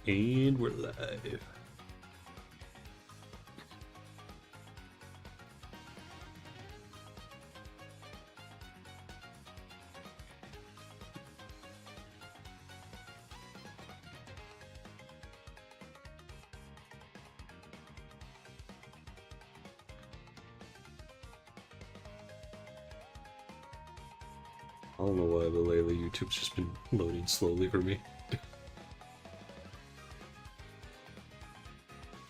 And we're live. I don't know why, but lately YouTube's just been loading slowly for me.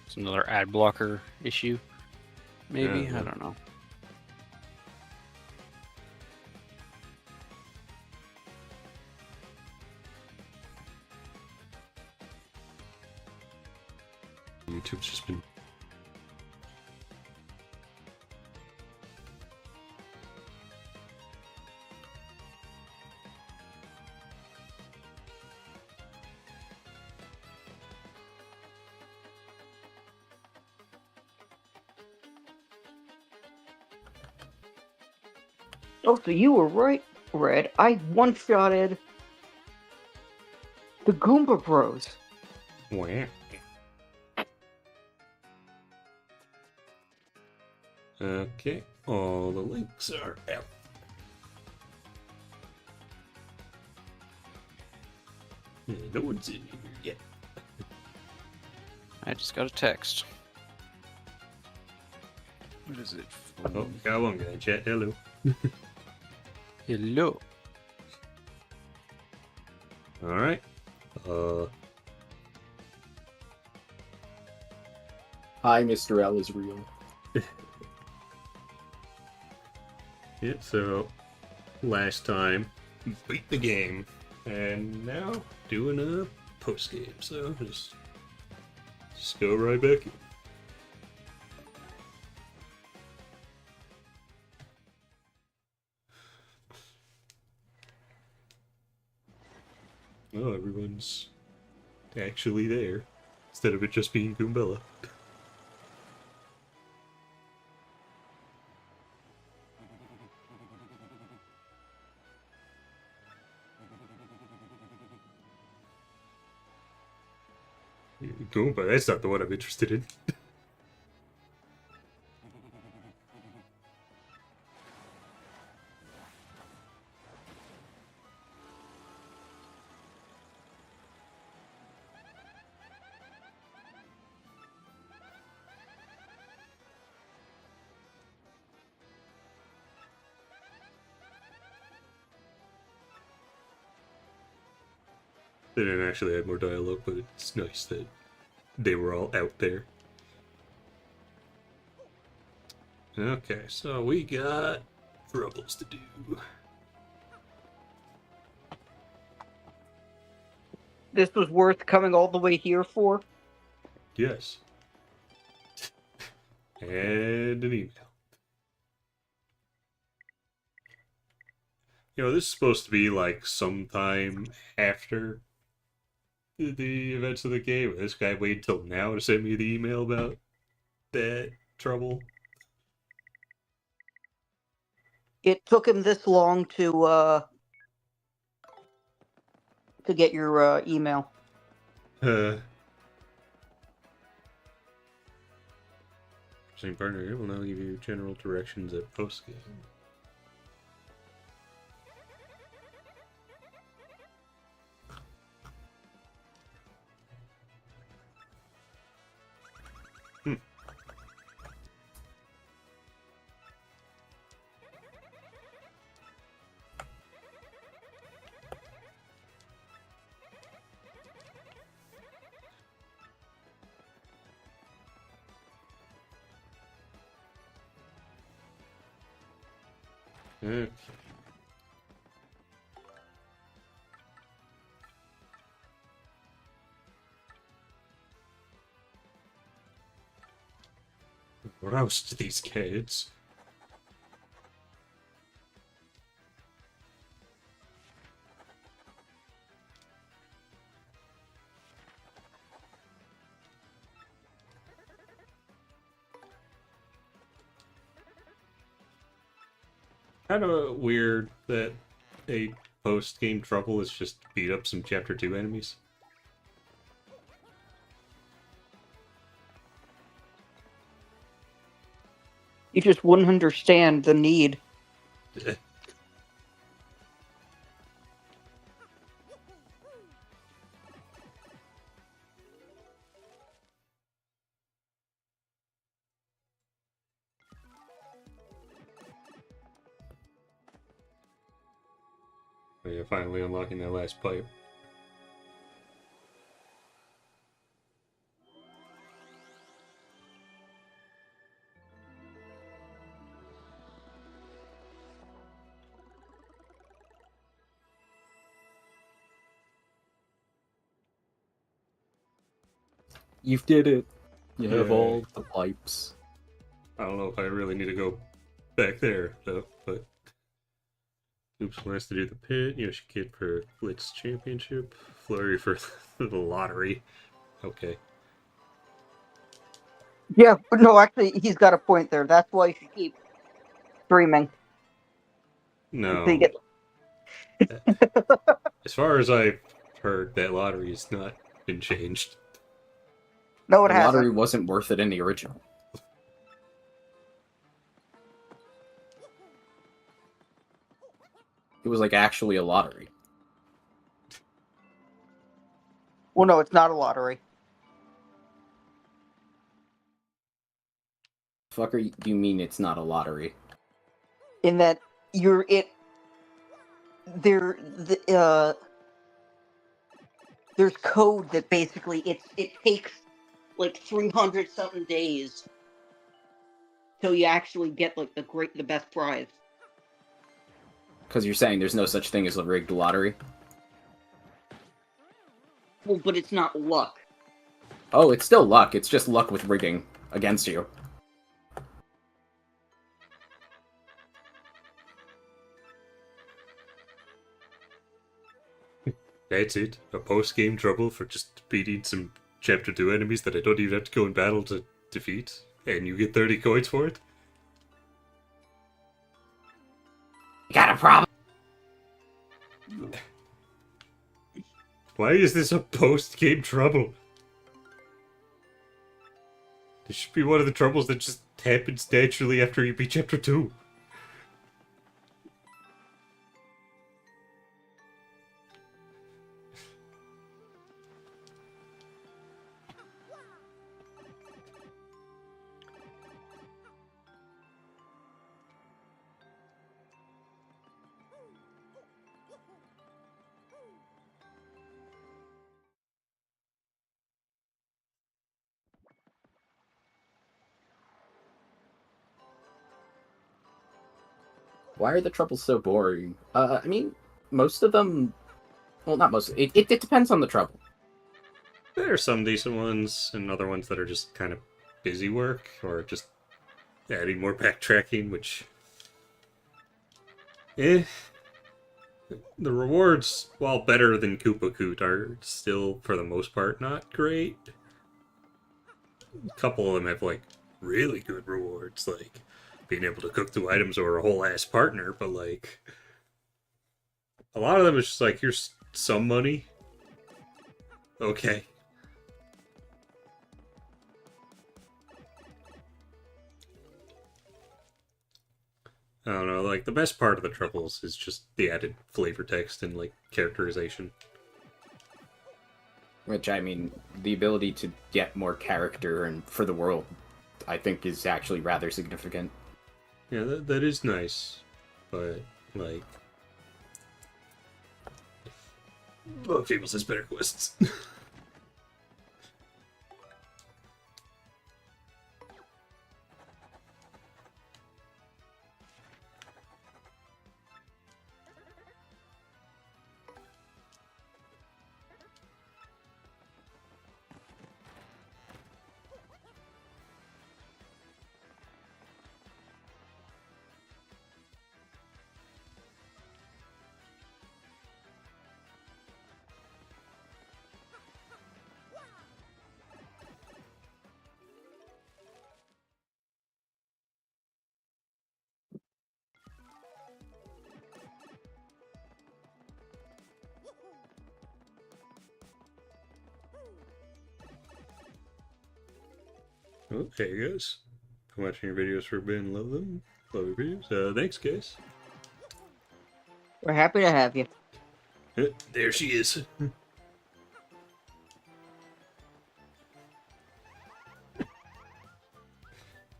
It's another ad blocker issue, maybe? Yeah, I don't know. YouTube's just been... Oh, so you were right, Red. I one-shotted the Goomba Bros. Wah. Okay, all the links are out. Yeah, no one's in here yet. I just got a text. What is it? Oh, got one guy. Chat, hello. Hello. Alright. Hi, Mr. L is real. Yeah, so last time beat the game, and now doing a post game. So just go right back in. Oh, everyone's actually there instead of it just being Goombella. Goomba, that's not the one I'm interested in. They didn't actually add more dialogue, but it's nice that they were all out there. Okay, so we got troubles to do. This was worth coming all the way here for? Yes. And an email. You know, this is supposed to be like sometime after the events of the game. This guy waited till now to send me the email about that trouble. It took him this long to get your email. Same partner here will now give you general directions at postgame. Okay. Roast these kids. Kind of weird that a post-game trouble is just beat up some Chapter 2 enemies. You just wouldn't understand the need. Oh, yeah, finally unlocking that last pipe. You did it. You have Yeah. all the pipes. I don't know if I really need to go back there, though, but... Oops wants to do the pit, Yoshi Kid for Glitz Championship, Flurry for the lottery. Okay. Yeah, but no, actually, he's got a point there. That's why you should keep streaming. No. So you get... As far as I've heard, that lottery has not been changed. No, it The hasn't. lottery wasn't worth it in the original. It was like actually a lottery. Well, no, it's not a lottery. Fucker, do you mean it's not a lottery? In that you're it. There's code that basically it takes like 300 something days till you actually get like the best prize. Because you're saying there's no such thing as a rigged lottery? Well, but it's not luck. Oh, it's still luck. It's just luck with rigging against you. That's it. A post-game trouble for just beating some Chapter 2 enemies that I don't even have to go in battle to defeat. And you get 30 coins for it? You got a problem? Why is this a post-game trouble? This should be one of the troubles that just happens naturally after you beat Chapter 2. Why are the troubles so boring? I mean, most of them... Well, not most. It depends on the trouble. There are some decent ones, and other ones that are just kind of busy work, or just adding more backtracking, which... The rewards, while better than Koopa Koot, are still, for the most part, not great. A couple of them have, like, really good rewards, like being able to cook 2 items or a whole-ass partner, but, like... A lot of them is just like, here's some money. Okay. I don't know, like, the best part of the troubles is just the added flavor text and, like, characterization. Which, I mean, the ability to get more character and for the world, I think, is actually rather significant. Yeah, that is nice, but, like... Well, Fables has better quests. Okay, guys. I'm watching your videos for Ben. Love them. Love your videos. Thanks, guys. We're happy to have you. There she is.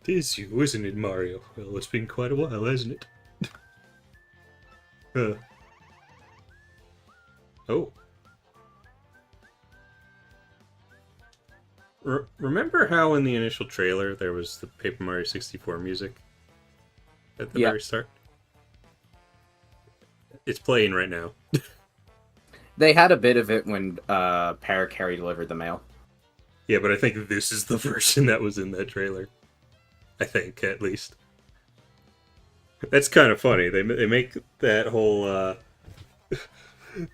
Tis you, isn't it, Mario? Well, it's been quite a while, hasn't it? Oh. Remember how in the initial trailer there was the Paper Mario 64 music? At the very start? It's playing right now. They had a bit of it when Paracarry delivered the mail. Yeah, but I think this is the version that was in that trailer. I think, at least. That's kind of funny. They make that whole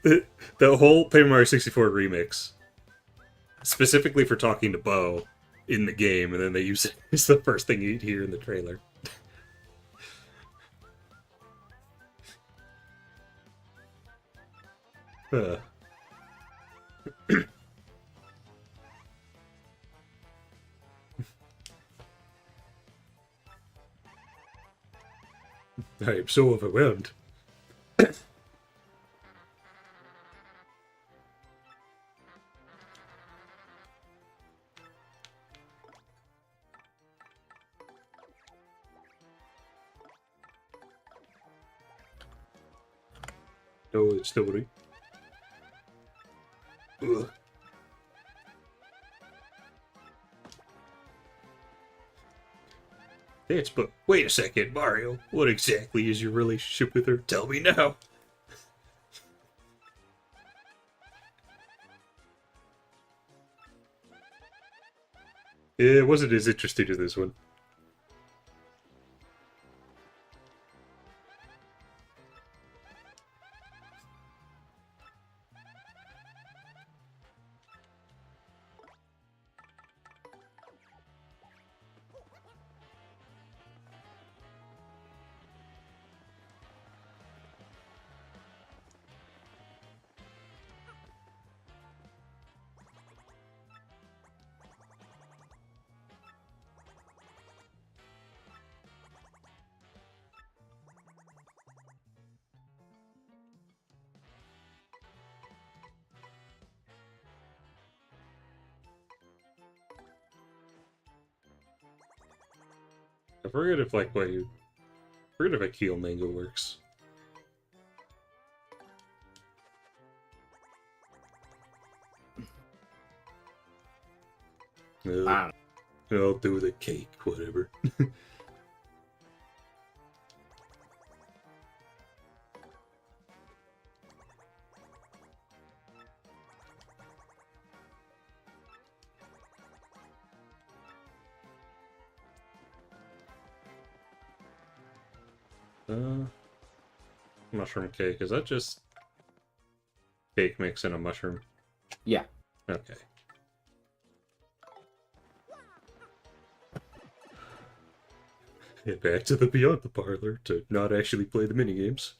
the whole Paper Mario 64 remix specifically for talking to Bo in the game, and then they use it as the first thing you hear in the trailer. I am so overwhelmed. No, it's nobody. Ugh. But wait a second, Mario. What exactly is your relationship with her? Tell me now. It wasn't as interesting as this one. I forget if a keel mango works. I'll do the cake, whatever. Mushroom cake, is that just cake mix and a mushroom? Yeah. Okay. And back to the Beyond the Parlor to not actually play the minigames.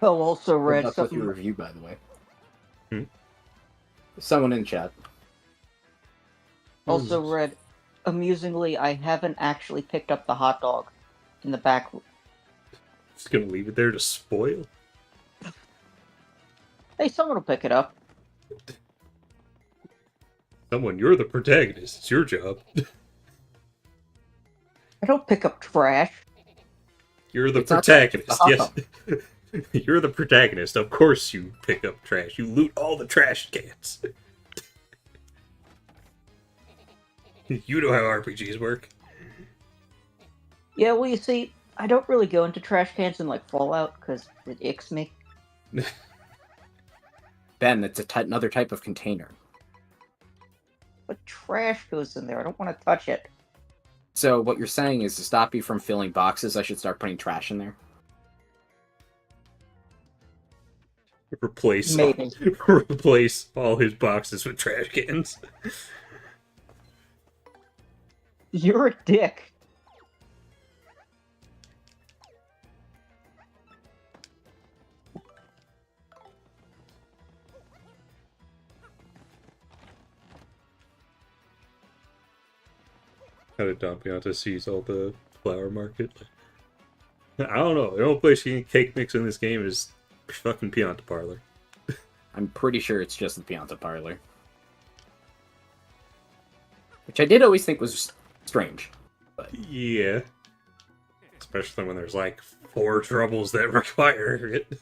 Oh, also Good read luck with your something. review, by the way. Hmm? Someone in chat. Also read, amusingly, I haven't actually picked up the hot dog in the back. Just gonna leave it there to spoil? Hey, someone will pick it up. Someone, you're the protagonist. It's your job. I don't pick up trash. You're the It's not trash, it's protagonist. the Yes. You're the protagonist. Of course you pick up trash. You loot all the trash cans. You know how RPGs work. Yeah, well, you see, I don't really go into trash cans in like Fallout because it icks me. Ben, it's another type of container. But trash goes in there. I don't want to touch it. So what you're saying is to stop you from filling boxes, I should start putting trash in there? Replace Maybe. replace all his boxes with trash cans. You're a dick. How did Don Pianta seize all the flower market? I don't know. The only place you can cake mix in this game is fucking Pianta Parlor. I'm pretty sure it's just the Pianta Parlor. Which I did always think was strange. But Yeah. Especially when there's like 4 troubles that require it.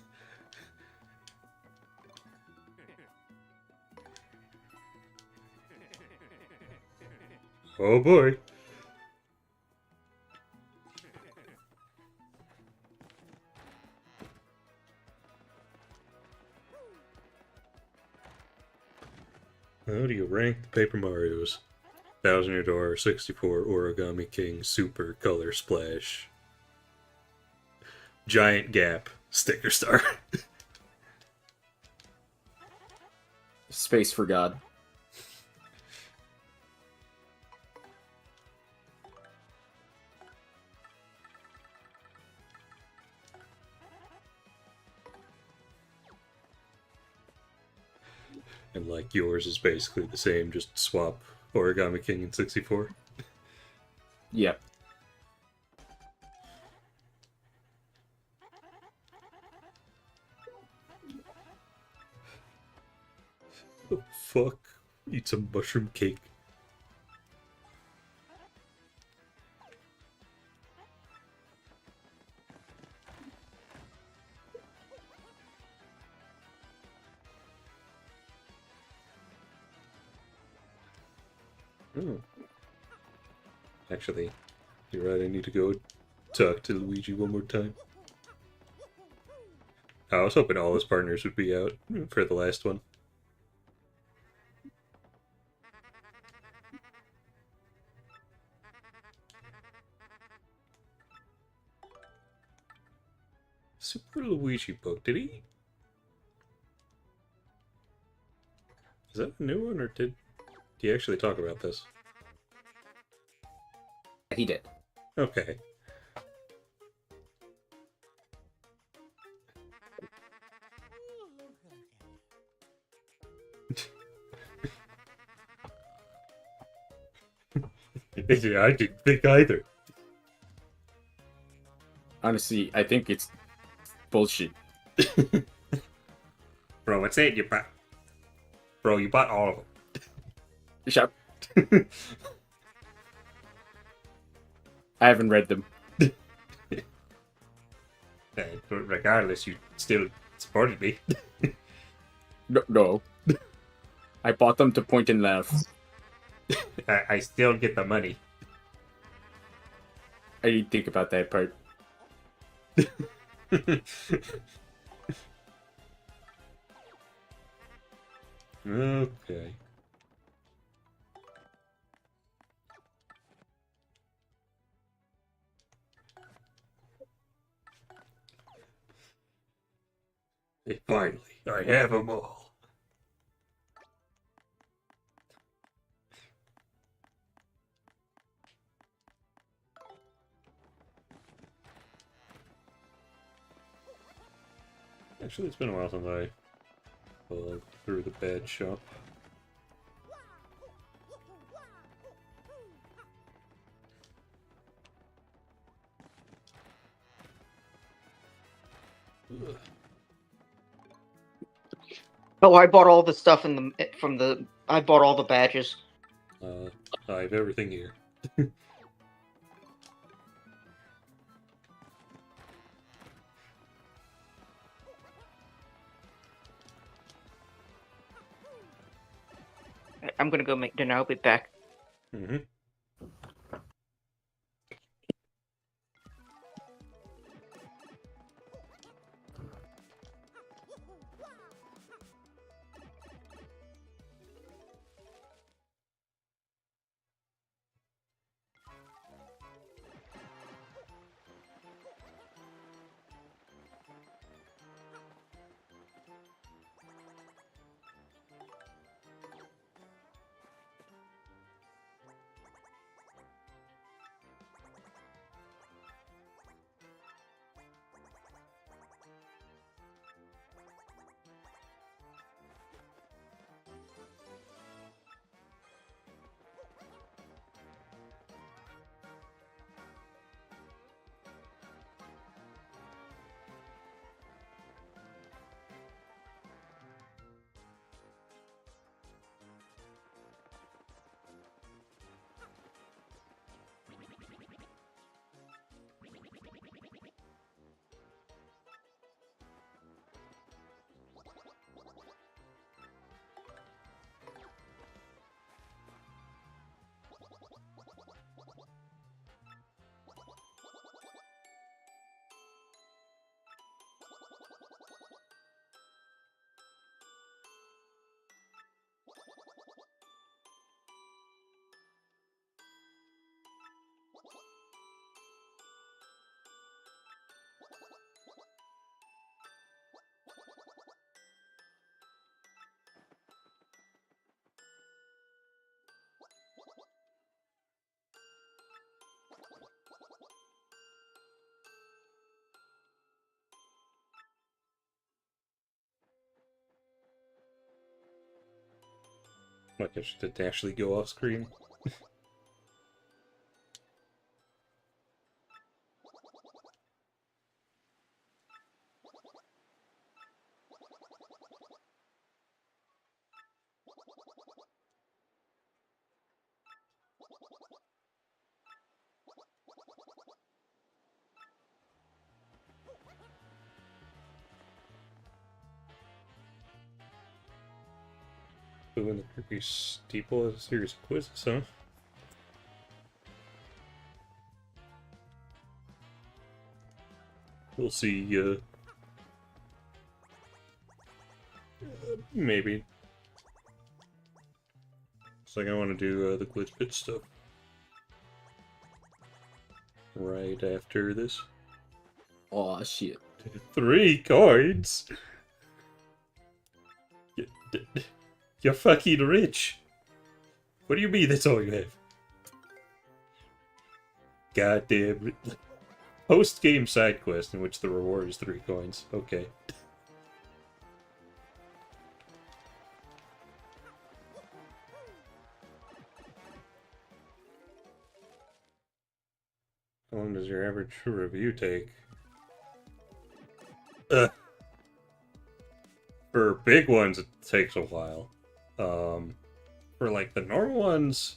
Oh boy. How do you rank the Paper Marios? 1000 Year Door, 64, Origami King, Super, Color Splash, Giant Gap, Sticker Star. Space for God. And like yours is basically the same, just swap Origami King and 64. Yep. The fuck? Eat some mushroom cake. Oh. Actually, you're right, I need to go talk to Luigi one more time. I was hoping all his partners would be out for the last one. Super Luigi book, did he? Is that a new one, or did he actually talk about this? He did. Okay. Yeah, I didn't think either. Honestly, I think it's bullshit. Bro, what's it? You bought... Bro, you bought all of them. Shut up. I haven't read them. But regardless, you still supported me. No. I bought them to point and laugh. I still get the money. I didn't think about that part. Okay. Hey, finally, I have them all. Actually, it's been a while since I through the bad shop. Ugh. Oh, I bought all the stuff in the I bought all the badges. I have everything here. I'm gonna go make dinner. I'll be back. Mm-hmm. Like I should actually go off screen. Doing the creepy Steeple as a series of quizzes, huh? We'll see, maybe. Looks like I want to do the Glitz Pit stuff right after this. Aw, shit. 3 coins? You're fucking rich. What do you mean that's all you have? Goddamn. Post-game side quest in which the reward is 3 coins. Okay. How long does your average review take? For big ones, it takes a while. For like the normal ones,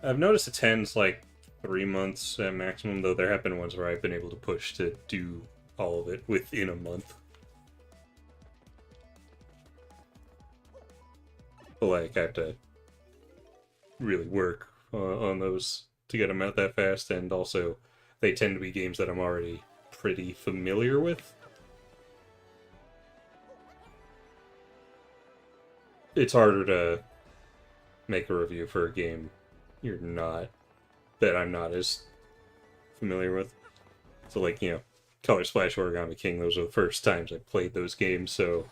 I've noticed it tends like 3 months at maximum, though there have been ones where I've been able to push to do all of it within a month. But like, I have to really work on those to get them out that fast, and also they tend to be games that I'm already pretty familiar with. It's harder to make a review for a game that I'm not as familiar with. So like, you know, Color Splash, Origami King, those are the first times I played those games, so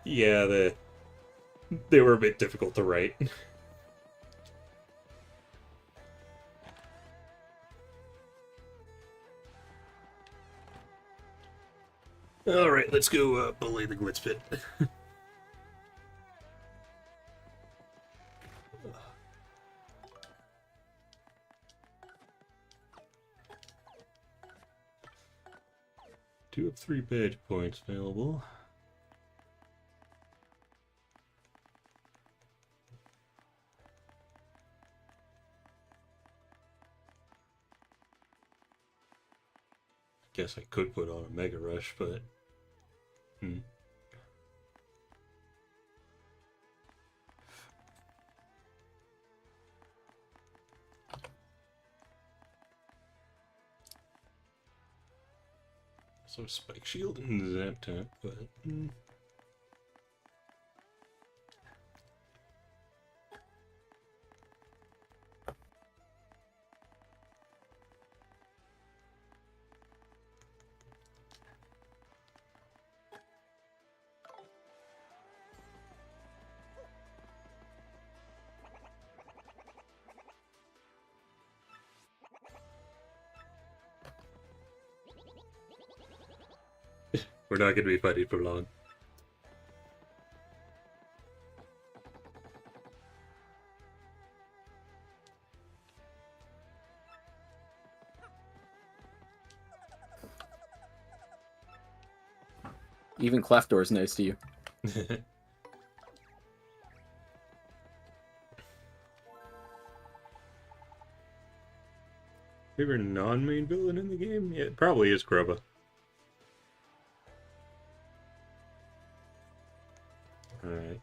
yeah, they were a bit difficult to write. Alright, let's go bully the Glitz Pit. Two of 3 badge points available. Guess I could put on a Mega Rush, but... So Spike Shield and Zap Tap, but... We're not going to be fighting for long. Even Clefdor's nice to you. Favorite non-main villain in the game? Yeah, it probably is Grubba. Alright.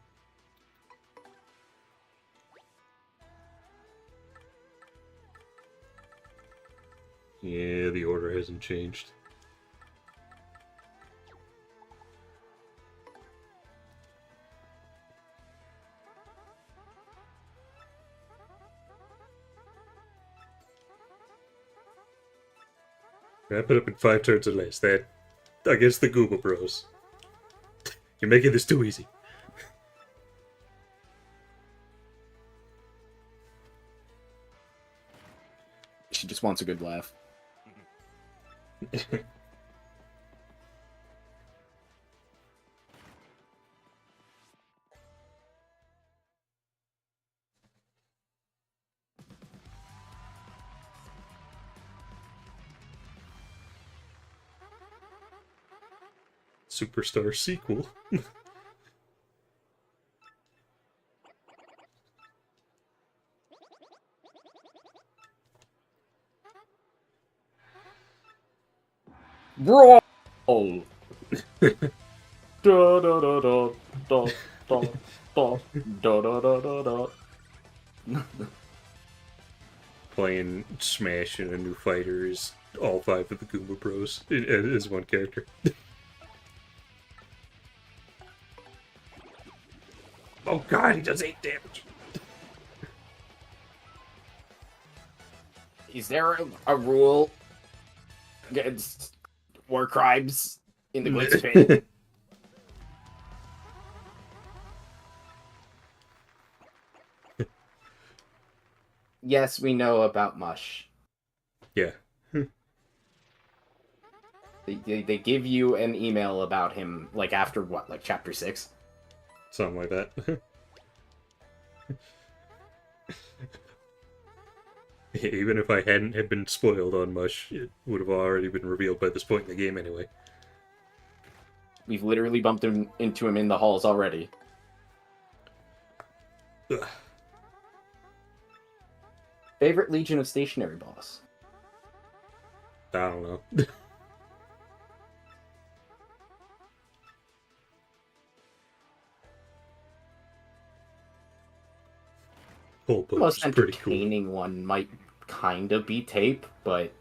Yeah, the order hasn't changed. Wrap it up in 5 turns or less. That against the Google Bros. You're making this too easy. She just wants a good laugh. Superstar sequel. Brawl! Da da da da da da da da da da da da. Playing Smash and a new fighter is all 5 of the Goomba Bros as one character. Oh god, he does 8 damage. Is there a rule against war crimes in the Glitz Pit? Yes, we know about Mush. Yeah. They give you an email about him, like, after what, like, chapter 6? Something like that. Even if I hadn't have been spoiled on Mush, it would have already been revealed by this point in the game anyway. We've literally bumped into him in the halls already. Ugh. Favorite Legion of Stationary boss? I don't know. Whole The Punch most is pretty cool. entertaining one might kind of be Tape, but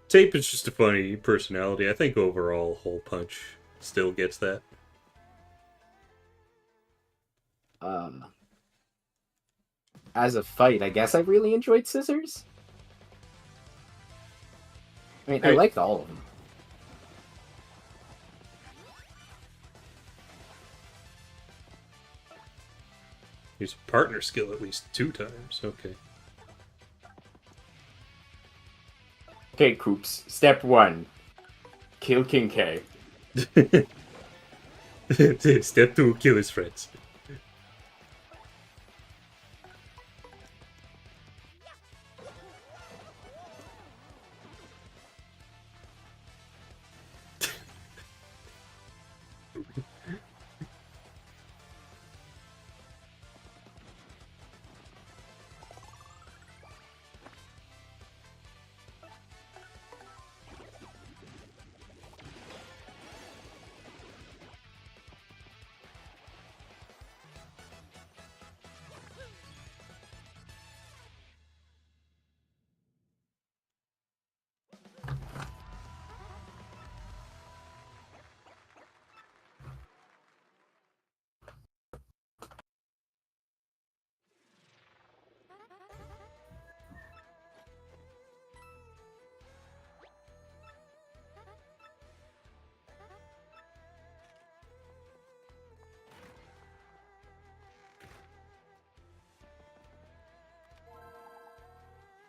Tape is just a funny personality. I think overall, Hole Punch still gets that. as a fight, I guess I really enjoyed Scissors. I mean, I Hey. liked all of them. Use partner skill at least 2 times. Okay. Okay, Coops. Step 1. Kill King K. Step 2, kill his friends.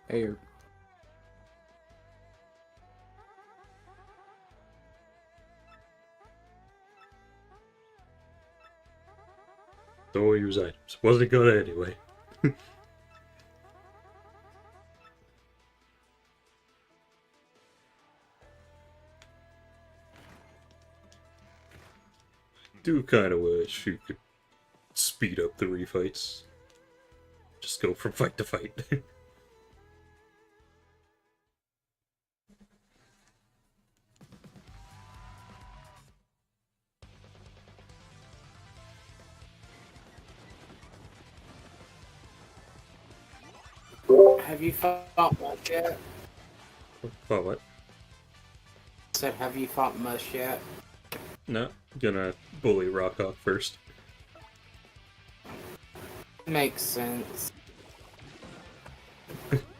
Hey, Don't use items. Wasn't gonna anyway. Do kind of wish you could speed up the refights. Just go from fight to fight. Have you fought Mush yet? Oh, what? Said, have you fought Mush yet? No, gonna bully Rockhawk first. Makes sense.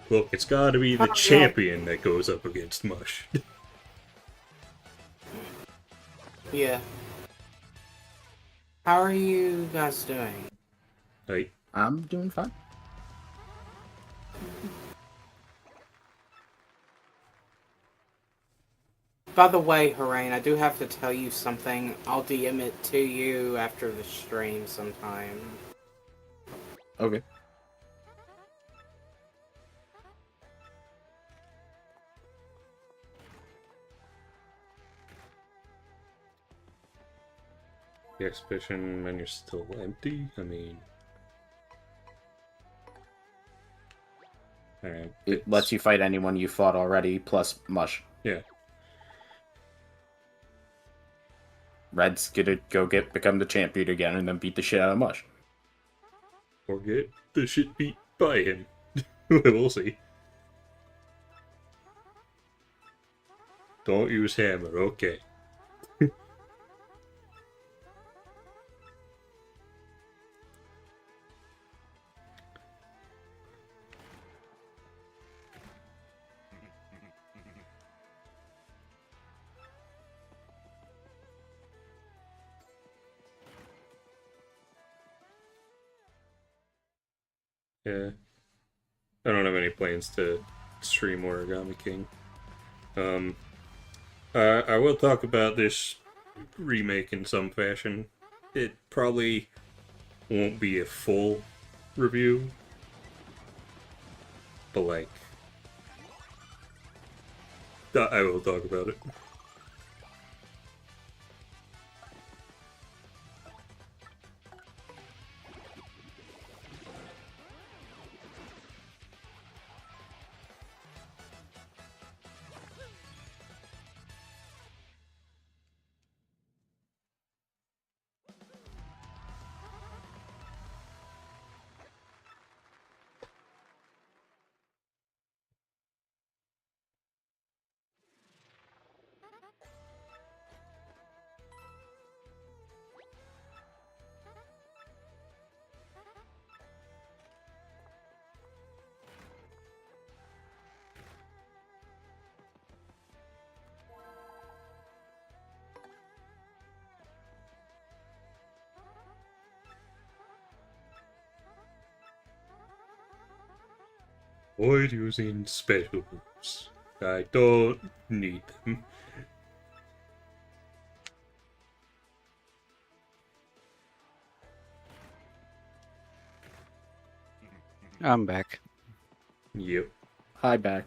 Look, it's gotta be the champion that goes up against Mush. Yeah. How are you guys doing? Right? I'm doing fine. By the way, Harain, I do have to tell you something. I'll DM it to you after the stream sometime. Okay. The exhibition menu's still empty? I mean... Alright. It lets you fight anyone you fought already, plus Mush. Yeah. Red's gonna become the champion again and then beat the shit out of Mush. Or get the shit beat by him. We'll see. Don't use hammer, okay. Yeah. I don't have any plans to stream Origami King. I will talk about this remake in some fashion. It probably won't be a full review, but like, I will talk about it. Avoid using special moves. I don't need them. I'm back. Yep. Hi, back.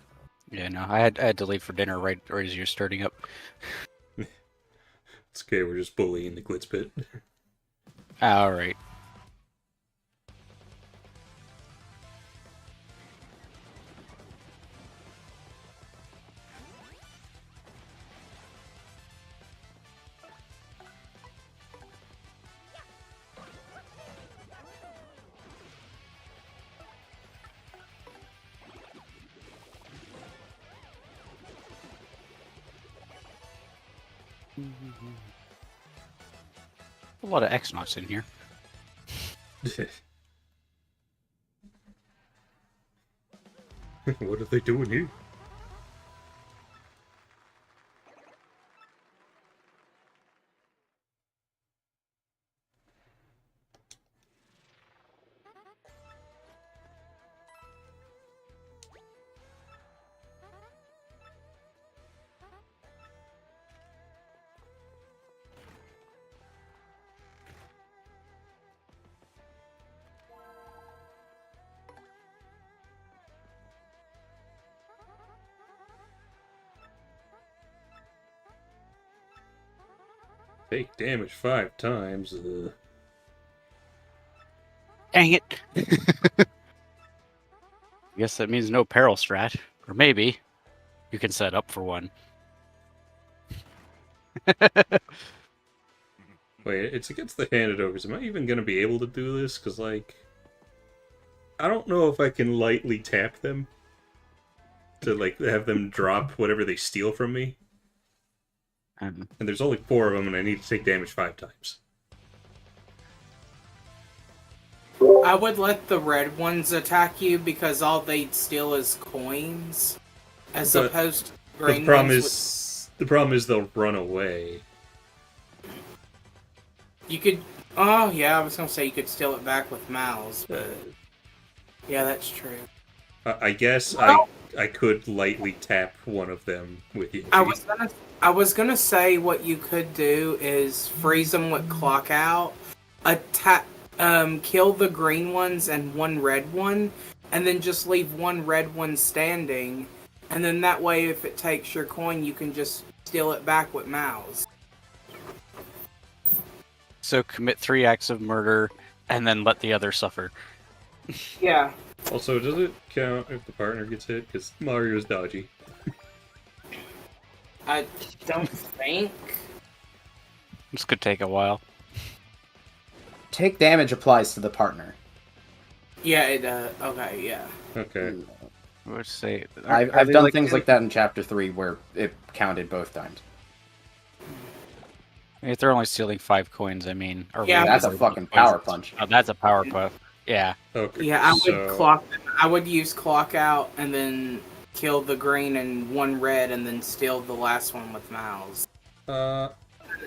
Yeah, no, I had to leave for dinner right as you're starting up. It's okay, we're just bullying the Glitz Pit. All right. A lot of X-Nauts in here. What are they doing here? Take damage 5 times. Dang it! Guess that means no peril strat. Or maybe you can set up for one. Wait, it's against the handed ogres. Am I even gonna be able to do this? Because, like, I don't know if I can lightly tap them to, like, have them drop whatever they steal from me. And there's only 4 of them, and I need to take damage 5 times. I would let the red ones attack you because all they'd steal is coins, as But opposed to green The problem is they'll run away. You could. Oh yeah, I was gonna say you could steal it back with Mal's, but yeah, that's true. I guess I could lightly tap one of them with you. I was gonna say what you could do is freeze them with clock out, attack, kill the green ones and one red one, and then just leave one red one standing, and then that way, if it takes your coin, you can just steal it back with Mal's. So commit 3 acts of murder and then let the other suffer. Yeah. Also, does it count if the partner gets hit? Because Mario's dodgy. I don't think. This could take a while. Take damage applies to the partner. Yeah, it okay, yeah. Okay. Let's say I've done things like that in Chapter 3 where it counted both times. If they're only stealing 5 coins, I mean, or Yeah, That's a fucking power punch. Oh, that's a power puff. Yeah. Okay. Yeah, I would so, I would use clock out and then kill the green and 1 red and then steal the last one with mouse. I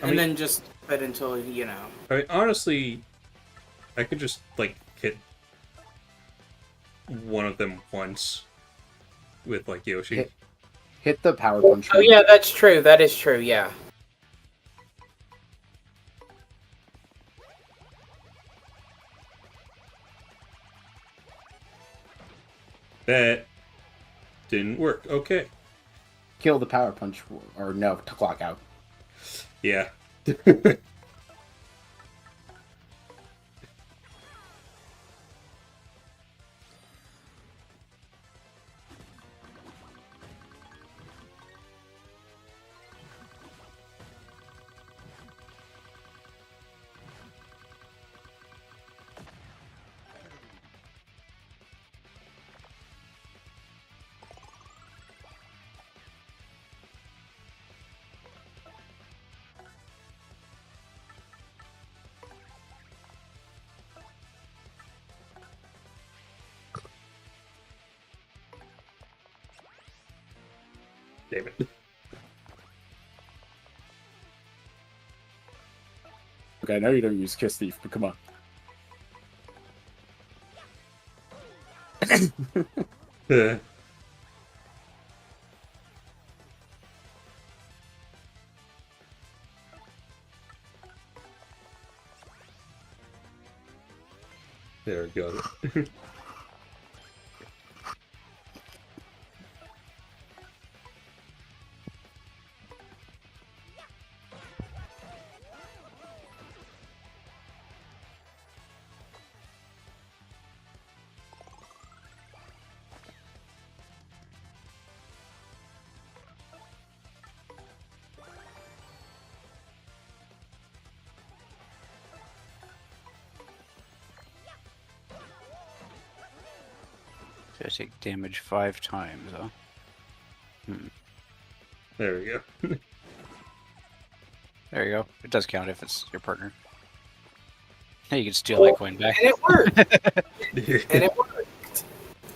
And then just fit until, you know. I mean, honestly, I could just, like, hit one of them once with, like, Yoshi. Hit the power punch. Oh yeah, that's true. That is true, yeah. That didn't work. Okay. Kill the power punch, or no, to clock out. Yeah. Damn it. Okay, I know you don't use Kiss Thief, but come on. There we go. Gotta take damage 5 times, huh? There we go. There you go. It does count if it's your partner. Hey, you can steal that coin back. And it worked. And it worked.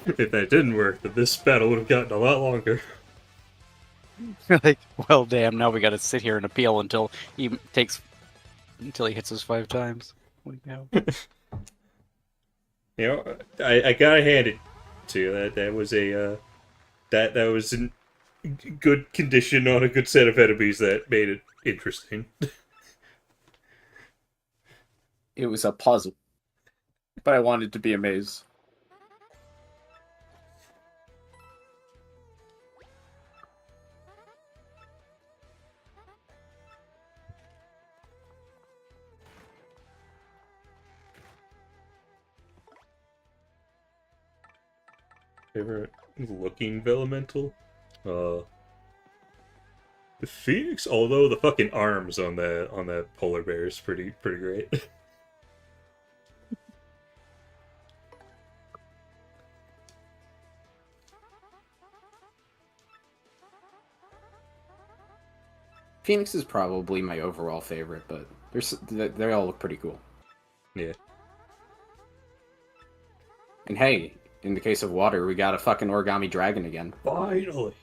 If that didn't work, then this battle would have gotten a lot longer. Like, well, damn, now we gotta sit here and appeal until he hits us 5 times. Holy cow. You know, I gotta hand it to you. That was a that was in good condition on a good set of enemies that made it interesting. It was a puzzle. But I wanted to be a maze. Favorite looking Vellumental? The Phoenix, although the fucking arms on that polar bear is pretty great. Phoenix is probably my overall favorite, but they all look pretty cool. Yeah. And hey, in the case of water, we got a fucking origami dragon again. Finally.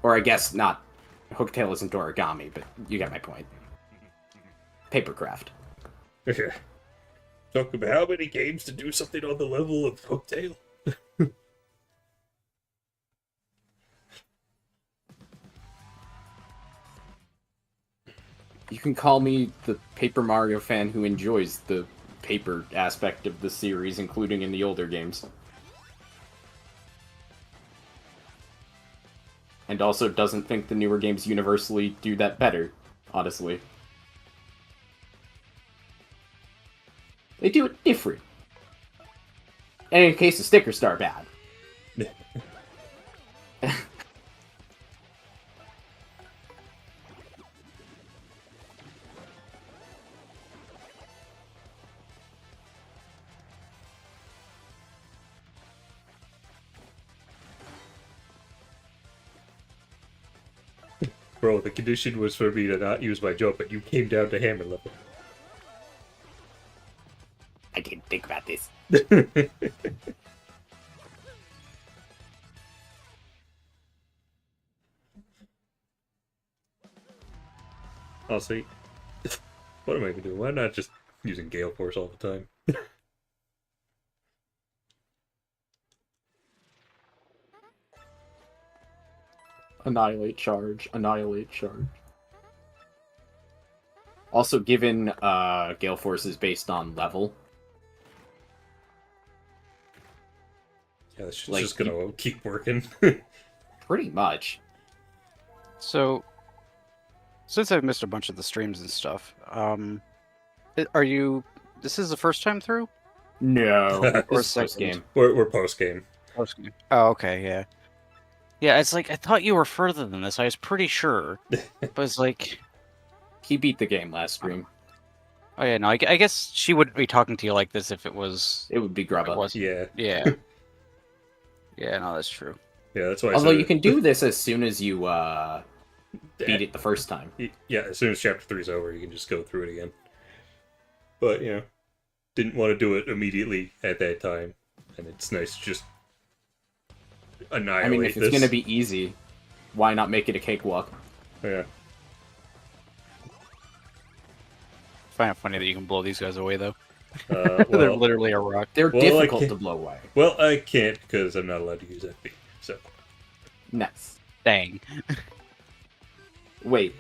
Or I guess not. Hooktail isn't origami, but you get my point. Papercraft. Talk about how many games to do something on the level of Hooktail. You can call me the Paper Mario fan who enjoys the paper aspect of the series, including in the older games. And also doesn't think the newer games universally do that better, honestly. They do it different. And in case the sticker star bad. Bro, the condition was for me to not use my jump, but you came down to hammer level. I didn't think about this. I'll see. What am I even doing? Why not just using Gale Force all the time? Annihilate charge. Annihilate charge. Also, given Gale Force is based on level. Yeah, it's Like, just gonna keep working. Pretty much. So, since I've missed a bunch of the streams and stuff, are you? This is the first time through? No. Or It's first game. We're post game. Postgame. Oh, okay, yeah. Yeah, it's like I thought you were further than this. I was pretty sure, but it's like, He beat the game last stream. oh yeah, no. I guess she wouldn't be talking to you like this if it was. It would be It Grubba. was. Yeah, Yeah. Yeah, no, that's true. yeah. That's why. I Although said you can do this as soon as you beat it the first time. Yeah, as soon as chapter 3 is over, you can just go through it again. But you know, didn't want to do it immediately at that time, and it's nice to just annihilate I mean, if it's this. gonna be easy, why not make it a cakewalk? Yeah. I find it funny that you can blow these guys away, though. Well, They're literally a rock. They're Well, I difficult can't- to blow away. well, I can't because I'm not allowed to use FP. So Nice. Dang. Wait,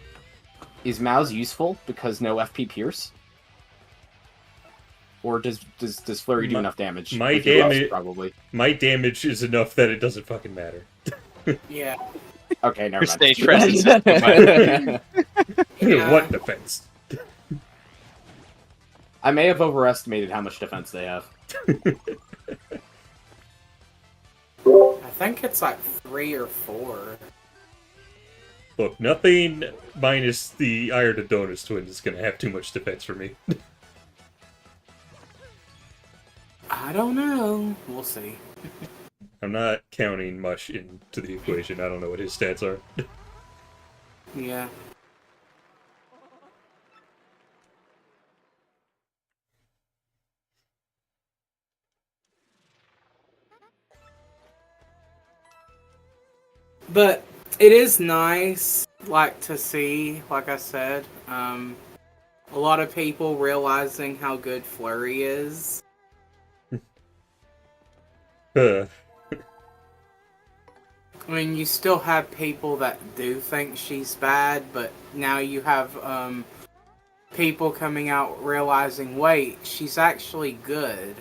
is Mouse useful because no FP Pierce? Or does Flurry do enough damage? my With your Rust, damage- probably. my damage is enough that it doesn't fucking matter. Yeah. Okay, never Your mind. stage presence. Yeah. What defense? I may have overestimated how much defense they have. I think it's like 3 or 4. Look, nothing minus the Iron Adonis twins is gonna have too much defense for me. I don't know. We'll see. I'm not counting Mush into the equation. I don't know what his stats are. Yeah. But it is nice, like, to see, like I said, a lot of people realizing how good Flurry is. Uh, I mean, you still have people that do think she's bad, but now you have people coming out realizing, wait, she's actually good.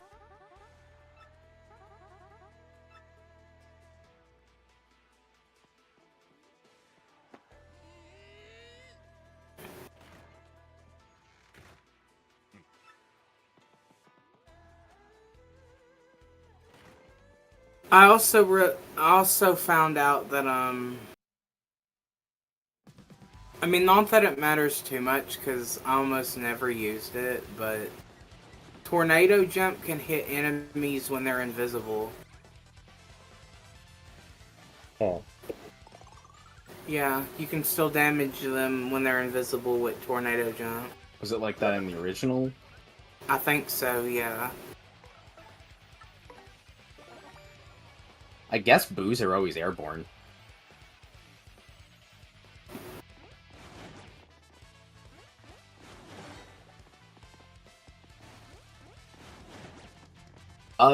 I also found out that I mean, not that it matters too much because I almost never used it, but Tornado Jump can hit enemies when they're invisible. oh, Yeah, you can still damage them when they're invisible with Tornado Jump. Was it like that in the original? I think so, yeah. I guess boos are always airborne.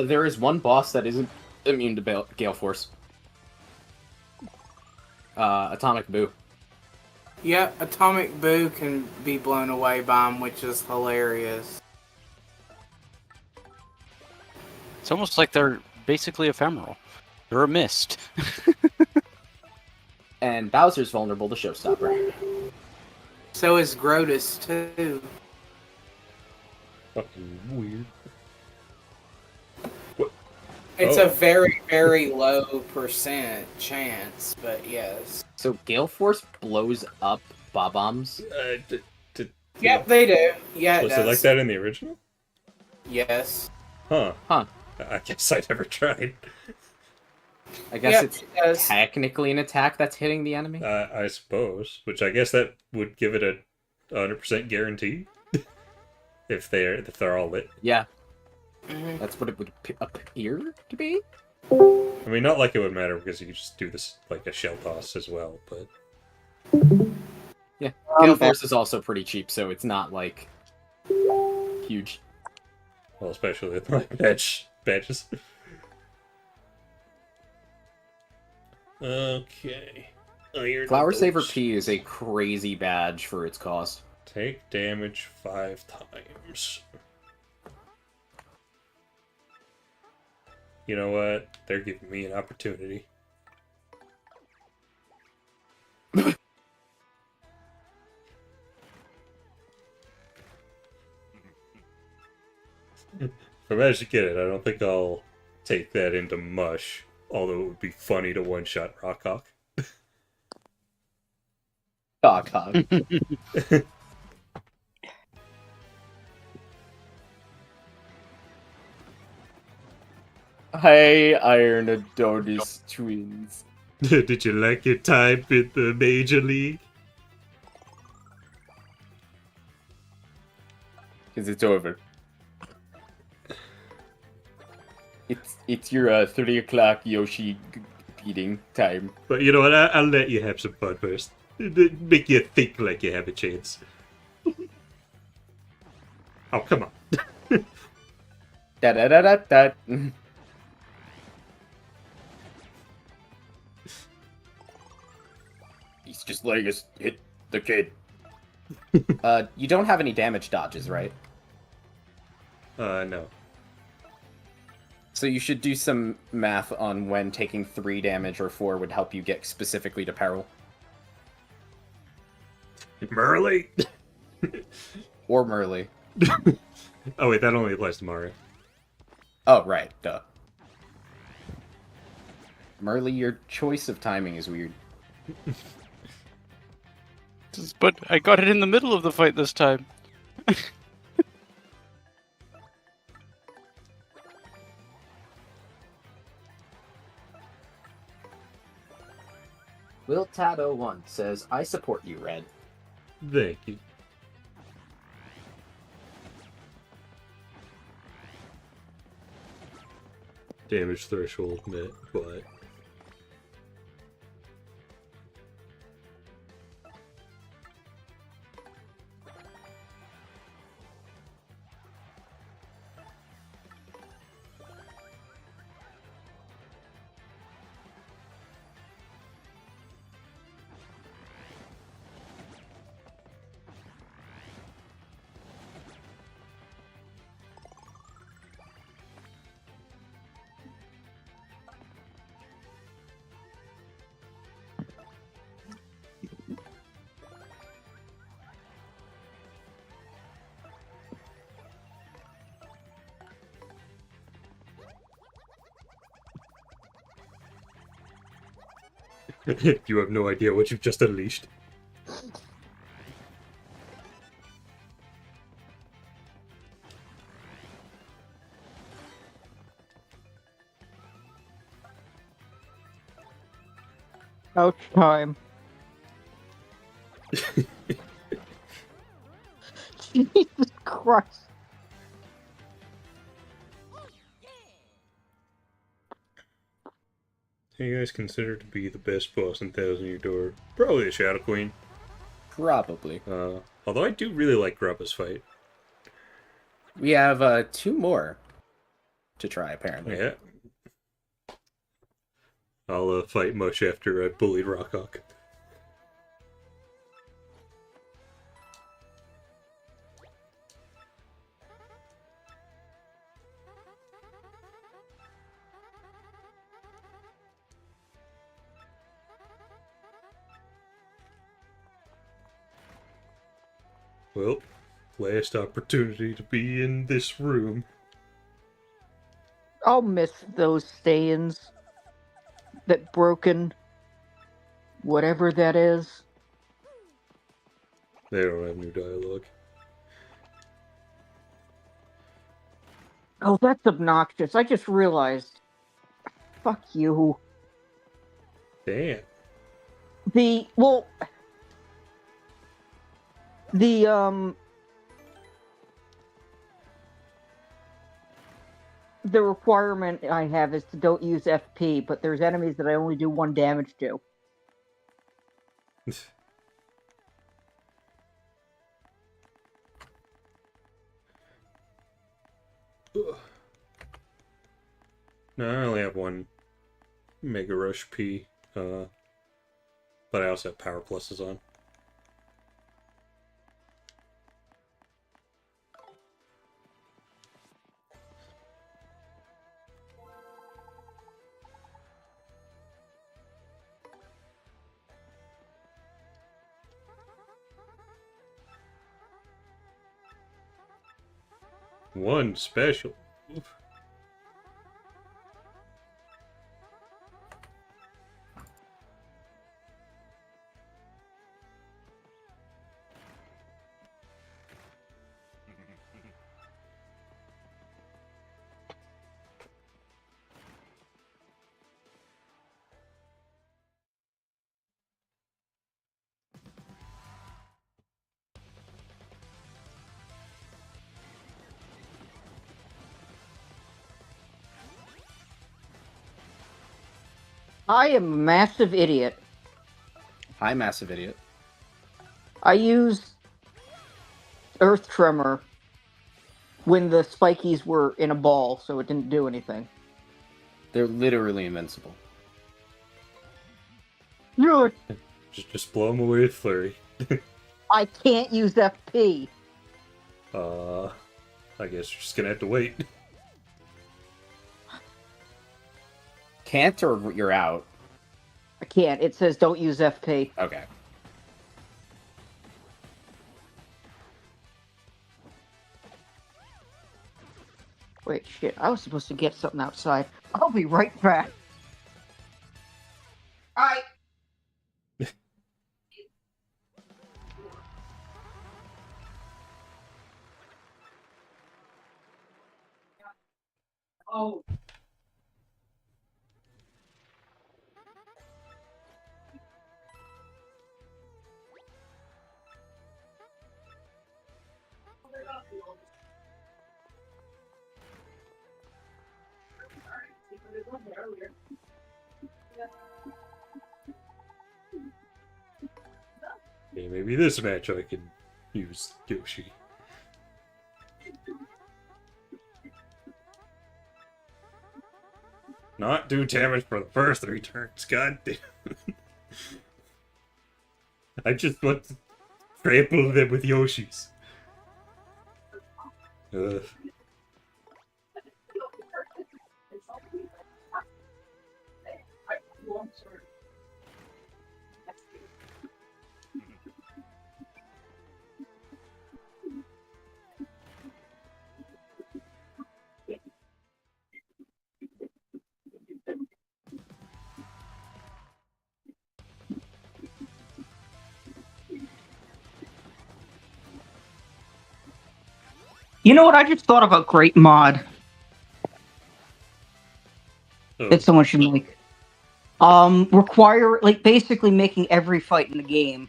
There is one boss that isn't immune to Gale Force. Atomic Boo. Yep, Atomic Boo can be blown away by him, which is hilarious. It's almost like they're basically ephemeral. They're a mist. And Bowser's vulnerable to Showstopper. So is Grotus, too. Fucking weird. What? It's Oh. a very, very low percent chance, but yes. So Gale Force blows up Bob-ombs. Yep, they do. Yeah, it Was does. it like that in the original? Yes. Huh. Huh. I guess I never tried. I guess Yep, it's it does. technically an attack that's hitting the enemy. I suppose. Which I guess that would give it a 100% guarantee. if they're all lit. Yeah, Mhm. that's what it would appear to be. I mean, not like it would matter because you could just do this like a shell toss as well, but Yeah, Gale Force is also pretty cheap, so it's not like huge. well, especially with my badges. Okay. Iron Flower Boots. Saver P is a crazy badge for its cost. Take damage 5 times. You know what? They're giving me an opportunity. If I manage to get it, I don't think I'll take that into Mush. Although it would be funny to one-shot Rockhawk. Cock hog. Hey, Iron Adonis twins. Did you like your time with the Major League? Because it's over. It's your 3 o'clock Yoshi beating time. But you know what? I'll let you have some fun first. Make you think like you have a chance. Oh, come on. Da da da da da. He's just letting us hit the kid. You don't have any damage dodges, right? No. So you should do some math on when taking 3 damage or 4 would help you get specifically to peril. Merly? Or Merly. Oh, wait, that only applies to Mario. Oh, right, duh. Merly, your choice of timing is weird. But I got it in the middle of the fight this time. Will Tab01 says, I support you, Red. Thank you. Damage threshold met, but... You have no idea what you've just unleashed. Ouch time. Jesus Christ. Who you guys consider to be the best boss in Thousand Year Door? Probably the Shadow Queen. Probably. Although I do really like Grubba's fight. We have 2 more to try, apparently. Yeah. I'll fight Mush after I bullied Rockhawk. Well, last opportunity to be in this room. I'll miss those stay-ins. That broken... whatever that is. They don't have new dialogue. Oh, that's obnoxious. I just realized. Fuck you. Damn. The requirement I have is to don't use FP, but there's enemies that I only do 1 damage to. No, I only have 1 Mega Rush P, but I also have Power Pluses on. One special. Oof. I am a massive idiot. Hi, massive idiot. I used Earth Tremor when the spikies were in a ball, so it didn't do anything. They're literally invincible. Really? Just blow them away with Flurry. I can't use FP. I guess you're just gonna have to wait. Can't, or you're out? I can't. It says don't use FP. Okay. Wait, shit. I was supposed to get something outside. I'll be right back. Alright. Oh. Okay, maybe this match I can use Yoshi. Not do damage for the first 3 turns, god damn. I just want to trample them with Yoshis. Ugh. You know what? I just thought of a great mod Oh, that someone should make. Basically making every fight in the game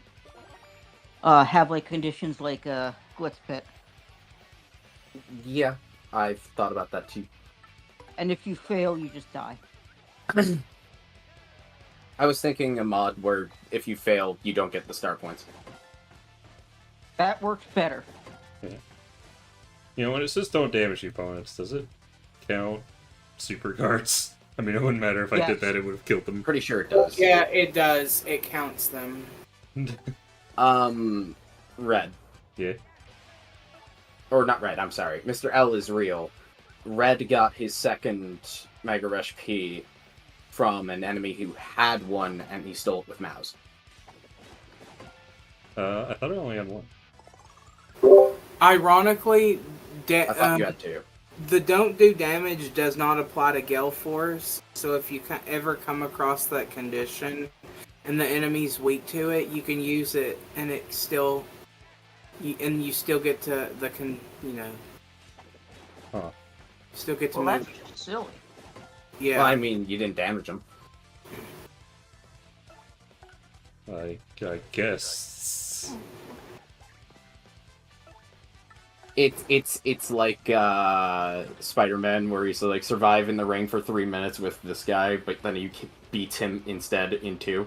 have like conditions like Glitz Pit. Yeah, I've thought about that too. And if you fail, you just die. I was thinking a mod where if you fail, you don't get the star points. That works better. you know, when it says don't damage the opponents, does it count super cards? I mean, it wouldn't matter if I did Yes. that, it would have killed them. Pretty sure it does. Yeah, it does. It counts them. Red. Yeah. Or not Red, I'm sorry. Mr. L is real. Red got his second Mega Rush P from an enemy who had one, and he stole it with Mouse. I thought I only had 1. Ironically, I thought you had to. the don't do damage does not apply to Gale Force, so if you ever come across that condition and the enemy's weak to it, you can use it and it still, you still get to Huh. still get to Well, move. that's just silly. Yeah. Well, I mean, you didn't damage him. I guess. It's like Spider-Man, where he's like survive in the ring for 3 minutes with this guy, but then you beat him instead in 2.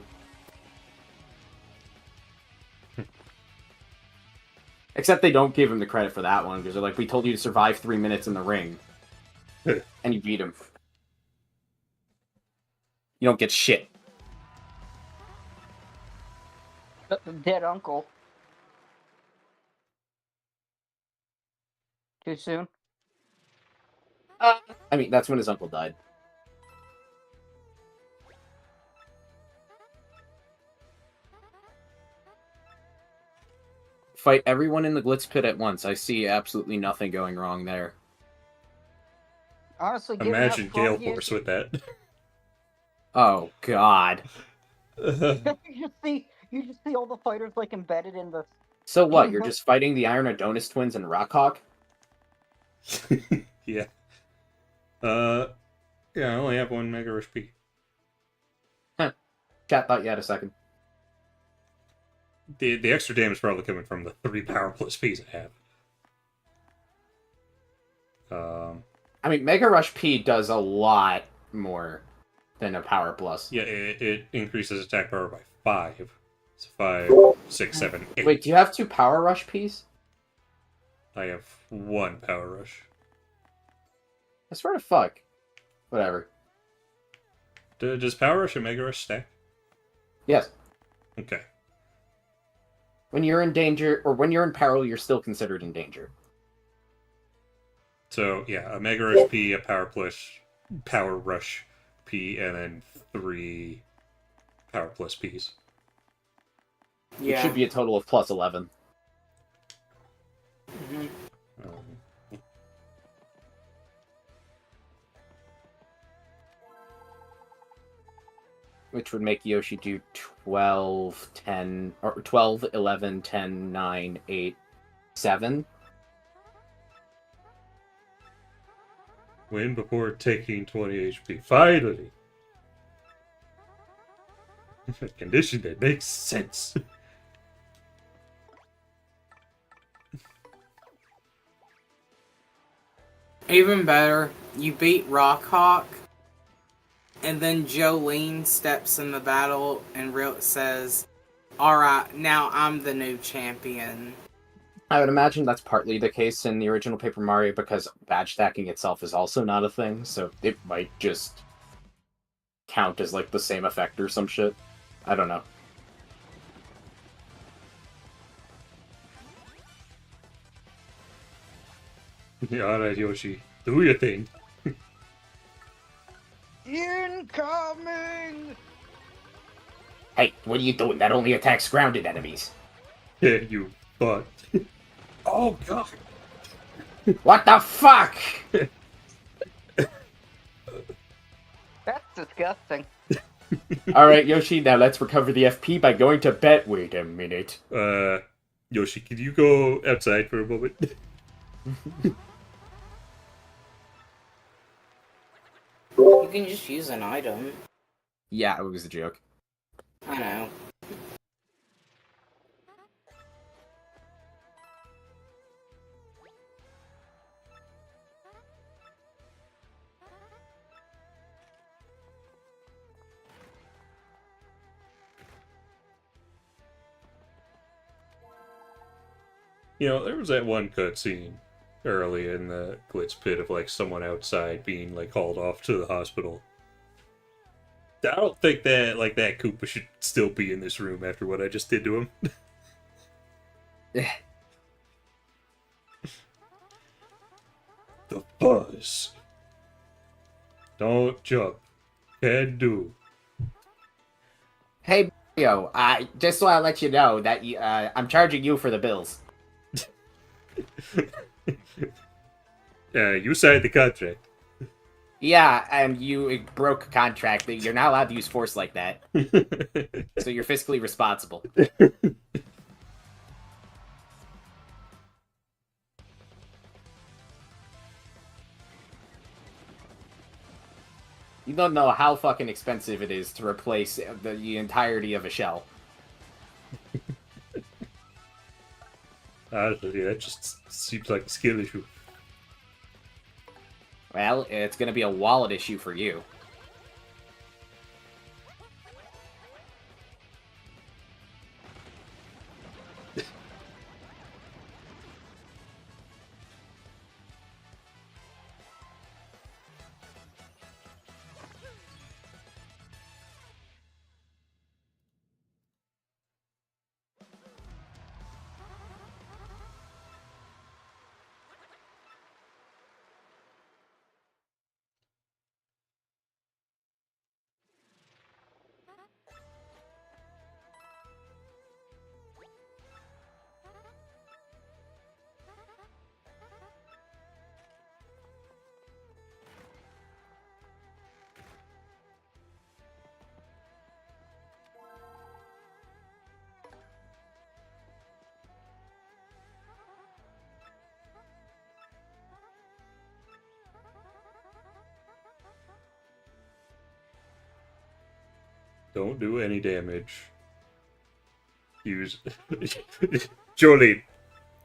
Except they don't give him the credit for that one, because they're like, we told you to survive 3 minutes in the ring. And you beat him. You don't get shit. Dead uncle. Too soon? I mean, that's when his uncle died. Fight everyone in the Glitz Pit at once. I see absolutely nothing going wrong there. Honestly, given Imagine how strong Gale he is, Force with that. Oh, God. you just see all the fighters like embedded in the. So what, you're just fighting the Iron Adonis twins and Rockhawk? Yeah. Yeah, I only have one Mega Rush P. Chat thought you had a second. The extra damage is probably coming from the 3 Power Plus Ps I have. I mean, Mega Rush P does a lot more than a Power Plus. Yeah, it increases attack power by 5. It's 5, 6, 7, 8. Wait, do you have 2 Power Rush Ps? I have 1 Power Rush. I swear to fuck. Whatever. Does Power Rush and Mega Rush stack? Yes. Okay. When you're in danger, or when you're in peril, you're still considered in danger. So, yeah, a Mega Rush P, a Power Rush P, and then 3 Power Plus Ps. Yeah. It should be a total of plus 11. Mhm. Which would make Yoshi do 12, 10, or 12, 11, 10, 9, 8, 7. Win before taking 20 HP. Finally! A condition that makes sense. Even better, you beat Rockhawk, and then Jolene steps in the battle and says, "Alright, now I'm the new champion." I would imagine that's partly the case in the original Paper Mario, because badge stacking itself is also not a thing, so it might just count as like the same effect or some shit. I don't know. Yeah, alright, Yoshi. Do your thing. Incoming! Hey, what are you doing? That only attacks grounded enemies. Yeah, you fuck. Oh, God! What the fuck? That's disgusting. Alright, Yoshi, now let's recover the FP by going to bed. Wait a minute. Yoshi, can you go outside for a moment? You can just use an item. Yeah, it was a joke. I know. You know, there was that one cutscene early in the Glitz Pit of, like, someone outside being, like, hauled off to the hospital. I don't think that, like, that Koopa should still be in this room after what I just did to him. The buzz. Don't jump. Can do. Hey, Mario, just so I let you know that I'm charging you for the bills. You signed the contract. Yeah, and you broke a contract that you're not allowed to use force like that. So you're fiscally responsible. You don't know how fucking expensive it is to replace the entirety of a shell. Honestly, that just seems like a skill issue. Well, it's gonna be a wallet issue for you. Don't do any damage. Use... Jolene,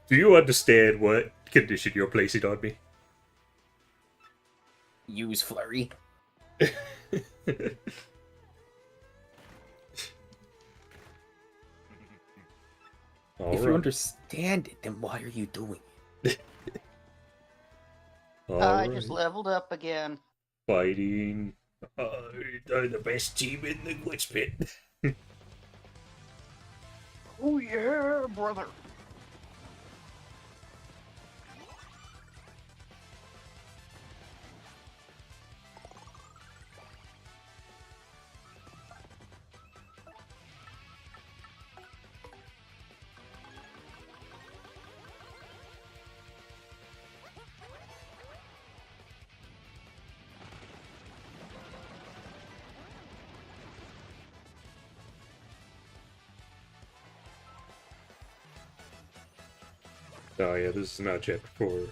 do you understand what condition you're placing on me? Use flurry. If you understand it, then why are you doing it? I just leveled up again. Fighting. They're the best team in the Glitz Pit. Oh yeah, brother. Oh yeah, this is not chapter 4.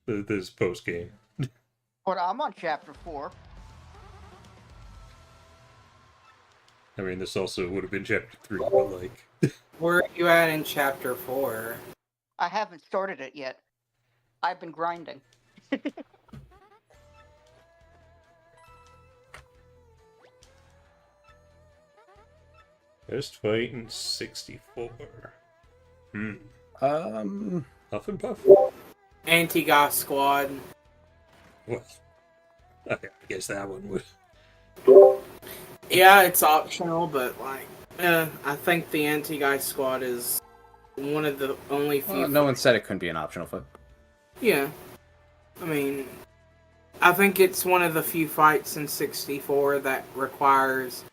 This is post game. But I'm on chapter 4. I mean, this also would have been chapter 3, but like... Where are you at in chapter 4? I haven't started it yet. I've been grinding. Best fight in 64. Huff and Puff? Anti-Goth Squad. Well, okay, I guess that one would... Yeah, it's optional, but like, I think the Anti-Goth Squad is one of the only few. Well, no one said it couldn't be an optional fight. Yeah, I mean, I think it's one of the few fights in 64 that requires,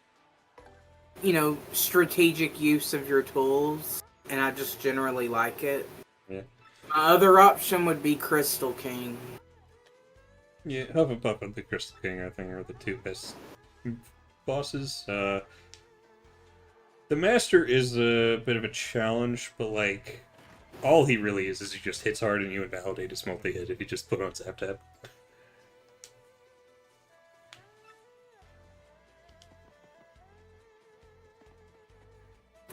you know, strategic use of your tools, and I just generally like it. Yeah. My other option would be Crystal King. Yeah, Huff and Puff and the Crystal King, I think, are the two best bosses. The Master is a bit of a challenge, but like, all he really is he just hits hard and you invalidate his multi-hit if you just put on Zap Tap.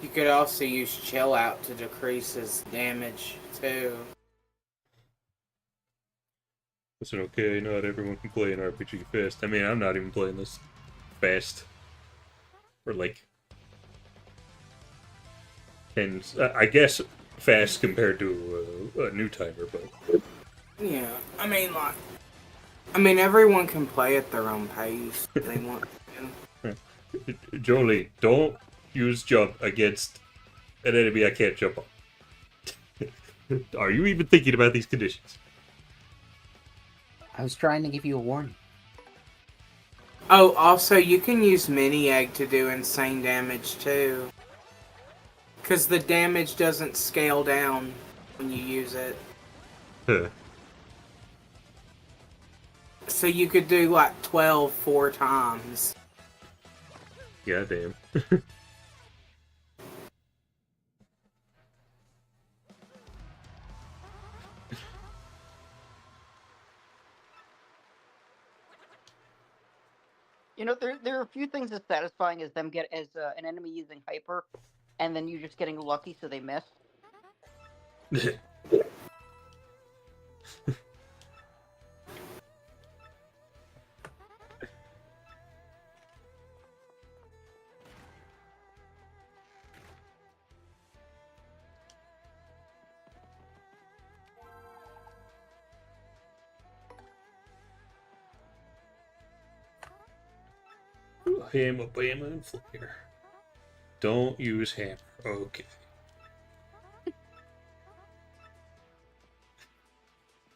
You could also use Chill Out to decrease his damage, too. Listen, okay, not everyone can play an RPG fast. I mean, I'm not even playing this fast. Or like... And I guess fast compared to a new timer, but... Yeah, I mean, like... I mean, everyone can play at their own pace if they want to. Jolie, don't use jump against an enemy I can't jump on. Are you even thinking about these conditions? I was trying to give you a warning. Oh, also, you can use Mini Egg to do insane damage, too. Because the damage doesn't scale down. when you use it. Huh. So you could do like 12 4 times. Goddamn. You know, there are a few things as satisfying as them get as an enemy using hyper, and then you just getting lucky so they miss. Hammer, bammer, and flare. Don't use hammer. Okay.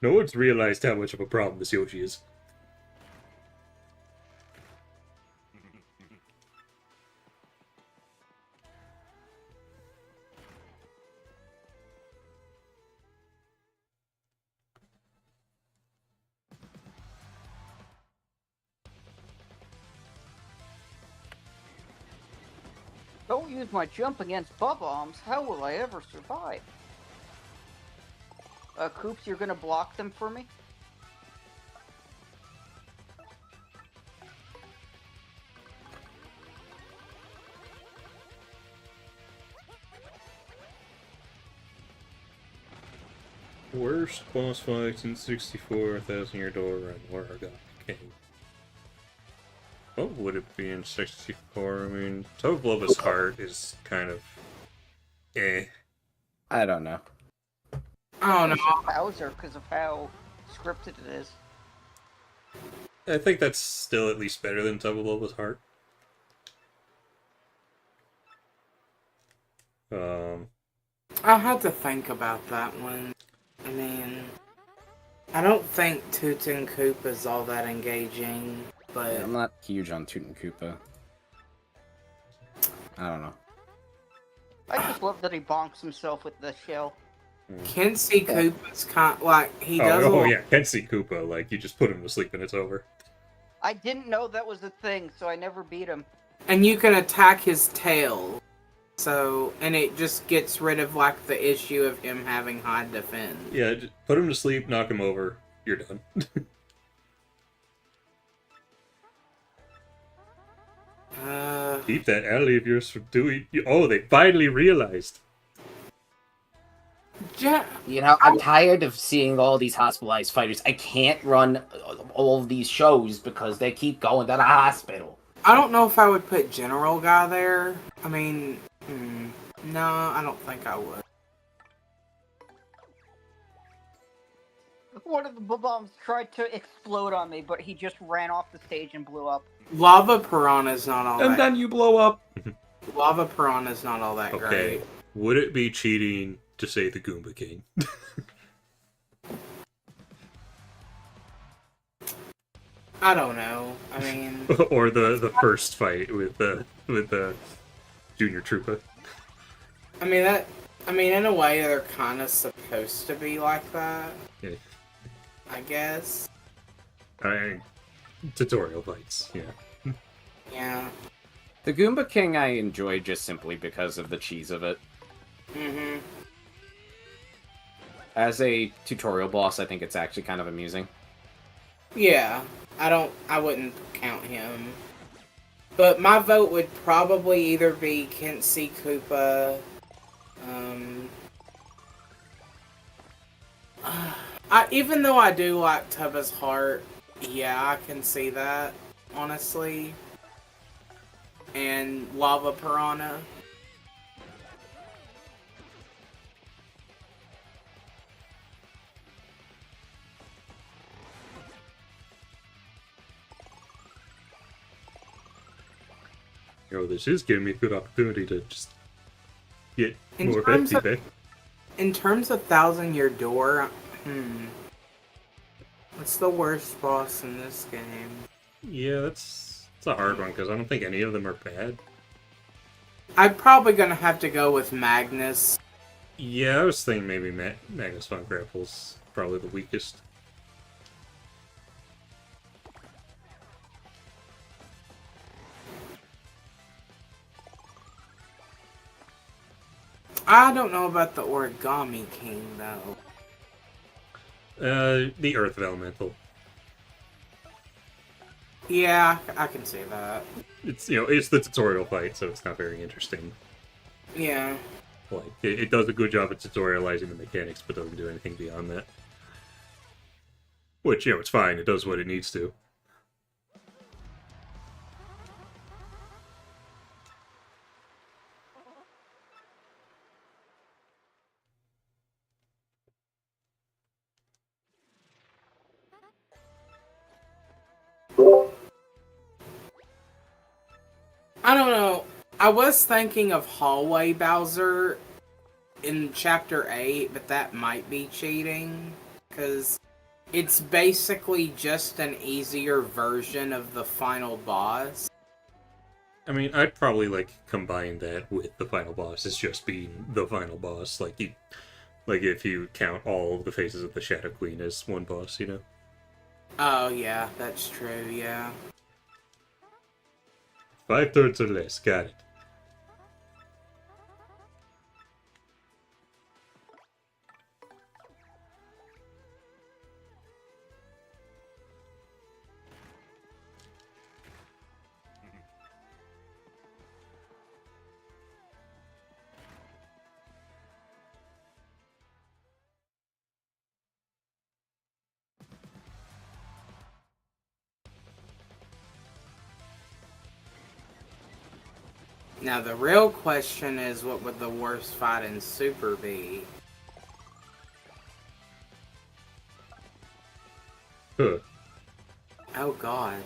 No one's realized how much of a problem this Yoshi is. Don't use my jump against bombs. How will I ever survive? Coops, you're gonna block them for me? Worst boss fights in 64, 1,000-Year Door Run, Wacka King. What would it be in 64? I mean, Toe Globa's Heart is kind of... eh. I don't know. I don't know. Bowser, because of how scripted it is. I think that's still at least better than Toe Globa's Heart. I had to think about that one. I mean, I don't think Toot and Coop is all that engaging, but... Yeah, I'm not huge on Toot and Koopa. I don't know. I just love that he bonks himself with the shell. Kensei Koopa's kind like, he does a oh lot... yeah, Kensei Koopa, like, you just put him to sleep and it's over. I didn't know that was a thing, so I never beat him. And you can attack his tail. So, and it just gets rid of, like, the issue of him having high defense. Yeah, just put him to sleep, knock him over, you're done. Keep that alley of yours from doing... Oh, they finally realized. You know, I'm tired of seeing all these hospitalized fighters. I can't run all of these shows because they keep going to the hospital. I don't know if I would put General Guy there. I mean, no, I don't think I would. One of the bombs tried to explode on me, but he just ran off the stage and blew up. Lava Piranha's not all that. And then you blow up. Lava Piranha's not all that Okay, great. would it be cheating to say the Goomba King? I don't know. I mean, Or the first fight with the Junior Troopa? I mean, in a way, they're kind of supposed to be like that. Yeah. I guess. Tutorial fights, yeah. Yeah. The Goomba King I enjoy just simply because of the cheese of it. Mhm. As a tutorial boss, I think it's actually kind of amusing. Yeah. I wouldn't count him. But my vote would probably either be Kensei Koopa. Even though I do like Tubba's Heart, yeah, I can see that, honestly. And Lava Piranha. Yo, this is giving me a good opportunity to just get In more terms Pepsi of- back. In terms of 1,000-Year Door, what's the worst boss in this game? Yeah, it's a hard one, because I don't think any of them are bad. I'm probably gonna have to go with Magnus. Yeah, I was thinking maybe Magnus Von Grapple's probably the weakest. I don't know about the Origami King, though. The Earth Elemental. Yeah, I can see that. It's, it's the tutorial fight, so it's not very interesting. Yeah. Like, it does a good job at tutorializing the mechanics, but doesn't do anything beyond that. Which, it's fine. It does what it needs to. I don't know. I was thinking of Hallway Bowser in Chapter 8, but that might be cheating. Because it's basically just an easier version of the final boss. I mean, I'd probably, combine that with the final boss as just being the final boss. Like, if you count all of the faces of the Shadow Queen as one boss, Oh, yeah, that's true, yeah. 5 turns or less, got it. Now, the real question is, what would the worst fight in Super be? Huh. Oh, God.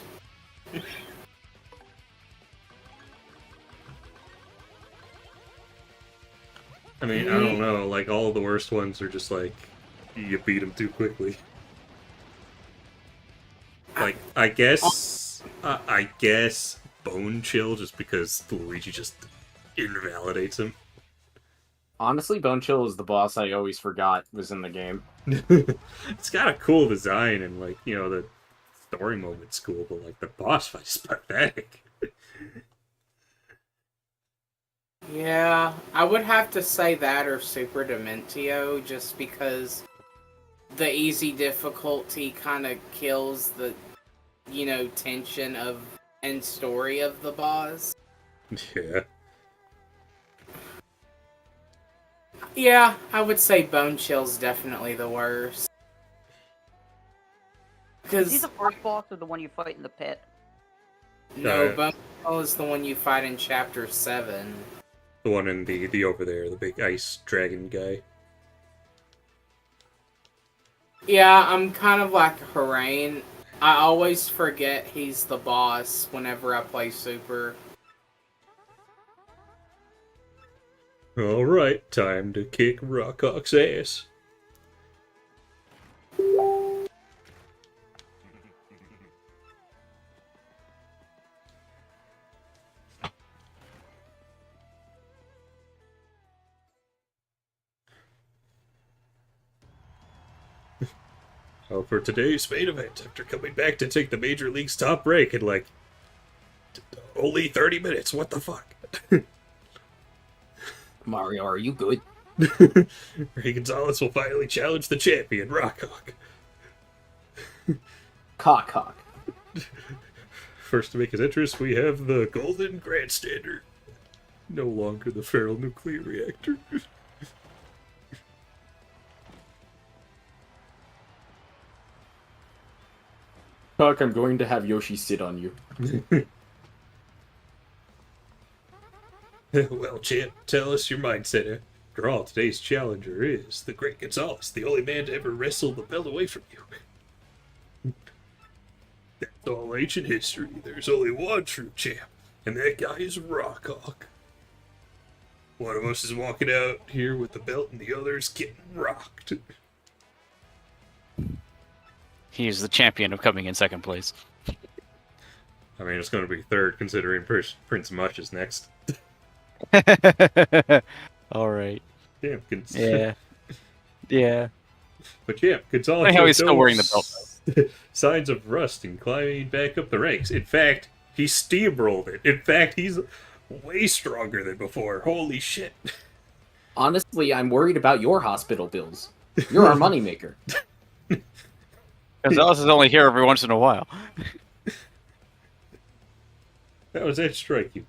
I mean, I don't know. Like, all of the worst ones are just you beat them too quickly. Like, I guess Bone Chill, just because Luigi just invalidates him. Honestly, Bone Chill is the boss I always forgot was in the game. It's got a cool design, and the story moment's cool, but the boss fight is pathetic. Yeah, I would have to say that or Super Dementio, just because the easy difficulty kind of kills the, tension of and story of the boss. Yeah. Yeah, I would say Bone Chill's definitely the worst. Is he the first boss or the one you fight in the pit? No, Bone Chill is the one you fight in Chapter 7. The one in the over there, the big ice dragon guy. Yeah, I'm kind of like Harain. I always forget he's the boss whenever I play Super. Alright, time to kick Rockhock's ass. Oh, for today's main event, after coming back to take the Major League's top break in only 30 minutes, what the fuck? Mario, are you good? Ray Gonzalez will finally challenge the champion, Rockhawk. Cock. First to make his entrance, we have the Golden Grandstander. No longer the feral nuclear reactor. Cock, I'm going to have Yoshi sit on you. Well, champ, tell us your mindset. After all, today's challenger is the Great Gonzalez, the only man to ever wrestle the belt away from you. That's all ancient history. There's only one true champ, and that guy is Rockhawk. One of us is walking out here with the belt, and the other's getting rocked. He is the champion of coming in second place. I mean, it's going to be third, considering Prince Mush is next. All right. Yeah, Yeah. Yeah. But yeah, Gonzalez Funny how showed he's still wearing the belt, signs of rust and climbing back up the ranks. In fact, he steamrolled it. In fact, he's way stronger than before. Holy shit. Honestly, I'm worried about your hospital bills. You're our moneymaker. Gonzalez is only here every once in a while. How does that strike you?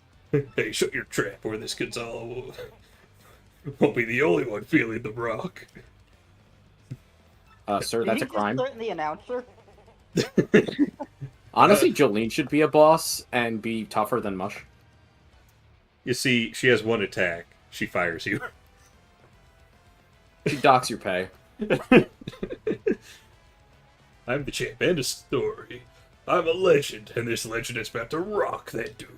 Hey, shut your trap, or this Gonzalo won't be the only one feeling the rock. Sir, Did that's he a crime. Just threaten the announcer? Honestly, Jolene should be a boss and be tougher than Mush. You see, she has one attack. She fires you. She docks your pay. I'm the champ, and a story. I'm a legend, and this legend is about to rock that dude.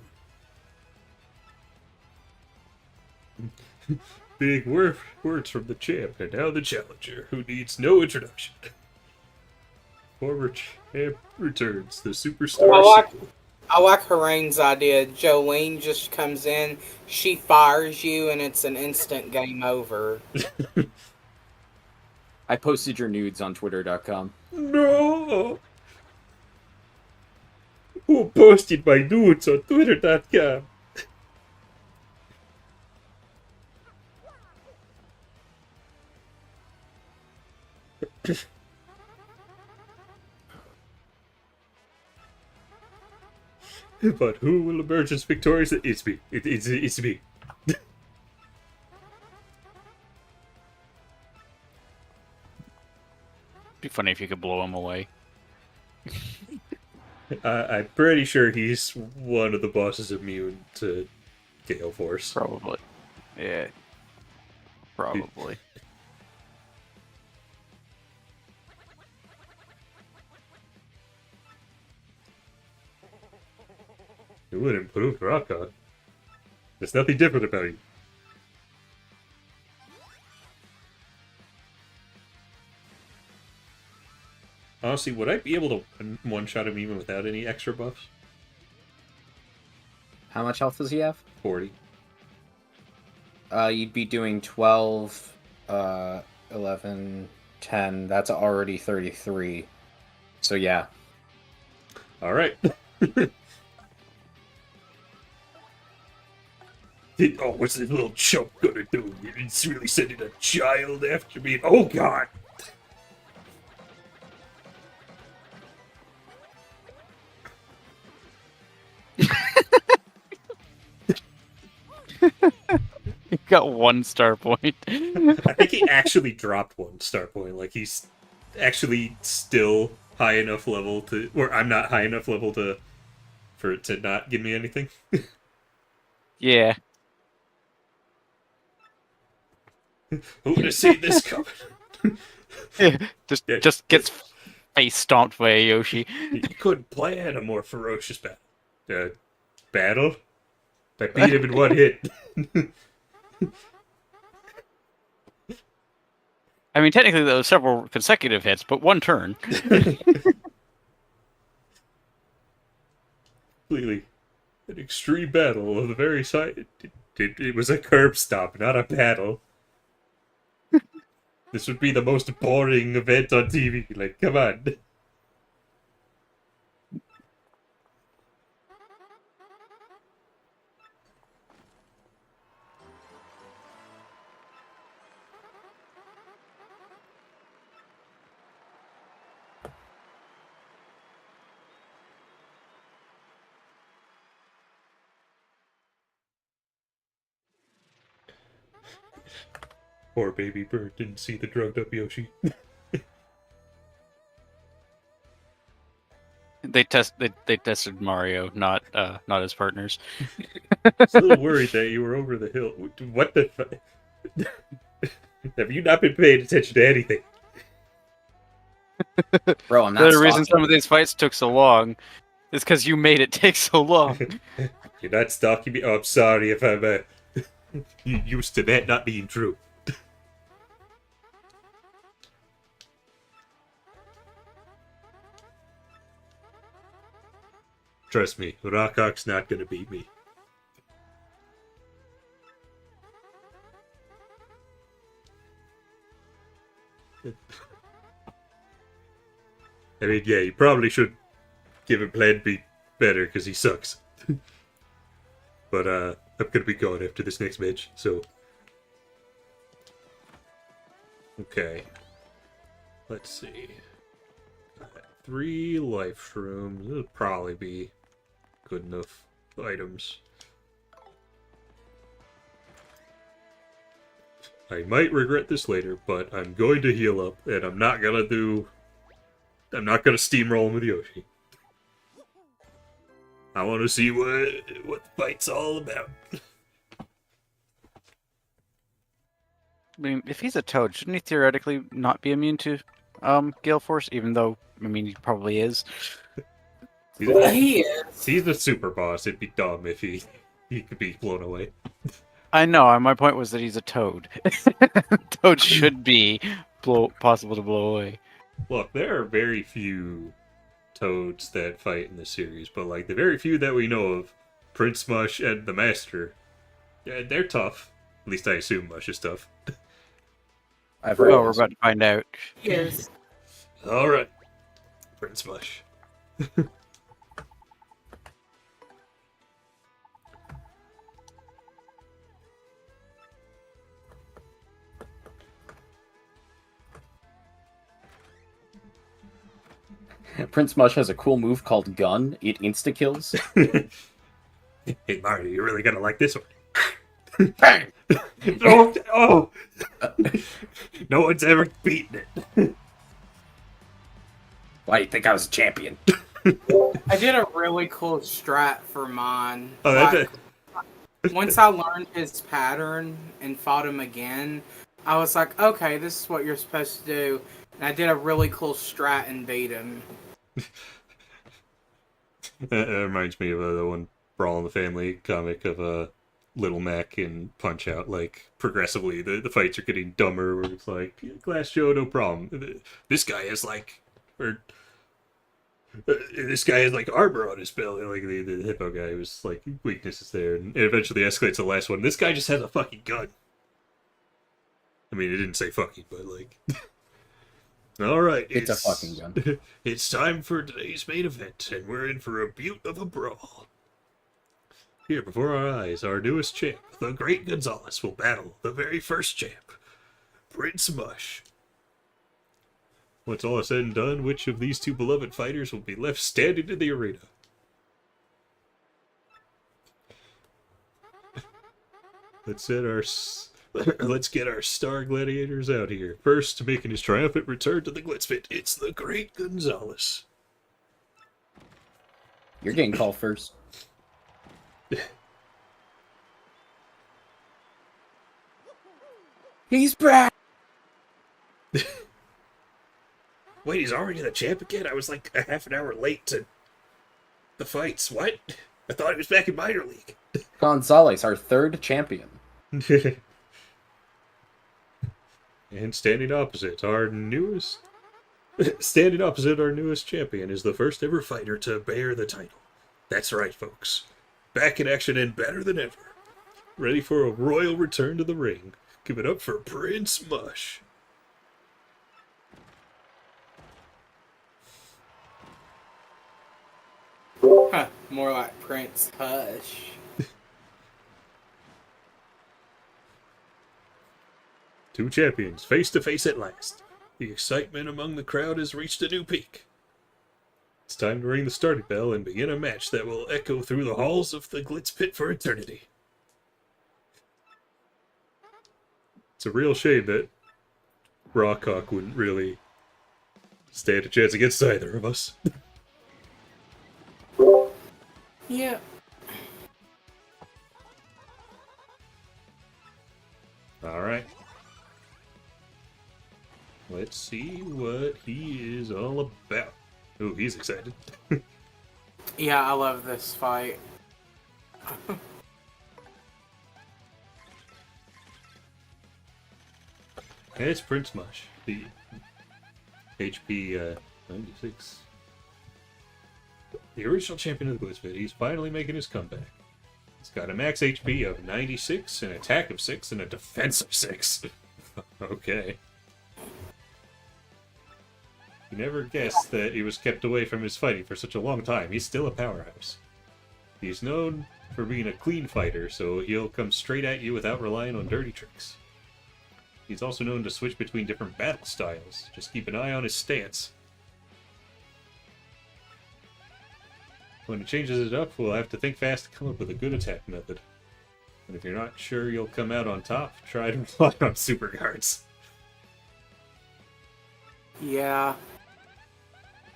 Big words from the champ, and now the challenger, who needs no introduction. Former champ returns, the superstar. I like Harane's idea. Jolene just comes in, she fires you, and it's an instant game over. I posted your nudes on Twitter.com. No! Who posted my nudes on Twitter.com? But who will emerge as victorious? It's me. It's me. Be funny if you could blow him away. I'm pretty sure he's one of the bosses immune to Gale Force. Probably. Yeah. Probably. You would improve rock on. There's nothing different about you. Honestly, would I be able to one-shot him even without any extra buffs? How much health does he have? 40. You'd be doing 12, 11, 10. That's already 33. So yeah. Alright. Oh, what's this little chump gonna do? It's really sending a child after me. Oh, God! He got 1 star point. I think he actually dropped 1 star point. Like, he's actually still high enough level to... Or I'm not high enough level to... For it to not give me anything. Yeah. Who would have seen this coming? Just gets face stomped by a Yoshi. You couldn't plan a more ferocious battle. I beat him in 1 hit. I mean, technically, there were several consecutive hits, but 1 turn. Completely an extreme battle of the very side. It was a curb stop, not a battle. This would be the most boring event on TV. Like, come on. Poor baby bird didn't see the drugged up Yoshi. They tested Mario, not his partners. Still worried that you were over the hill. What the Have you not been paying attention to anything? Bro, I'm not The reason stalking some of these fights took so long is because you made it take so long. You're not stalking me? Oh, I'm sorry if I'm used to that not being true. Trust me, Rockhawk's not gonna beat me. I mean, yeah, you probably should give him Plan B better because he sucks. But I'm gonna be gone after this next match, so. Okay. Let's see. 3 life shrooms. It'll probably be good enough items. I might regret this later, but I'm going to heal up, and I'm not gonna steamroll him with Yoshi. I want to see what the fight's all about. I mean, if he's a Toad, shouldn't he theoretically not be immune to Gale Force? Even though, I mean, he probably is. He is. He's the super boss. It'd be dumb if he could be blown away. I know. My point was that he's a Toad. Toad should be possible to blow away. Look, there are very few Toads that fight in the series, but like the very few that we know of, Prince Mush and the Master, yeah, they're tough. At least I assume Mush is tough. I've heard. Oh, we're about to find out. Yes. All right, Prince Mush. Prince Mush has a cool move called Gun. It insta-kills. Hey Mario, you're really gonna like this one. Bang! Oh! No one's ever beaten it. Why do you think I was a champion? I did a really cool strat for mine. Oh, Like, once I learned his pattern and fought him again, I was like, okay, this is what you're supposed to do. And I did a really cool strat and beat him. That reminds me of the one Brawl in the Family comic of Little Mac and Punch Out. Like, progressively, the fights are getting dumber, where it's like, Glass Joe, no problem. This guy has, like, this guy has, like, armor on his belly. Like, the hippo guy was, like, weaknesses there. And it eventually escalates to the last one. This guy just has a fucking gun. I mean, it didn't say fucking, but, like... Alright, It's a fucking gun. It's time for today's main event, and we're in for a beaut of a brawl. Here, before our eyes, our newest champ, the Great Gonzalez, will battle the very first champ, Prince Mush. Once all is said and done, which of these two beloved fighters will be left standing in the arena? Let's get our star gladiators out here. First, making his triumphant return to the Glitz Pit, it's the Great Gonzalez. You're getting called first. He's back! Wait, he's already the champ again? I was like a half an hour late to the fights. What? I thought he was back in minor league. Gonzalez, our third champion. And standing opposite our newest champion is the first ever fighter to bear the title. That's right, folks. Back in action and better than ever. Ready for a royal return to the ring. Give it up for Prince Mush. Huh, more like Prince Hush. Two champions, face to face at last. The excitement among the crowd has reached a new peak. It's time to ring the starting bell and begin a match that will echo through the halls of the Glitz Pit for eternity. It's a real shame that Rawcock wouldn't really stand a chance against either of us. Yeah. Alright. Let's see what he is all about. Ooh, he's excited. Yeah, I love this fight. And it's Prince Mush, the HP 96. The original champion of the Glitz Pit. He's finally making his comeback. He's got a max HP of 96, an attack of 6, and a defense of 6. Okay. You never guessed that he was kept away from his fighting for such a long time. He's still a powerhouse. He's known for being a clean fighter, so he'll come straight at you without relying on dirty tricks. He's also known to switch between different battle styles. Just keep an eye on his stance. When he changes it up, we'll have to think fast to come up with a good attack method. And if you're not sure you'll come out on top, try to rely on super guards. Yeah.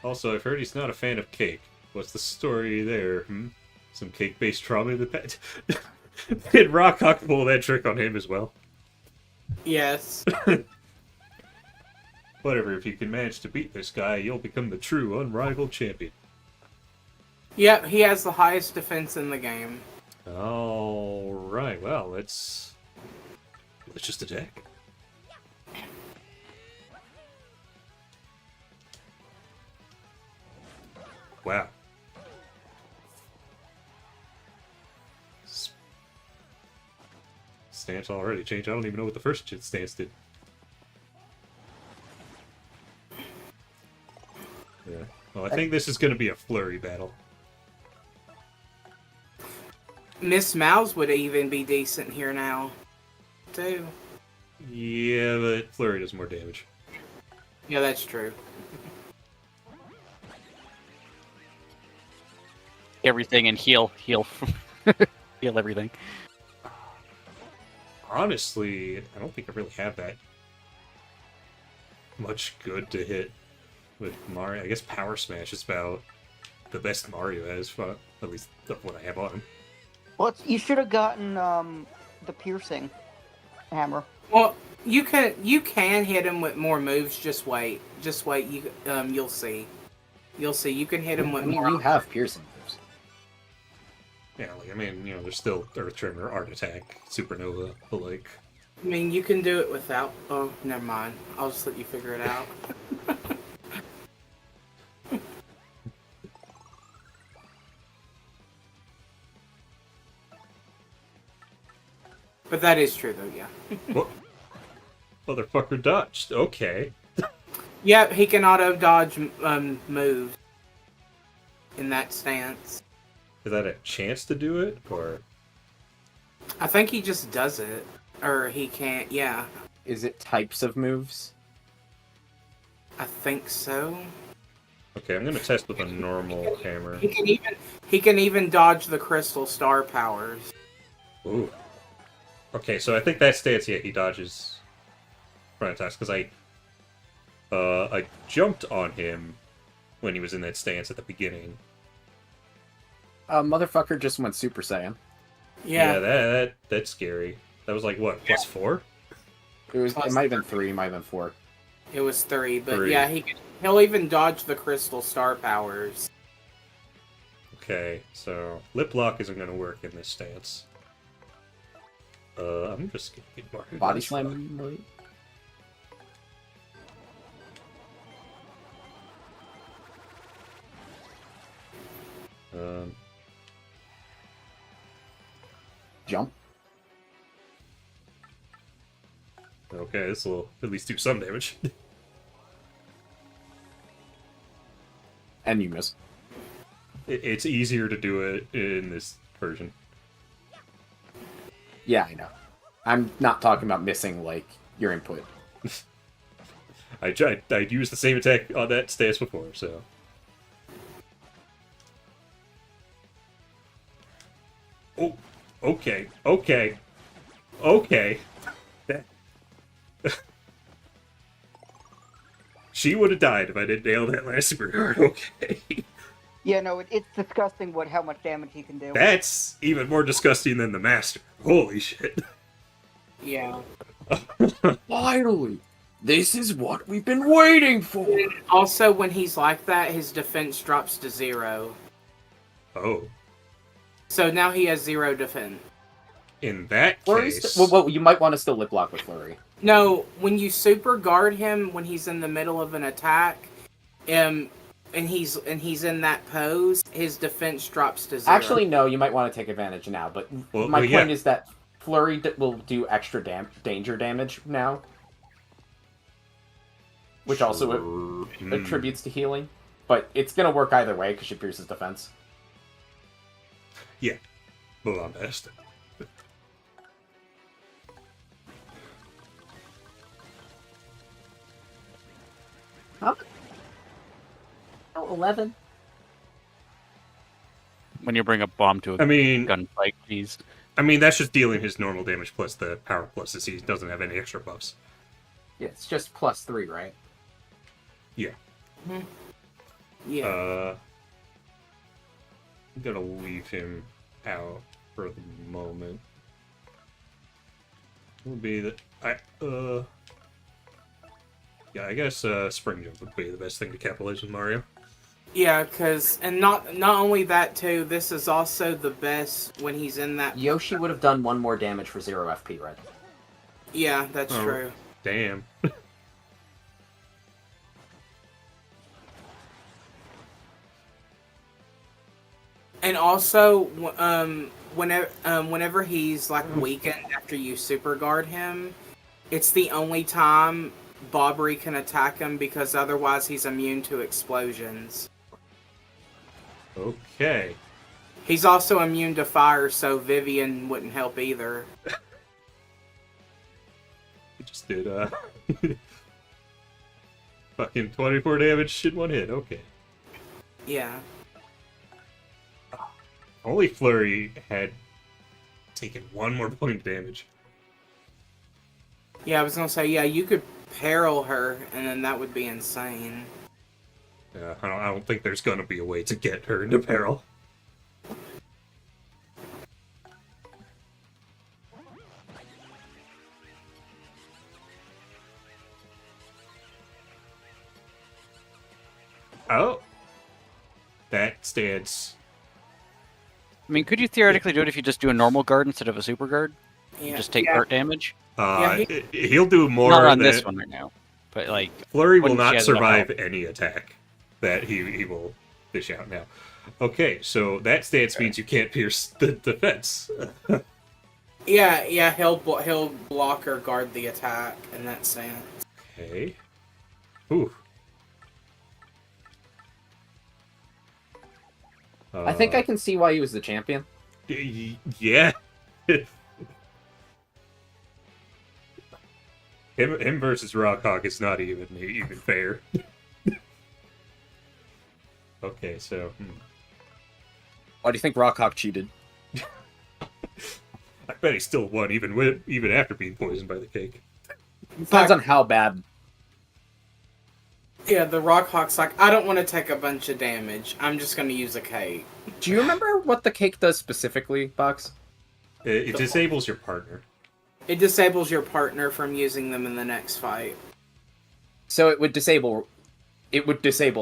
Also, I've heard he's not a fan of cake. What's the story there, Some cake-based trauma in the pet? Did Rockhawk pull that trick on him as well? Yes. Whatever, if you can manage to beat this guy, you'll become the true, unrivaled champion. Yep, he has the highest defense in the game. Alright, well, let's just attack. Wow. Stance already changed. I don't even know what the first stance did. Yeah. Well, I think this is going to be a flurry battle. Miss Mouse would even be decent here now, too. Yeah, but flurry does more damage. Yeah, that's true. Everything and heal. Heal everything. Honestly, I don't think I really have that much good to hit with Mario. I guess Power Smash is about the best Mario has, at least of what I have on him. Well, you should have gotten the piercing hammer. Well, you can hit him with more moves. Just wait. Just wait. You'll see. You'll see. You can hit him with more. You have piercing moves. Yeah, like, I mean, you know, there's still Earth Tremor, Art Attack, Supernova, but like... I mean, you can do it without... Oh, never mind. I'll just let you figure it out. But that is true, though, yeah. What? Motherfucker dodged. Okay. Yeah, he can auto-dodge moves in that stance. Is that a chance to do it, or...? I think he just does it. Or he can't, yeah. Is it types of moves? I think so. Okay, I'm gonna test with a normal hammer. He can even dodge the crystal star powers. Ooh. Okay, so I think that stance, yeah, he dodges front attacks, because I jumped on him when he was in that stance at the beginning. Motherfucker just went Super Saiyan. Yeah. That's scary. That was like, what, +4? It might have been 3, might have been 4. It was 3, but 3. yeah, he'll even dodge the crystal star powers. Okay, so lip lock isn't gonna work in this stance. I'm just gonna get Mario. Body slam. Jump. Okay, this will at least do some damage. And you miss. It's easier to do it in this version. Yeah, I know. I'm not talking about missing, like, your input. I used the same attack on that stance before, so... Oh, okay. That... She would have died if I didn't nail that last super guard, okay. Yeah, no, it's disgusting how much damage he can do. That's even more disgusting than the Master. Holy shit. Yeah. Finally! This is what we've been waiting for! Also, when he's like that, his defense drops to 0. Oh. So now he has 0 defense. In that Flurry's case... well, you might want to still lip lock with Flurry. No, when you super guard him when he's in the middle of an attack, and he's in that pose, his defense drops to 0. Actually, no, you might want to take advantage now, but my point is that Flurry will do extra danger damage now. which also attributes to healing. But it's gonna work either way because she pierces defense. Yeah, a lot best. Huh? Oh, 11. When you bring a bomb to a I mean, gunfight, geez. I mean that's just dealing his normal damage plus the power pluses. He doesn't have any extra buffs. Yeah, it's just +3, right? Yeah. Mhm. Yeah. I'm gonna leave him out for the moment. Would be that yeah, I guess spring jump would be the best thing to capitalize with Mario. Yeah, and not only that too, this is also the best when he's in that. Yoshi would have done 1 more damage for 0 FP, right? Yeah, that's Oh. true. Damn. And also, whenever he's like weakened after you super guard him, it's the only time Bobbery can attack him because otherwise he's immune to explosions. Okay. He's also immune to fire, so Vivian wouldn't help either. He just did fucking 24 damage in 1 hit. Okay. Yeah. Only Flurry had taken 1 more point of damage. Yeah, I was gonna say, yeah, you could peril her, and then that would be insane. I don't think there's gonna be a way to get her into peril. Oh, that stance. I mean, could you theoretically do it if you just do a normal guard instead of a super guard? Yeah. Just take yeah. hurt damage? He'll do more Not on than this one right now. But, like, Flurry will when she not has enough survive health. any attack that he will dish out now. Okay, so that stance means you can't pierce the defense. Yeah, he'll block or guard the attack in that sense. Okay. Ooh. I think I can see why he was the champion. Yeah. him versus Rockhawk is not even fair. Okay, so Why do you think Rockhawk cheated? I bet he still won even after being poisoned by the cake. Depends on how bad. Yeah, the Rockhawk's like, I don't want to take a bunch of damage. I'm just going to use a cake. Do you remember what the cake does specifically, Box? It disables your partner. It disables your partner from using them in the next fight. So it would disable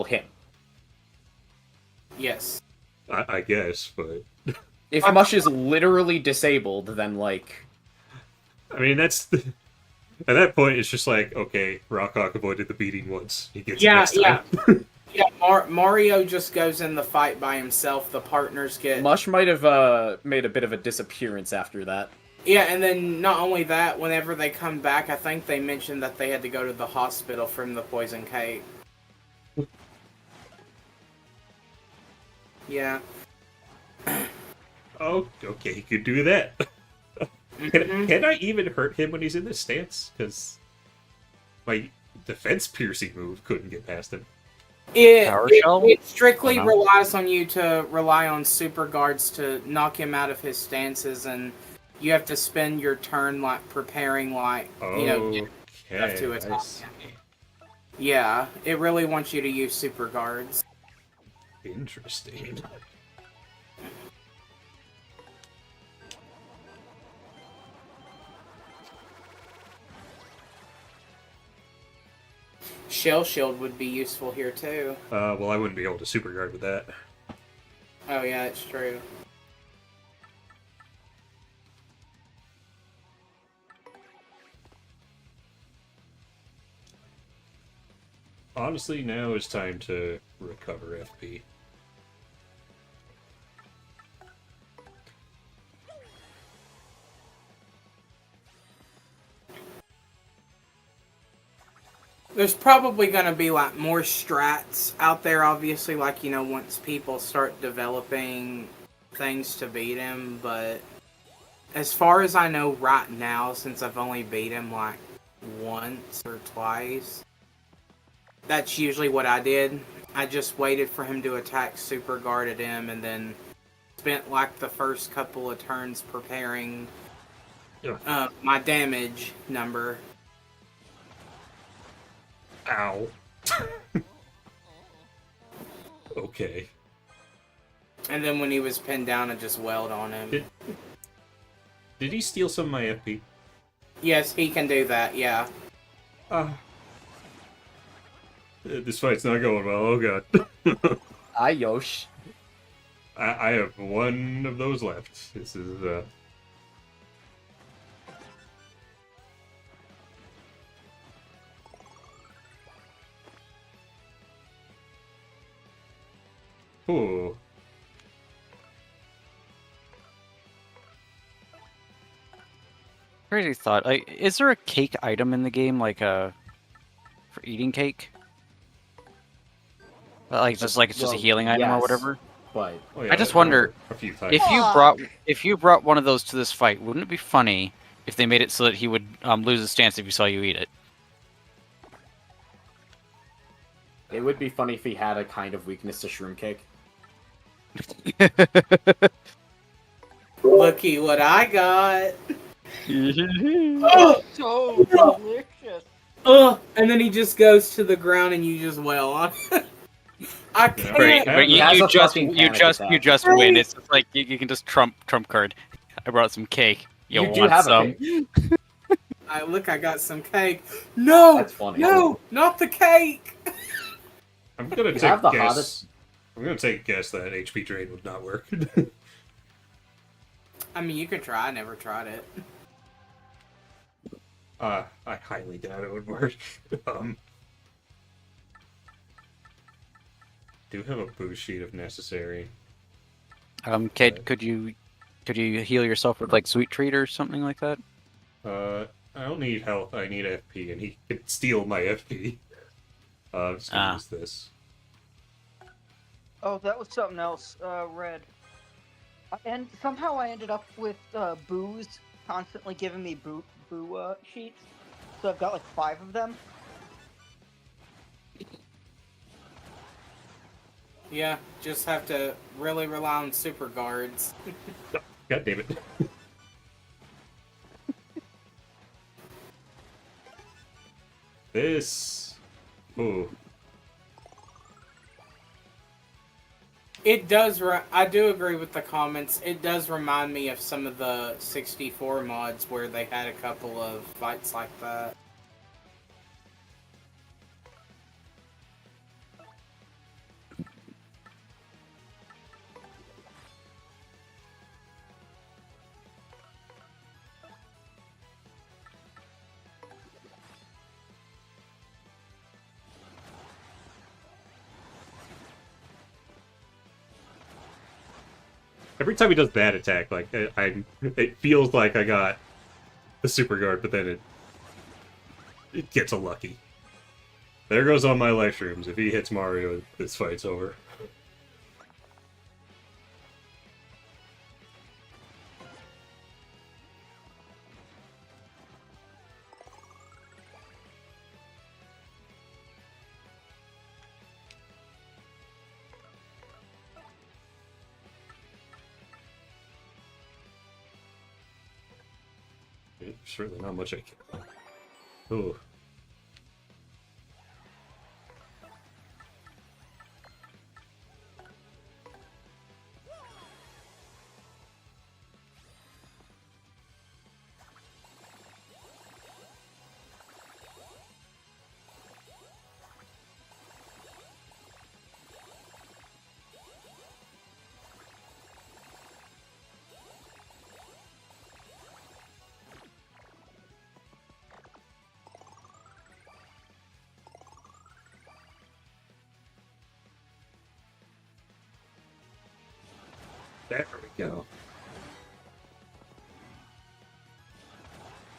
him. Yes. I guess, but If Mush is literally disabled, then like I mean that's at that point it's just like, okay, Rockhawk avoided the beating once. He gets it next time. Yeah, Mario just goes in the fight by himself. The partners get... Mush might have made a bit of a disappearance after that. Yeah, and then not only that, whenever they come back, I think they mentioned that they had to go to the hospital from the poison cake. Yeah. Oh, okay, he could do that. Can I even hurt him when he's in this stance? Because my defense piercing move couldn't get past him. Power shell? It strictly I don't know. relies on you to rely on super guards to knock him out of his stances, and you have to spend your turn like preparing, like stuff to I attack. see. Yeah, it really wants you to use super guards. Interesting. Shell Shield would be useful here too. Well, I wouldn't be able to super guard with that. Oh yeah, it's true. Honestly, now is time to recover FP. There's probably going to be like more strats out there, obviously, like, you know, once people start developing things to beat him, but as far as I know right now, since I've only beat him like once or twice, that's usually what I did. I just waited for him to attack, super guarded him, and then spent like the first couple of turns preparing my damage number. Ow. Okay. And then when he was pinned down, I just wailed on him. Did he steal some of my FP? Yes, he can do that, yeah. This fight's not going well, oh god. Ayosh. I have one of those left. This is, Ooh. Crazy thought. Like, is there a cake item in the game, like for eating cake? Like just like it's just a Well, healing item or yes, whatever. But Oh, yeah, I just I wonder remember a few times. if you brought one of those to this fight, wouldn't it be funny if they made it so that he would lose his stance if he saw you eat it? it would be funny if he had a kind of weakness to shroom cake. Looky what I got! So delicious. And then he just goes to the ground and you just wail on him. I can't. Right. But He has a fucking panic you attack. just win. It's just like you can just trump card. I brought some cake. You You do want have some? a cake. I got some cake. No! That's funny. No! Not the cake! I'm gonna You take have the guess. hottest. I'm gonna take a guess that HP drain would not work. I mean, you could try. I never tried it. I highly doubt it would work. Do have a boost sheet if necessary. Kate, could you heal yourself with like sweet treat or something like that? I don't need health. I need FP, and he could steal my FP. I'm just gonna use this. Oh, that was something else. Red. And somehow I ended up with Boo's constantly giving me boo sheets. So I've got like 5 of them. Yeah, just have to really rely on super guards. God damn it. This. Ooh. It does. I do agree with the comments. It does remind me of some of the 64 mods where they had a couple of fights like that. Every time he does that attack, like it feels like I got the super guard, but then it gets a lucky. There goes all my life shrooms. If he hits Mario, this fight's over. Certainly not much I can. Ooh. There we go.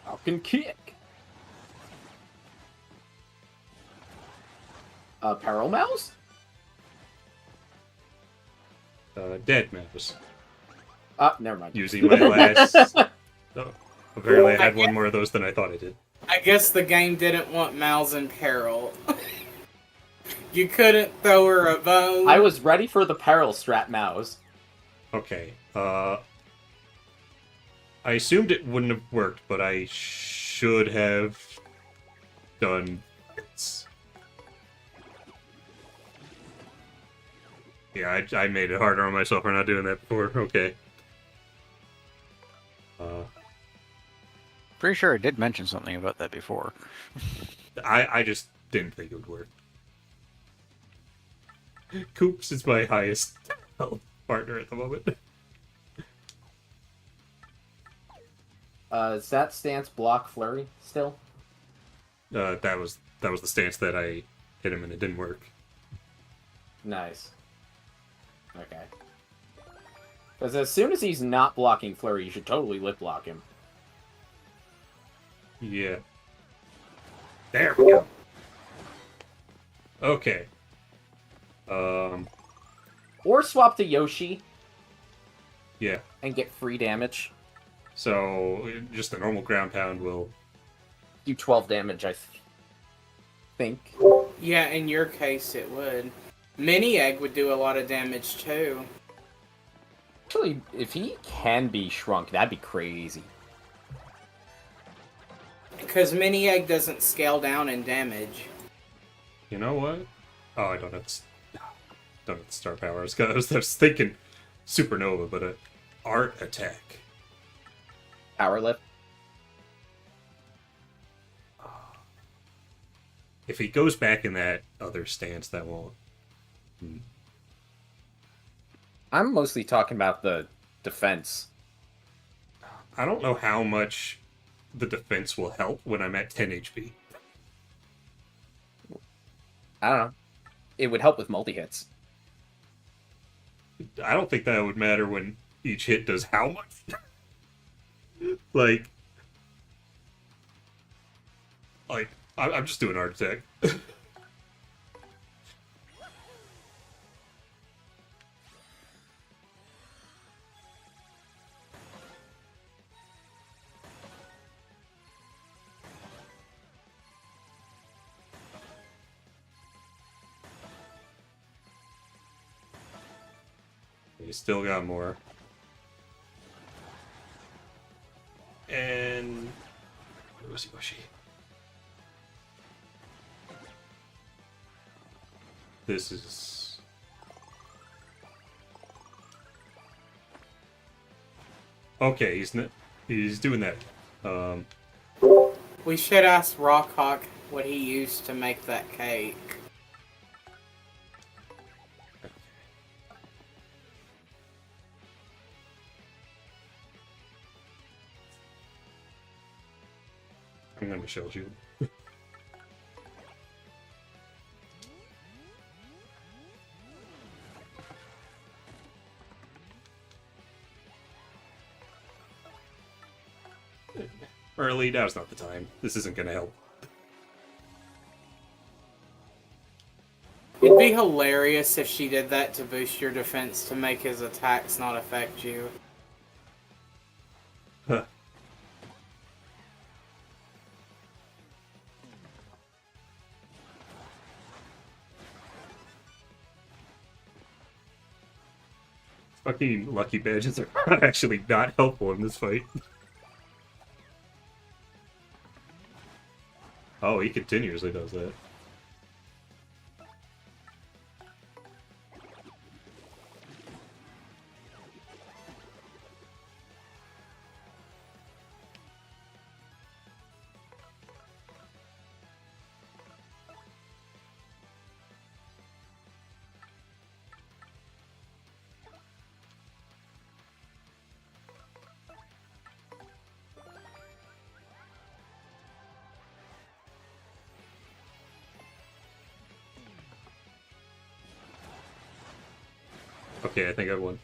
Falcon kick. Peril Mouse? Dead mouse. Never mind. Using my last... Oh, apparently I had one more of those than I thought I did. I guess the game didn't want Mal's in peril. You couldn't throw her a bone. I was ready for the Peril Strat Mouse. Okay, I assumed it wouldn't have worked, but I should have done it. Yeah, I made it harder on myself for not doing that before. Okay. Pretty sure I did mention something about that before. I just didn't think it would work. Coops is my highest health partner at the moment. Is that stance block flurry still? That was the stance that I hit him and it didn't work. Nice. Okay. Because as soon as he's not blocking flurry, you should totally lip block him. Yeah. There we go. Okay. Or swap to Yoshi Yeah. and get free damage. So just a normal ground pound will. Do 12 damage, I think. Yeah, in your case it would. Mini Egg would do a lot of damage too. Actually, if he can be shrunk, that'd be crazy. Because Mini Egg doesn't scale down in damage. You know what? Oh, I don't have star power. I was thinking supernova, but art attack. Power lift. If he goes back in that other stance, that won't. I'm mostly talking about the defense. I don't know how much the defense will help when I'm at 10 HP. I don't know. It would help with multi-hits. I don't think that would matter when each hit does how much. like, I'm just doing art attack. You still got more. And Wishy-washy. This is... Okay, he's doing that. We should ask Rockhawk what he used to make that cake. I'm gonna shell you. Early, now's not the time. This isn't gonna help. It'd be hilarious if she did that to boost your defense to make his attacks not affect you. Huh. Fucking lucky badges are actually not helpful in this fight. Oh, he continuously does that. Okay, I think I won.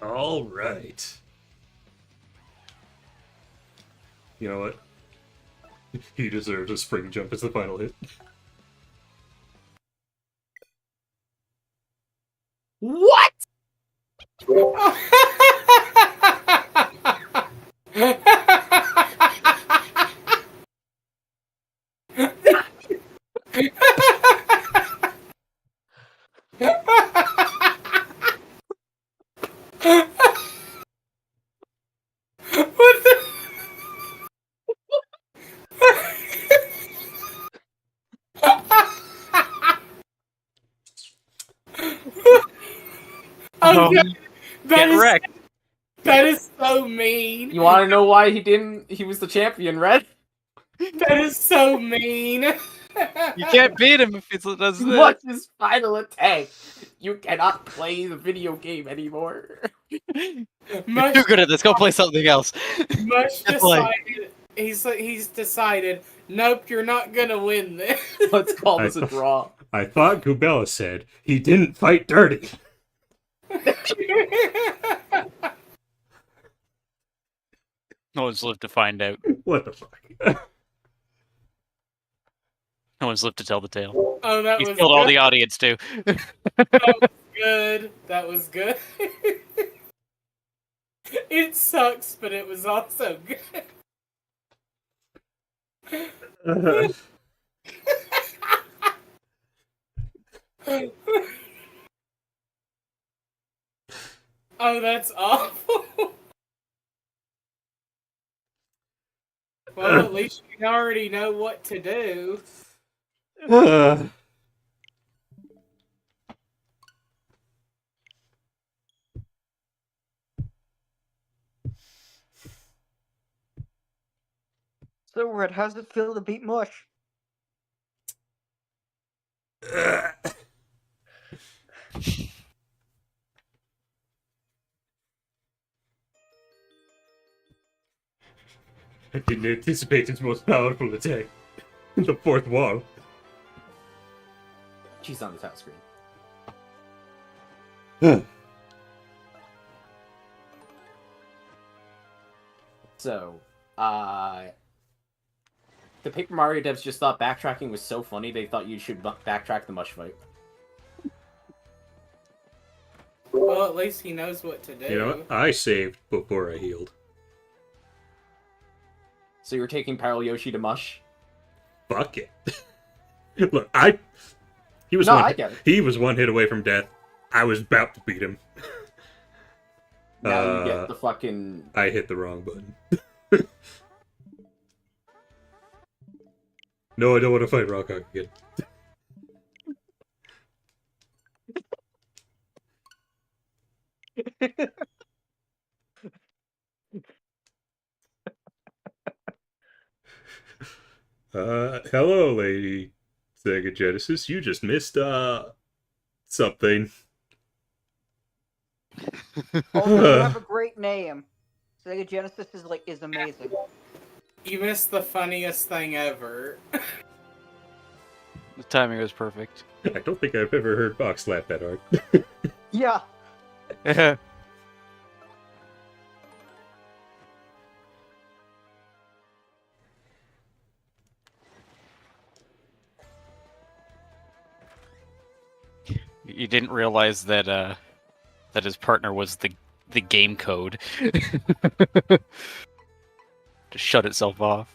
All right. You know what? He deserves a spring jump as the final hit. What? What the? Oh, that Get is wrecked. that is so mean. You want to know why he didn't? He was the champion, Red. That is so mean. You can't beat him if he does this. What's his final attack? You cannot play the video game anymore. You're Mush, too good at this. Go play something else. Mush Good play. decided. He's decided. Nope, you're not gonna win this. Let's call this a draw. I thought Gubella said he didn't fight dirty. No one's lived to find out. What the fuck? No one's lived to tell the tale. Oh, that You was killed all good. the audience too. That was good. That was good. It sucks, but it was also good. Oh, that's awful. Well, at least you already know what to do. So, Red, how's it feel to beat Mush? I didn't anticipate his most powerful attack. The fourth wall. She's on the title screen. So, the Paper Mario devs just thought backtracking was so funny they thought you should backtrack the Mush fight. Well, at least he knows what to do. You know what? I saved before I healed. So you're taking Parallel Yoshi to Mush? Fuck it. Look, he was No, one, I get it. He was one hit away from death. I was about to beat him. Now you get the fucking... I hit the wrong button. No, I don't want to fight Rockhawk again. Hello, lady Sega Genesis. You just missed, something. Also, you have a great name. Sega Genesis is amazing. You missed the funniest thing ever. The timing was perfect. I don't think I've ever heard Box slap that hard. Yeah. You didn't realize that that his partner was the game code. Just shut itself off.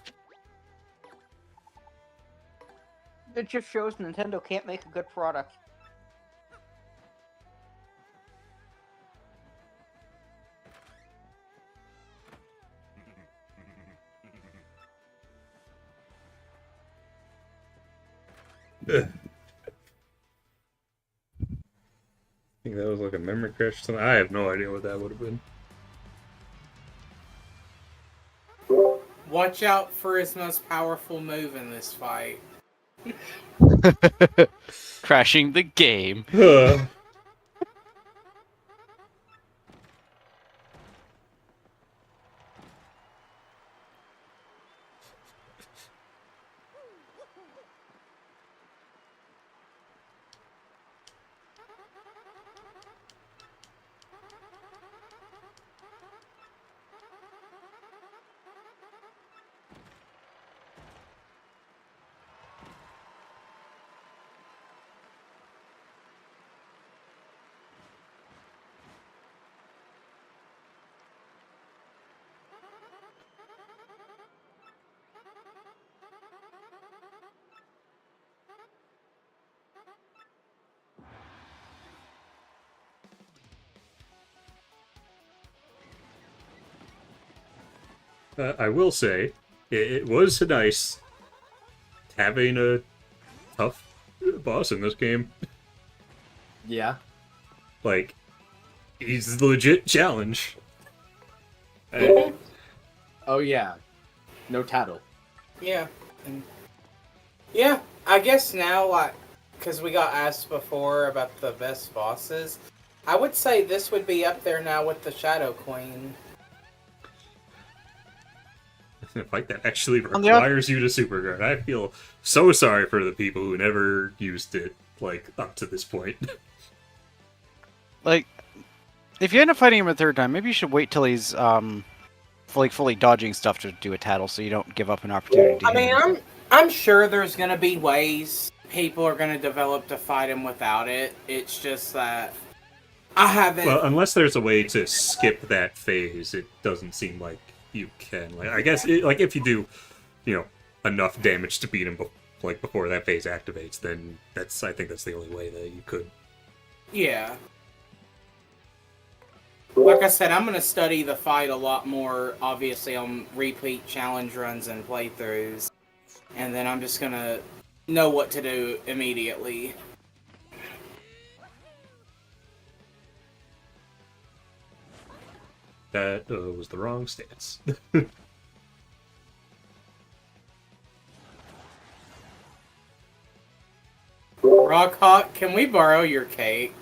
It just shows Nintendo can't make a good product. I think that was like a memory crash or something. I have no idea what that would have been. Watch out for his most powerful move in this fight. Crashing the game. I will say, it was nice having a tough boss in this game. Yeah. Like, he's the legit challenge. Oh yeah. No tattle. Yeah. And yeah, I guess now, like, because we got asked before about the best bosses, I would say this would be up there now with the Shadow Queen. A fight that actually On the oth- requires you to super guard. I feel so sorry for the people who never used it, like, up to this point. Like, if you end up fighting him a third time, maybe you should wait till he's fully dodging stuff to do a tattle, so you don't give up an opportunity. To I hit mean, him. I'm sure there's gonna be ways people are gonna develop to fight him without it. It's just that I haven't. Well, unless there's a way to skip that phase, it doesn't seem like you can. Like, I guess, if you do, enough damage to beat him, before that phase activates, then I think that's the only way that you could. Yeah. Like I said, I'm gonna study the fight a lot more, obviously, on repeat challenge runs and playthroughs, and then I'm just gonna know what to do immediately. That was the wrong stance. Rock Hawk, can we borrow your cake?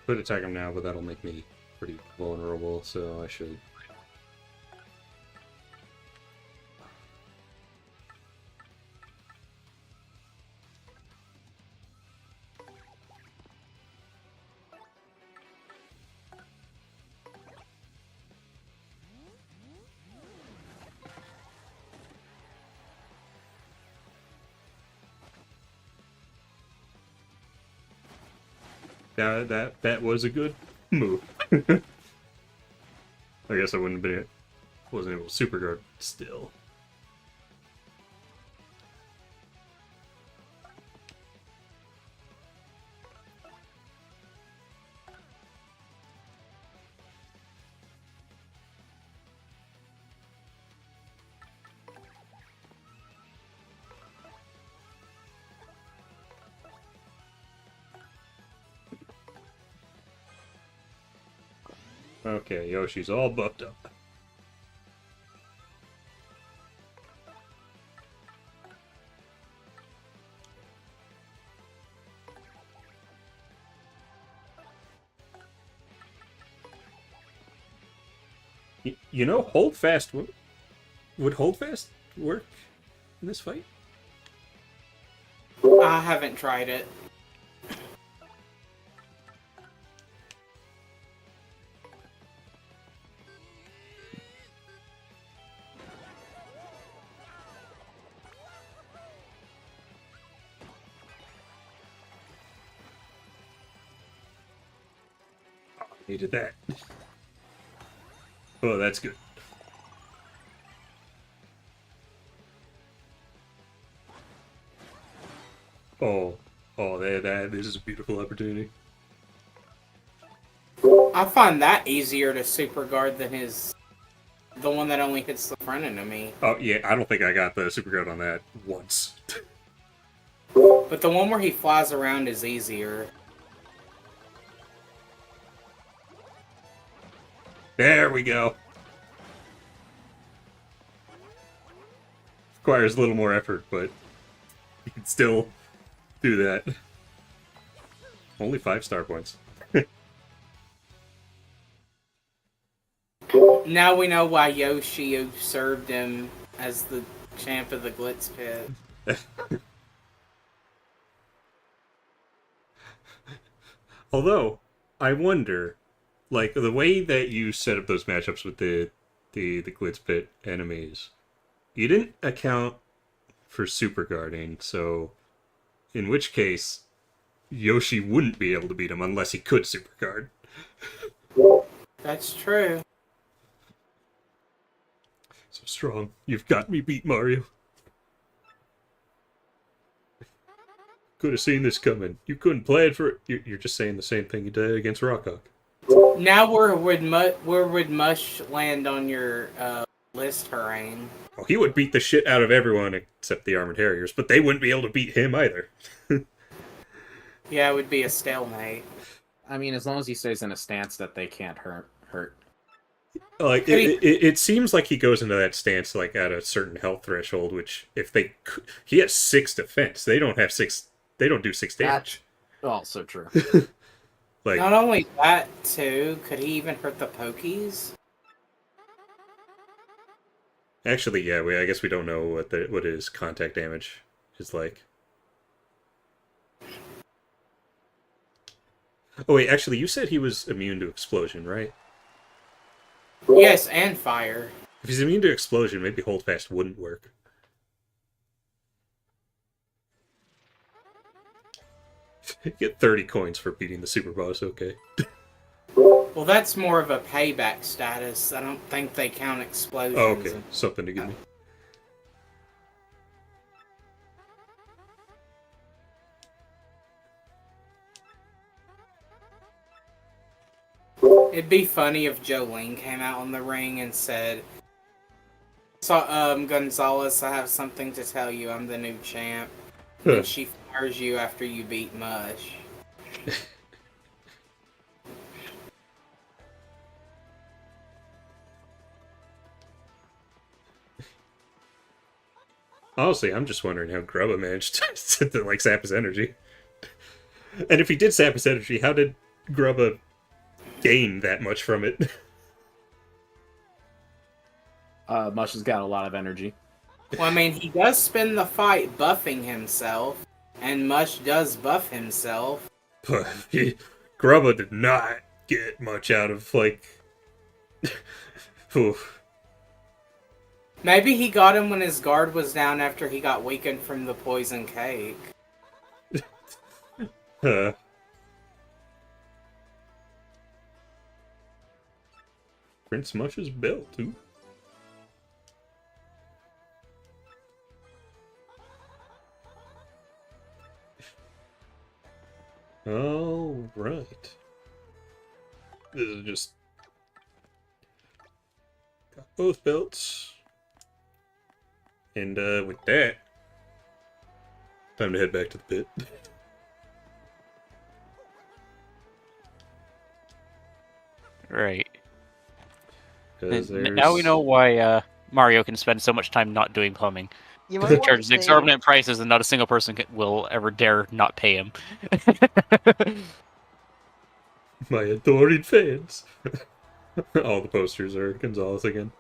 Could attack him now, but that'll make me pretty vulnerable, so I should. That was a good move. I guess I wasn't able to super guard still. Okay, Yoshi's all buffed up. Hold fast would hold fast work in this fight? I haven't tried it. Needed that. Oh, that's good. This is a beautiful opportunity. I find that easier to super guard than the one that only hits the front enemy. Oh yeah, I don't think I got the super guard on that once. But the one where he flies around is easier. There we go. Requires a little more effort, but you can still do that. only 5 star points. Now we know why Yoshi served him as the champ of the Glitz Pit. Although, I wonder, like, the way that you set up those matchups with the Glitz Pit enemies, you didn't account for super guarding, so in which case, Yoshi wouldn't be able to beat him unless he could super guard. That's true. So strong. You've got me beat, Mario. Could have seen this coming. You couldn't plan for it. You're just saying the same thing you did against Rockhawk. Now where would Mush land on your list terrain? Oh, he would beat the shit out of everyone except the Armored Harriers, but they wouldn't be able to beat him either. Yeah, it would be a stalemate. I mean, as long as he stays in a stance that they can't hurt. Like it seems like he goes into that stance like at a certain health threshold, which he has 6 defense. They don't have 6. They don't do 6 damage. That's also true. Like, Not only that, too, could he even hurt the Pokies? actually, yeah. I guess we don't know what his contact damage is like. Oh wait, actually, you said he was immune to explosion, right? Yes, and fire. If he's immune to explosion, maybe Hold Fast wouldn't work. Get 30 coins for beating the super boss, okay. Well, that's more of a payback status. I don't think they count explosions. Oh, okay. Something to give me. It'd be funny if Jolene came out on the ring and said, "So, Gonzalez, I have something to tell you. I'm the new champ." And she fires you after you beat Mush. Honestly, I'm just wondering how Grubba managed to like sap his energy. And if he did sap his energy, how did Grubba gain that much from it? Mush has got a lot of energy. Well, I mean, he does spend the fight buffing himself, and Mush does buff himself. But Grubba did not get much out of, like... Oof. Maybe he got him when his guard was down after he got weakened from the poison cake. Prince Mush's belt, too. All right. This is just got both belts, and with that, time to head back to the pit. Right. 'Cause Now we know why Mario can spend so much time not doing plumbing. You He might want to charges say, exorbitant prices, and not a single person will ever dare not pay him. My adoring fans. All the posters are Gonzalez again.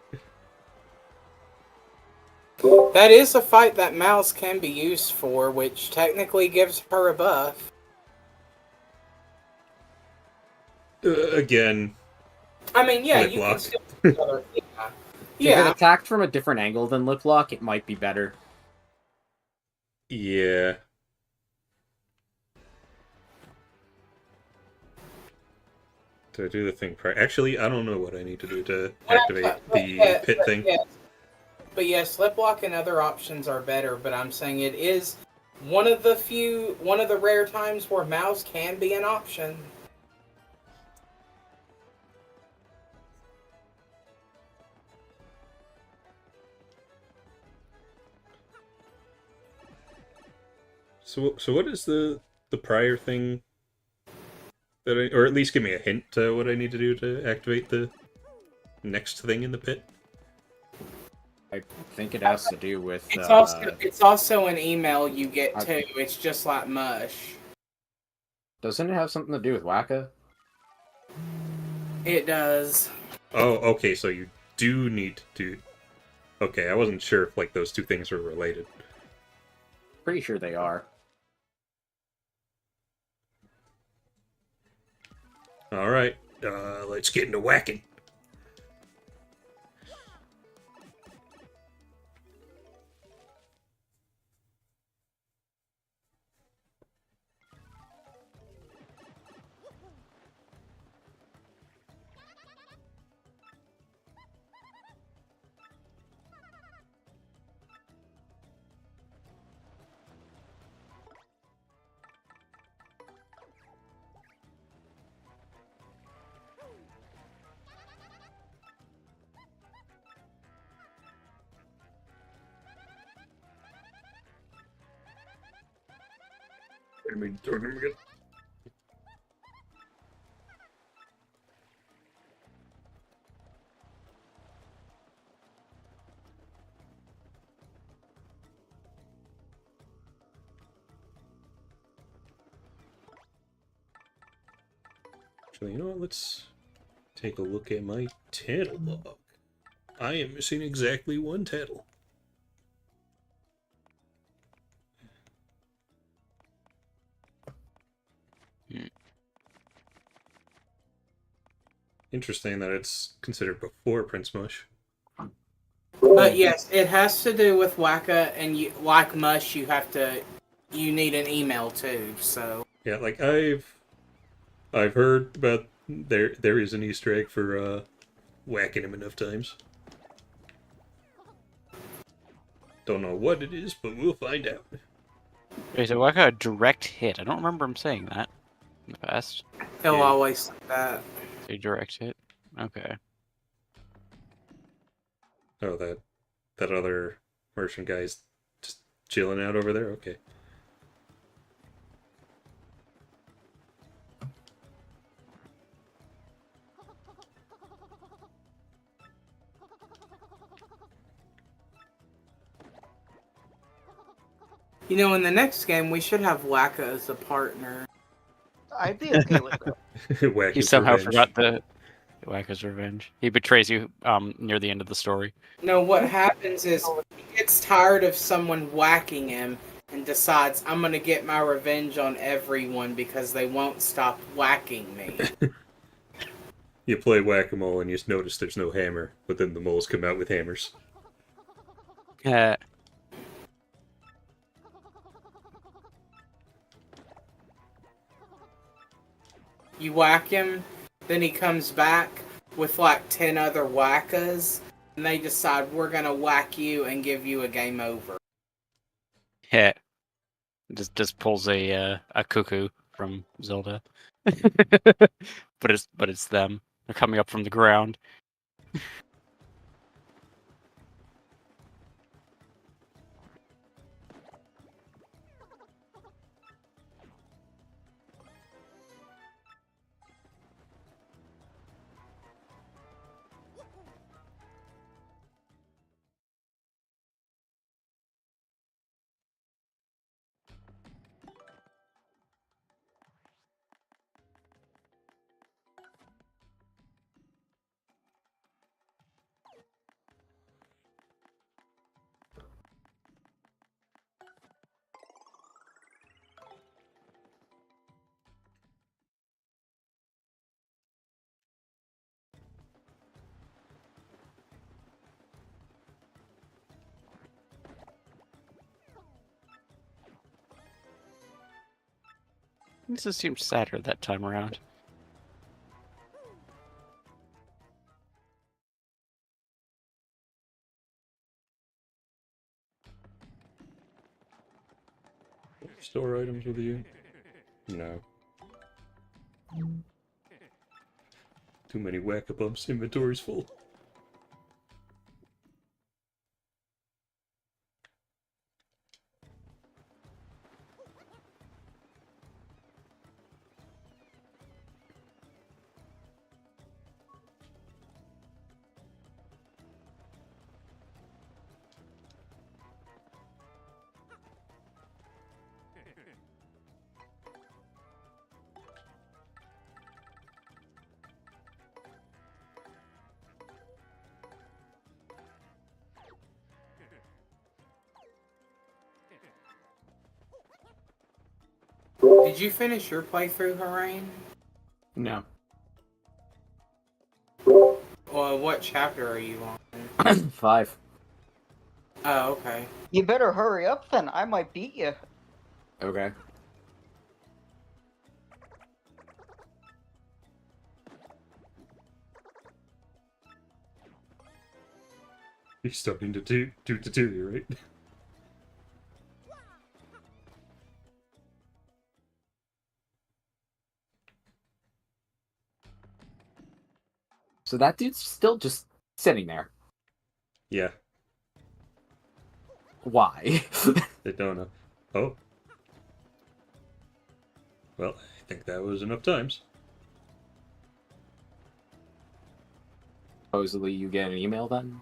That is a fight that Mouse can be used for, which technically gives her a buff. Again, I mean, yeah, Lip you can lock. still do other- yeah. If it Yeah, attacked from a different angle than Lip Lock, it might be better. yeah. Do I do the thing prior? Actually, I don't know what I need to do to activate the pit thing. Yes. But yes, slip block and other options are better, but I'm saying it is one of the rare times where Mouse can be an option. So what is the prior thing that or at least give me a hint to what I need to do to activate the next thing in the pit? I think it has to do with... It's also an email you get too. It's just like Mush. Doesn't it have something to do with Wacka? It does. Oh, okay, so you do need to do... Okay, I wasn't sure if, like, those two things were related. Pretty sure they are. Alright, let's get into whacking. Actually, you know what? Let's take a look at my tattle log. I am missing exactly one tattle. Interesting that it's considered before Prince Mush. But yes, it has to do with Wacka, and you, like Mush, you need an email too. So Yeah, like I've heard about there is an Easter egg for whacking him enough times. Don't know what it is, but we'll find out. Wait, so Wacka a direct hit? I don't remember him saying that in the past. he'll Yeah. always say that. A direct hit? Okay. Oh, that other merchant guy's just chilling out over there? Okay. You know, in the next game, we should have Wacka as a partner. I'd be okay with that. Whack He his somehow revenge. forgot the Wacka's revenge. He betrays you near the end of the story. No, what happens is he gets tired of someone whacking him and decides, I'm going to get my revenge on everyone because they won't stop whacking me. You play whack-a-mole and you just notice there's no hammer, but then the moles come out with hammers. You whack him, then he comes back with like 10 other whackas, and they decide, we're going to whack you and give you a game over. Yeah. Just pulls a cuckoo from Zelda. but it's them. They're coming up from the ground. This just seems sadder that time around. Store items with you? No. Too many whack-a-bumps, inventory's full. Did you finish your playthrough, Harain? No. Well, what chapter are you on? 5. Oh, okay. You better hurry up then. I might beat you. Okay. He's starting to do right? So that dude's still just sitting there. Yeah, Why? they don't know. Oh. Well, I think that was enough times. Supposedly you get an email then?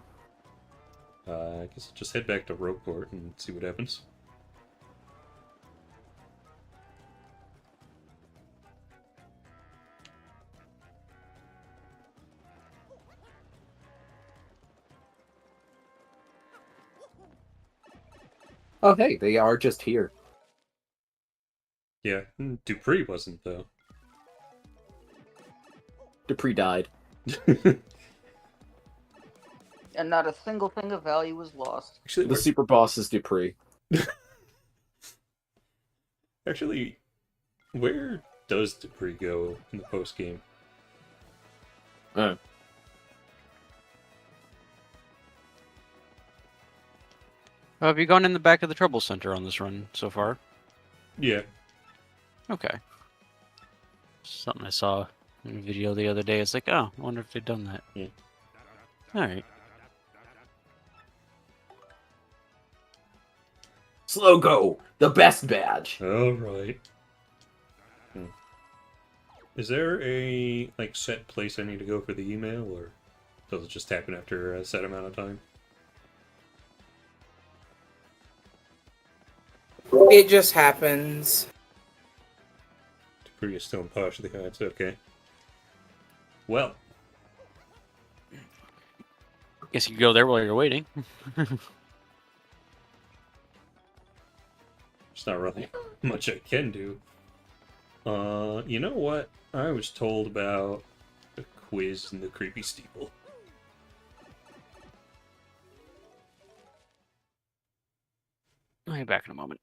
I guess I'll just head back to Rogueport and see what happens. Oh, hey, they are just here. Yeah, Dupree wasn't, though. Dupree died. And not a single thing of value was lost. Actually, The super boss is Dupree. Actually, where does Dupree go in the post game? Have you gone in the back of the Trouble Center on this run so far? Yeah. Okay. Something I saw in a video the other day. It's like, oh, I wonder if they've done that. Yeah. Alright. Slow go, the best badge. All right. Is there a set place I need to go for the email, or does it just happen after a set amount of time? It just happens. Dupree is still in partially heights. Okay. Well, Guess you can go there while you're waiting. there's not really much I can do. You know what? I was told about a quiz in the creepy steeple. I'll be back in a moment.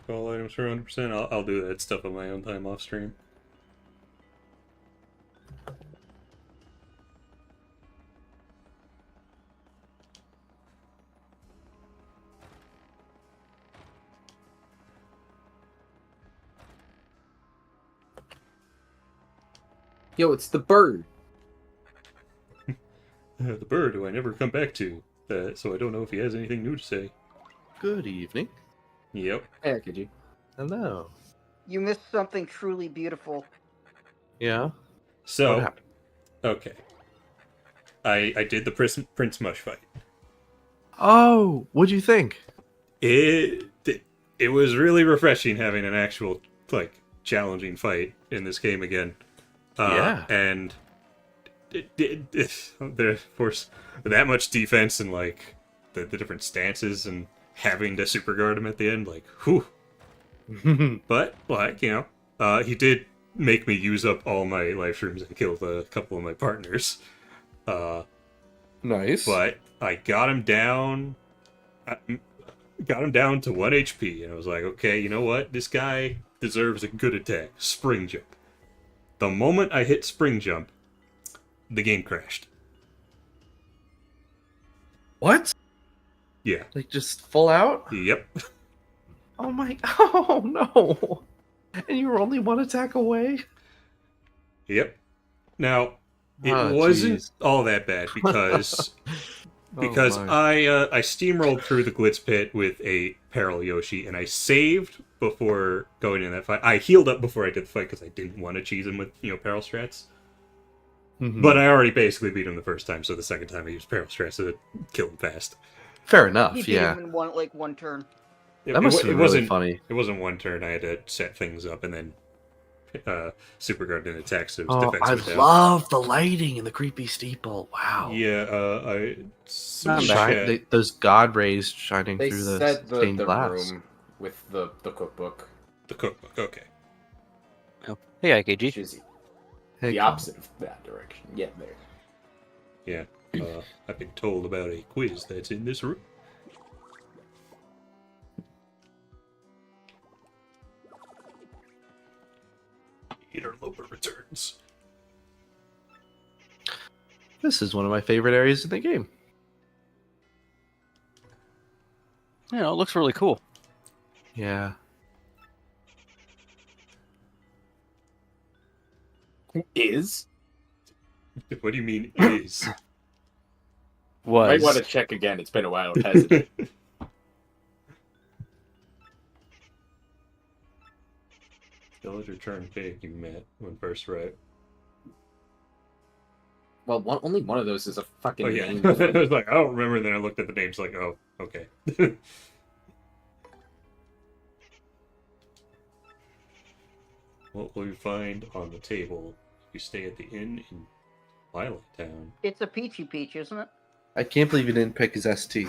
All items for 100%. I'll do that stuff on my own time off stream. Yo, it's the bird. The bird who I never come back to, so I don't know if he has anything new to say. Good evening. Yep. Hey, could you? Hello. You missed something truly beautiful. Yeah? So, What happened? okay. I did the Prince Mush fight. Oh, what'd you think? It was really refreshing having an actual challenging fight in this game again. Yeah. And there was that much defense and the different stances and having to super guard him at the end, whew. But he did make me use up all my life shrooms and killed a couple of my partners. Nice. But I got him down. Got him down to 1 HP, and I was like, okay, you know what? This guy deserves a good attack. Spring jump. The moment I hit spring jump, the game crashed. What? Yeah. Like just full out? Yep. Oh my! Oh no! And you were only one attack away. Yep. Now, it Oh, wasn't jeez. all that bad because Oh, because my. I steamrolled through the Glitz Pit with a Peril Yoshi, and I saved before going in that fight. I healed up before I did the fight because I didn't want to cheese him with, peril strats. Mhm. But I already basically beat him the first time, so the second time I used peril strats to kill him fast. Fair enough. He beat Yeah. him in one turn. That must have been really wasn't funny. It wasn't one turn. I had to set things up and then super guard and attack, so it was Oh, defense I went down. love the lighting and the creepy steeple. Wow. Yeah, Not bad. Those god rays shining They through the said stained the glass. room with the cookbook, the cookbook. Okay. Oh. Hey, which IKG. is Hey, the come opposite of that direction. Yeah, there. Yeah. I've been told about a quiz that's in this room. Interloper returns. This is one of my favorite areas in the game. You know, it looks really cool. Yeah. Is What do you mean is? might Was. want to check again. It's been a while, hasn't it? Villager turned big, you met when first right. Well, only one of those is a fucking Oh yeah. name. I was like, I don't remember, and then I looked at the names like, oh, okay. What will you find on the table if you stay at the inn in Lilac Town? It's a peachy peach, isn't it? I can't believe you didn't pick his ST.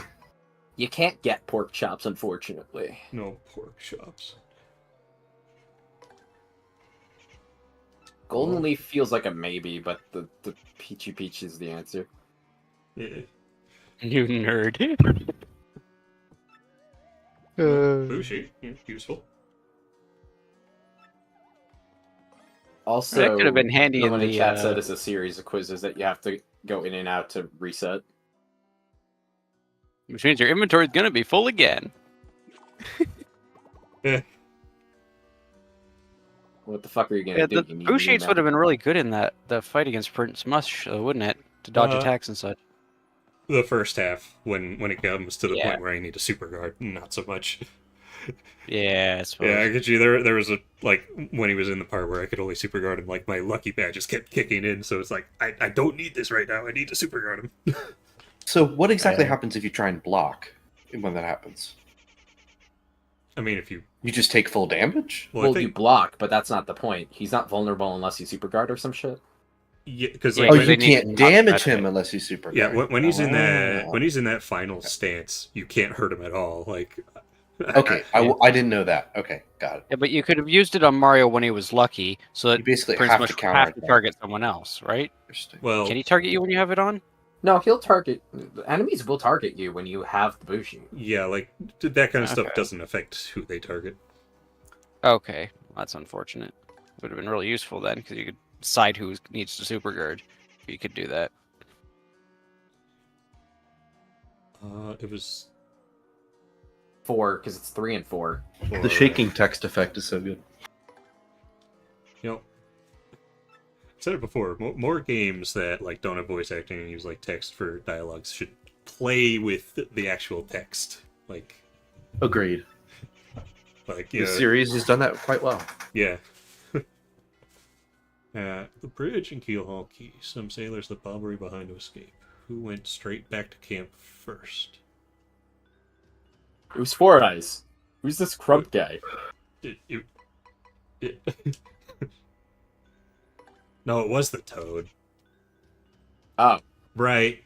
You can't get pork chops, unfortunately. No pork chops. Golden Leaf feels like a maybe, but the Peachy Peach is the answer. Yeah. You nerd. Bushi, yeah, useful. Also, That could have been handy in someone in the, chat said it's a series of quizzes that you have to go in and out to reset. Which means your inventory is going to be full again. What the fuck are you gonna Yeah, do? the You need boo me sheets now? would have been really good in the fight against Prince Mush, wouldn't it? To dodge attacks and such. The first half, when it comes to the Yeah. point where I need a super guard, not so much. Yeah, I suppose. Yeah, I get you. There was a when he was in the part where I could only super guard him, like my lucky badges kept kicking in, so it's like I don't need this right now. I need to super guard him. So what exactly happens if you try and block when that happens? I mean, if you You just take full damage? well, I Well, think you block, but that's not the point. He's not vulnerable unless you super guard or some shit. yeah, because Yeah, Oh, but you they need can't to damage block him that. unless you super yeah, guard. when he's in that Ah. final stance, you can't hurt him at all. Like Okay, I didn't know that. Okay, got it. Yeah, but you could have used it on Mario when he was lucky, so that You basically Prince have Mush to would counter have to attack. target someone else, right? Interesting. well, Can he target you when you have it on? No, he'll target. Enemies will target you when you have the Bushi. yeah, like that kind of stuff Okay. doesn't affect who they target. Okay, well, that's unfortunate. Would have been really useful then, because you could decide who needs to super guard. You could do that. It was 4, because it's 3 and 4. The shaking text effect is so good. You know, I said it before. More games that like don't have voice acting and use like text for dialogues should play with the actual text. Like Agreed. yeah, The series has done that quite well. yeah. The bridge and Keelhaul Key. Some sailors left Bobbery behind to escape. Who went straight back to camp first? It was 4 Eyes. Who's this Crump guy? It- No, it was the Toad. Oh, Right.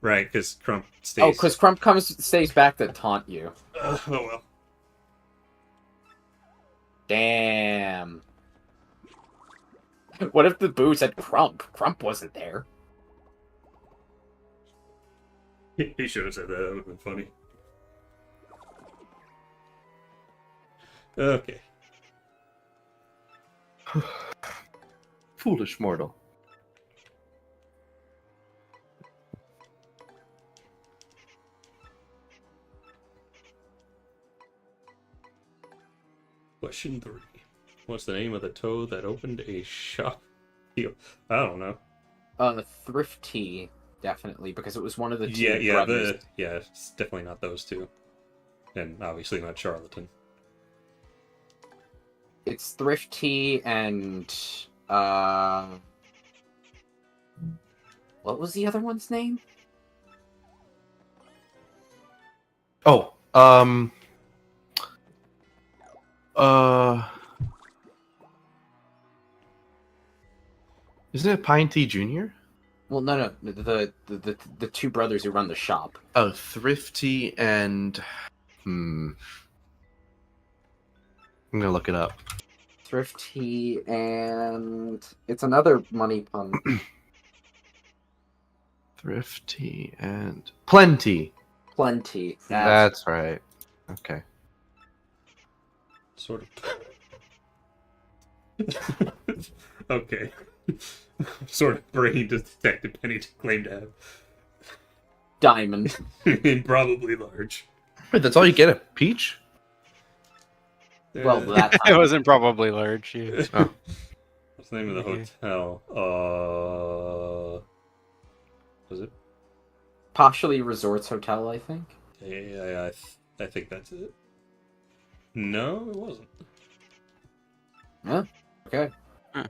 Right, because Crump stays. oh, because Crump stays back to taunt you. Oh well. Damn. What if the boo said Crump? Crump wasn't there. He should have said that. That would have been funny. Okay. Foolish mortal. Question 3. What's the name of the toad that opened a shop? I don't know. Thrifty, definitely, because it was one of the two Yeah, brothers. it's definitely not those two. And obviously not Charlatan. It's Thrifty and what was the other one's name? Oh, isn't it Pine Tea Jr.? Well, no, the two brothers who run the shop. Oh, Thrifty and I'm gonna look it up. Thrifty and it's another money pun. Thrifty and Plenty. Plenty. That's right. Okay. Sort of. Okay. Sort of brain detective Penny to claim to have. Diamond. Probably large. Wait, that's all you get at Peach? Well, that It wasn't probably large. Yeah. Oh. What's the name of the Yeah. hotel? Was it? Partially Resorts Hotel, I think. Yeah, I think that's it. No, it wasn't. Okay. Huh.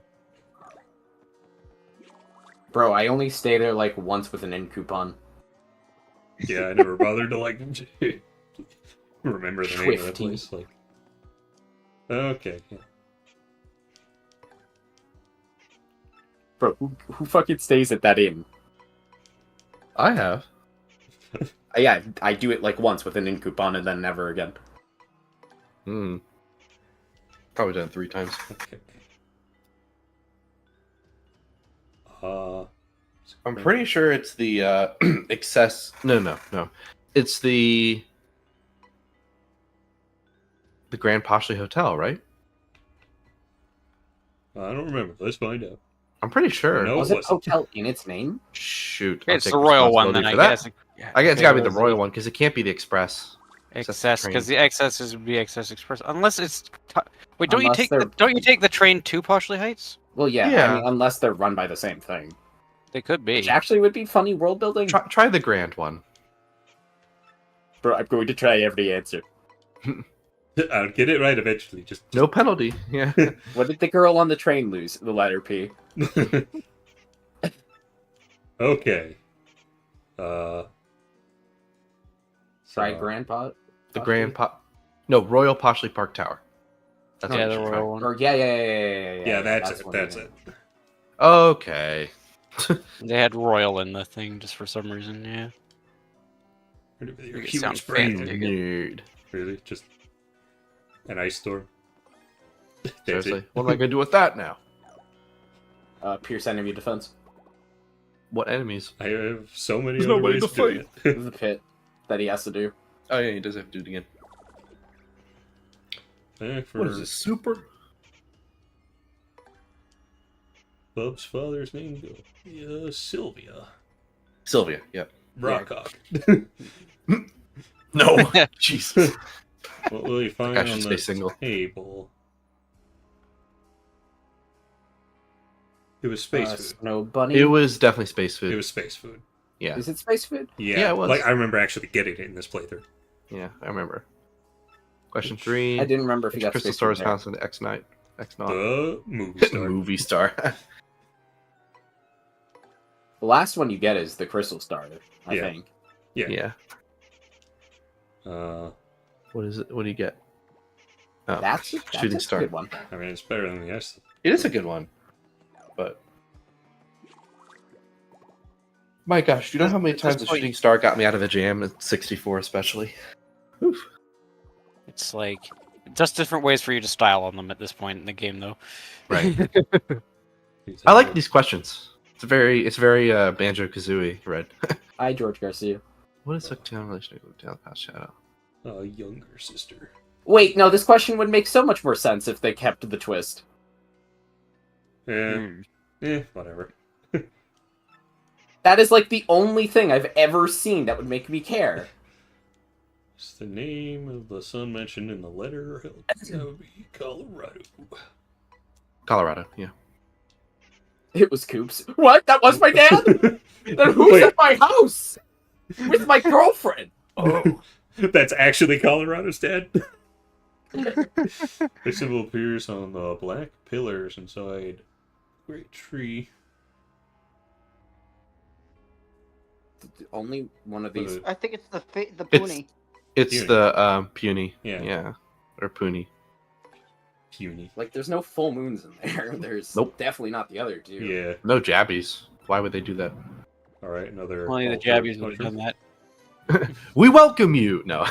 Bro, I only stay there like once with an in coupon. Yeah, I never bothered to like remember the name of that Swifty. place. Like, okay, yeah. Bro, who fucking stays at that inn? I have. Yeah, I do it like once with an in coupon and then never again. Probably done it 3 times. Okay. I'm pretty sure it's the excess. No. It's the Grand Poshley Hotel, right? I don't remember. Let's find out. I'm pretty sure. No. Was it it wasn't. hotel in its name? Shoot. It's I'll the take royal one, then responsibility I for that. guess. I guess it's gotta be the was royal one because it can't be the express. Excess, because the excesses would be Excess Express, unless it's. Wait, don't Unless you take the train to Poshley Heights? Well, yeah, Yeah. I mean, unless they're run by the same thing. They could be. Which actually would be funny world building. Try the grand one. Bro, I'm going to try every answer. I'll get it right eventually. Just No penalty. Yeah. What did the girl on the train lose? The letter P. Okay. Try so- Grandpa? The Grand No, Royal Poshley Park Tower. That's Yeah, what the you should royal try. one. Or yeah. Yeah, that's it. what That's meant. it. Okay. They had royal in the thing just for some reason. Yeah. Your Make it sound huge brain. fancy. Nerd. Really? Just an ice storm? That's Seriously. it. What am I gonna do with that now? Pierce enemy defense. What enemies? I have so many There's other nobody ways to to do it. The pit that he has to do. Oh yeah, he does have to do it again. For What is this? Super? Bub's father's name go? Yeah, Sylvia. Sylvia. Yep. Rockhawk. No. Jesus. What will you find I on should the stay single. table? It was space food. Snow bunny. It was definitely space food. It was space food. Yeah. Is it space food? Yeah, it was. Like I remember actually getting it in this playthrough. Yeah, I remember. Question 3. I didn't remember if he Which got crystal space star food is there. found in the X-Night? X-Naught. The movie star. Movie star. The last one you get is the crystal star, I Yeah. think. Yeah. What is it? What do you get? Oh, That's shooting a star. good one. I mean, it's better than the S. It is a good one, but my gosh, do you know how many times the shooting star got me out of a jam at 64, especially? Oof. It's like just different ways for you to style on them at this point in the game, though. Right. I like these questions. It's very Banjo Kazooie. Red. Hi, George Garcia. What is Hooktown in relation to Hooktown Past Shadow? Younger sister. Wait, no, this question would make so much more sense if they kept the twist. Yeah. Whatever. That is like the only thing I've ever seen that would make me care. It's the name of the son mentioned in the letter. That would be Colorado. Colorado. Yeah. It was Coops. What? That was my dad? Then who's Wait. at my house? With my girlfriend? Oh. That's actually Colorado's dad? The symbol appears on the black pillars inside great tree. Only one of these. I think it's the It's- Puni. It's Puny. the puny. Yeah. Or puny. Puny. Like, there's no full moons in there. There's Nope. definitely not the other two. Yeah. No jabbies. Why would they do that? Alright, another. Only the altar jabbies would have mushroom. done that. We welcome you. No,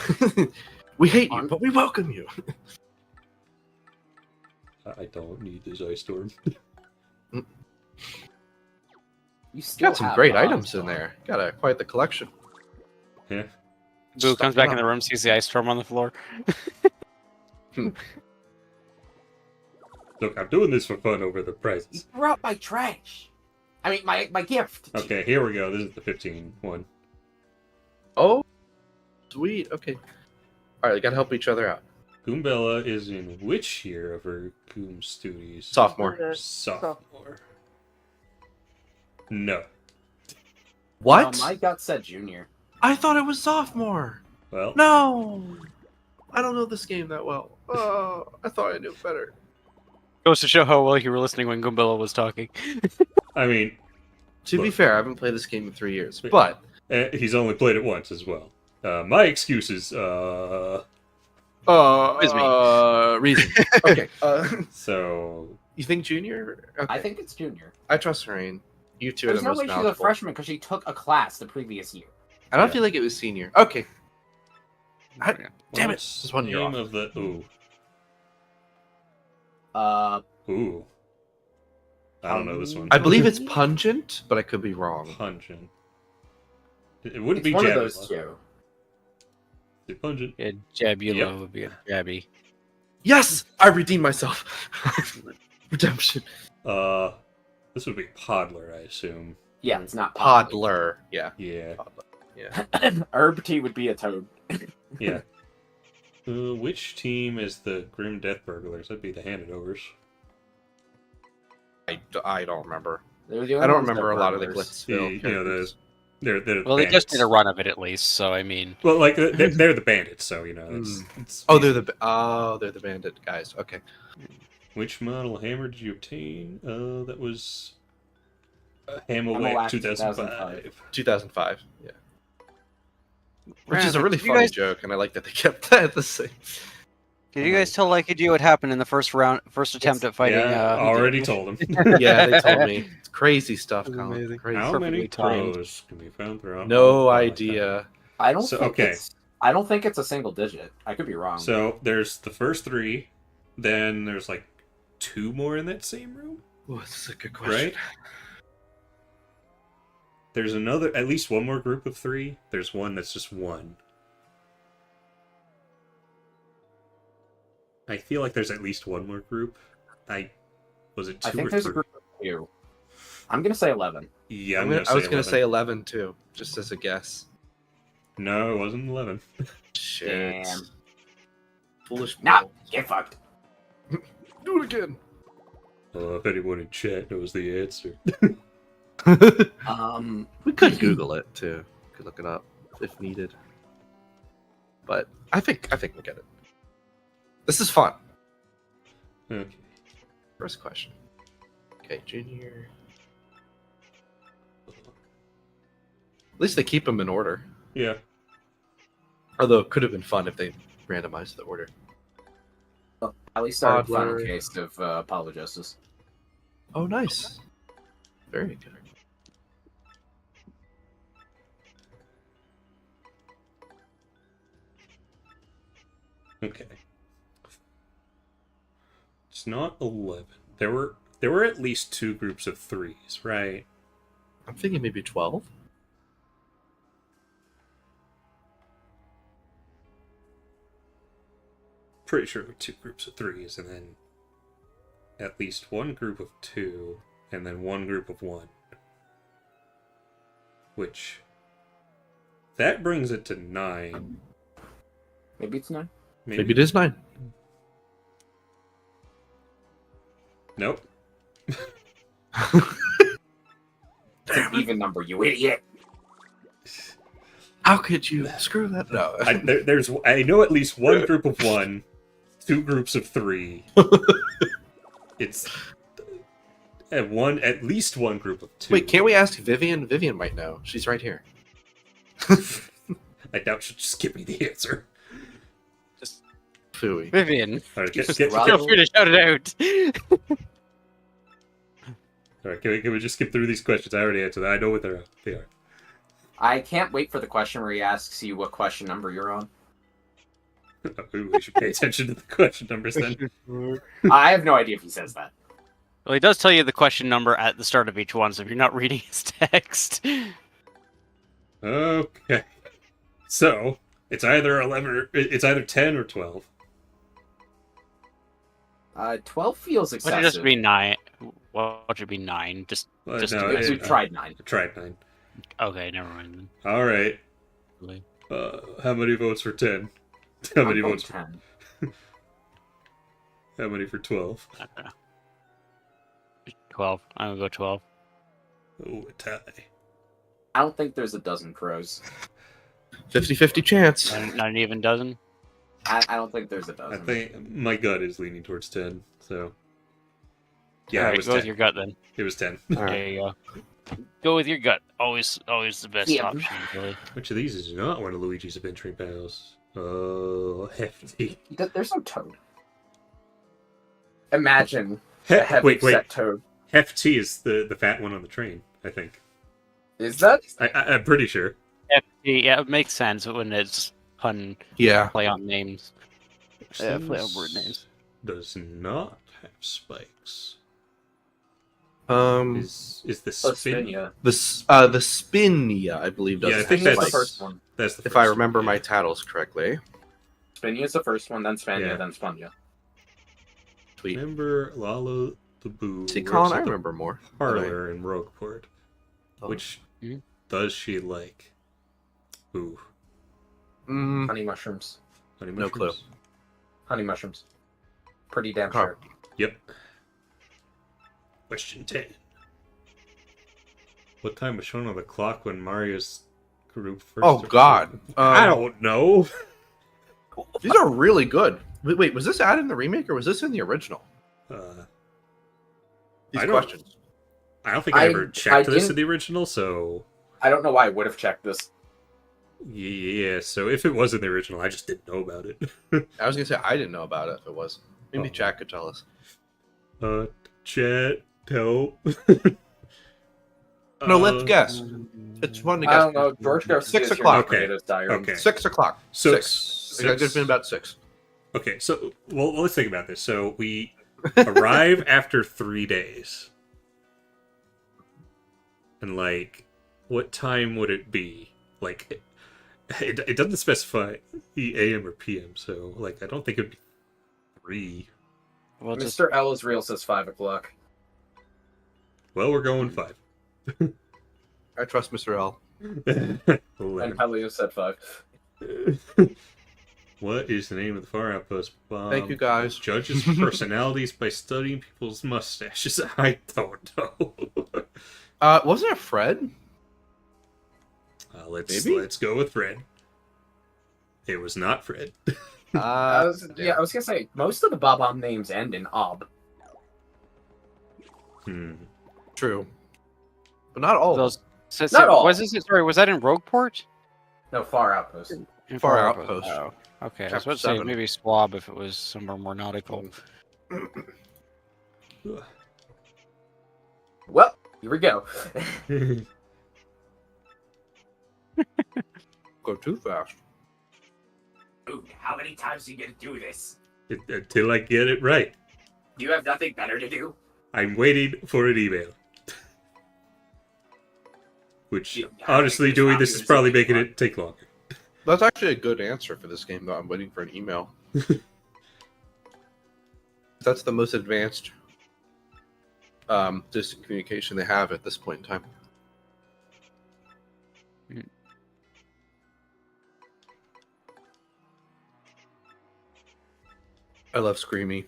we hate you, but we welcome you. I don't need this ice storm. You still Got some have great bombs, items in though. there. Got quite the collection. Yeah. Boo Stuff comes back it in the up. room, sees the ice storm on the floor. Look, I'm doing this for fun over the You prizes. brought my trash. I mean, my gift. Okay, here we go. This is the 15 one. Oh, sweet. Okay. All right, gotta help each other out. Goombella is in which year of her Goom Studies? Sophomore. Sophomore. No. What? My gut said junior. I thought it was sophomore. Well, No, I don't know this game that well. Oh, I thought I knew better. Goes to show how well you were listening when Goombella was talking. I mean, To be Look. fair, I haven't played this game in 3 years, but he's only played it once as well. My excuse is, reason. Okay. so You think junior? Okay. I think it's junior. I trust Rain. You two are There's the no most way she's a knowledgeable. freshman because she took a class the previous year. I don't Yeah. feel like it was senior. Okay. Damn it! what's This is 1 year name off. of the ooh. I don't know this one. I believe it's pungent, but I could be wrong. Pungent. It wouldn't It's be one of Jabby. those two. It's pungent. Yeah, Jabulo Yep. would be a Jabby. Yes, I redeemed myself. Redemption. This would be Podler, I assume. Yeah, it's not Podler. Yeah. Yeah. Yeah. Herb tea would be a toad. Yeah. Which team is the Grim Death Burglars? That'd be the Handed Overs. I don't remember. They're the I only don't ones that remember a lot of the burglars. Glitzville You know, characters. They're Well, they just bandits. did a run of it at least, so I mean, Well, like they're the bandits, so you know. It's Oh, they're the bandit guys. Okay. Which model hammer did you obtain? That was Hammerwhack Hammerwhack 2005. 2005. Yeah. Which Brandon, is a really did you funny guys- joke, and I like that they kept that the same. did you guys tell Like You what happened in the first attempt at fighting? Yeah, already told him. Yeah, they told me. It's crazy stuff, That's Colin. amazing. Crazy. How many perfectly timed. pros can be found throughout? No all idea. I don't So, think okay. I don't think it's a single digit. I could be wrong. So there's the first three, then there's like two more in that same room, Oh, this is a good question. right? There's at least one more group of three. There's one that's just one. I feel like there's at least one more group. Was it two I think or there's a three? group of two. I'm gonna say 11. Yeah, I was going to say 11 too, just as a guess. no, it wasn't 11. Shit. Damn. Foolish. Nah, people. get fucked. Do it again. If anyone in chat knows the answer. We could Google it too. Could look it up if needed. But I think we'll get it. This is fun. Okay. First question. Okay, junior. At least they keep them in order. Yeah. Although it could have been fun if they randomized the order. At least our Toddler. final case of Apologesis. Oh, nice. Very good. Okay. It's not 11. There were at least two groups of threes, right? I'm thinking maybe 12. Pretty sure there were two groups of threes, and then at least one group of two, and then one group of one. Which that brings it to 9. Maybe it's 9. Maybe it is 9. Nope. It's an even number, you idiot. How could you screw that? No. I know at least one group of one, 2 groups of 3. It's at least one group of 2. Wait, can't we ask Vivian? Vivian might know. She's right here. I doubt she'll just give me the answer. Phooey. Vivian, All right, feel free to shout it out. all right, can we just skip through these questions? I already answered that. I know what they are. I can't wait for the question where he asks you what question number you're on. We should pay attention to the question numbers then. I have no idea if he says that. Well, he does tell you the question number at the start of each one, so if you're not reading his text. Okay. So, it's either 10 or 12. 12 feels What excessive. should just be 9? What should be 9? Just No, to We've be tried 9. I tried 9. Okay, never mind then. All right. Really. How many votes for 10? How many I'm votes for 10. how many for 12? I don't know. 12. I'm gonna go 12. Oh, a tie. I don't think there's a dozen crows. 50-50 chance. Not an even dozen. I don't think there's a I dozen. think my gut is leaning towards 10. So yeah, Alright, it was go 10. with your gut then. It was 10. All right. There you go. Go with your gut. Always the best Yeah. option, really. Which of these is not one of Luigi's adventure battles? Oh, hefty. There's no toad. Imagine a heavy Wait. set toad. Hefty is the fat one on the train, I think. Is that? I'm pretty sure. Yeah, it makes sense when it's pun Yeah. play on names. Yeah, play on Seems word names. Does not have spikes. Um, Is the Oh, spin? Spinia. the Spinia, I believe, does. Yeah, I have think Spinia's that's the first one. That's the if I first remember one, my yeah. titles correctly. Spinia's the first one, then Spania, Yeah. then Spunia. Tweet. Remember Lalo the Boo? See, works Colin, I at the remember more. parlor in Rogueport. Oh. Which Mhm. does she like? Ooh, Mm, Honey mushrooms. honey No clue. mushrooms? Honey mushrooms. Pretty damn Huh. sure. Yep. Question 10. What time was shown on the clock when Mario's group first? oh God. I don't know. These are really good. Wait, was this added in the remake or was this in the original? These I don't- questions. I don't think I ever I checked this in didn't- the original, so I don't know why I would have checked this. yeah. So if it was in the original, I just didn't know about it. I was gonna say I didn't know about it if it was. Maybe Oh. Jack could tell us. Chat, help. No, let's guess. It's fun to guess. I don't know. George Garcia 6 is your o'clock. Tornado's diary. Okay. 6 o'clock. So 6. It could have been about 6. Okay, so well, let's think about this. So we arrive after 3 days, and like, what time would it be? Like, it doesn't specify AM or PM, so like, I don't think it'd be 3. Well, just Mr. L is real says 5 o'clock. Well, we're going 5. I trust Mr. L. And 11. Pelio said 5. What is the name of the far outpost? Thank you, guys. Judges personalities by studying people's mustaches. I don't know. Wasn't it Fred? Let's Maybe? go with Fred. It was not Fred. I was gonna say most of the Bob-omb names end in ob. True. But not all. those. So, Not all. Was this? Sorry, was that in Rogueport? No, Far Outpost. In Far Far Outpost. Oh, okay. I was Chapter about to say 7. maybe Swab if it was somewhere more nautical. Well, here we go. Go too fast. Dude, how many times are you gonna do this? Until I get it right. Do you have nothing better to do? I'm waiting for an email. Which, Yeah, honestly, I think doing it's this is obvious probably that making you it take longer. That's actually a good answer for this game, though. I'm waiting for an email. That's the most advanced distant communication they have at this point in time. I love Screamy.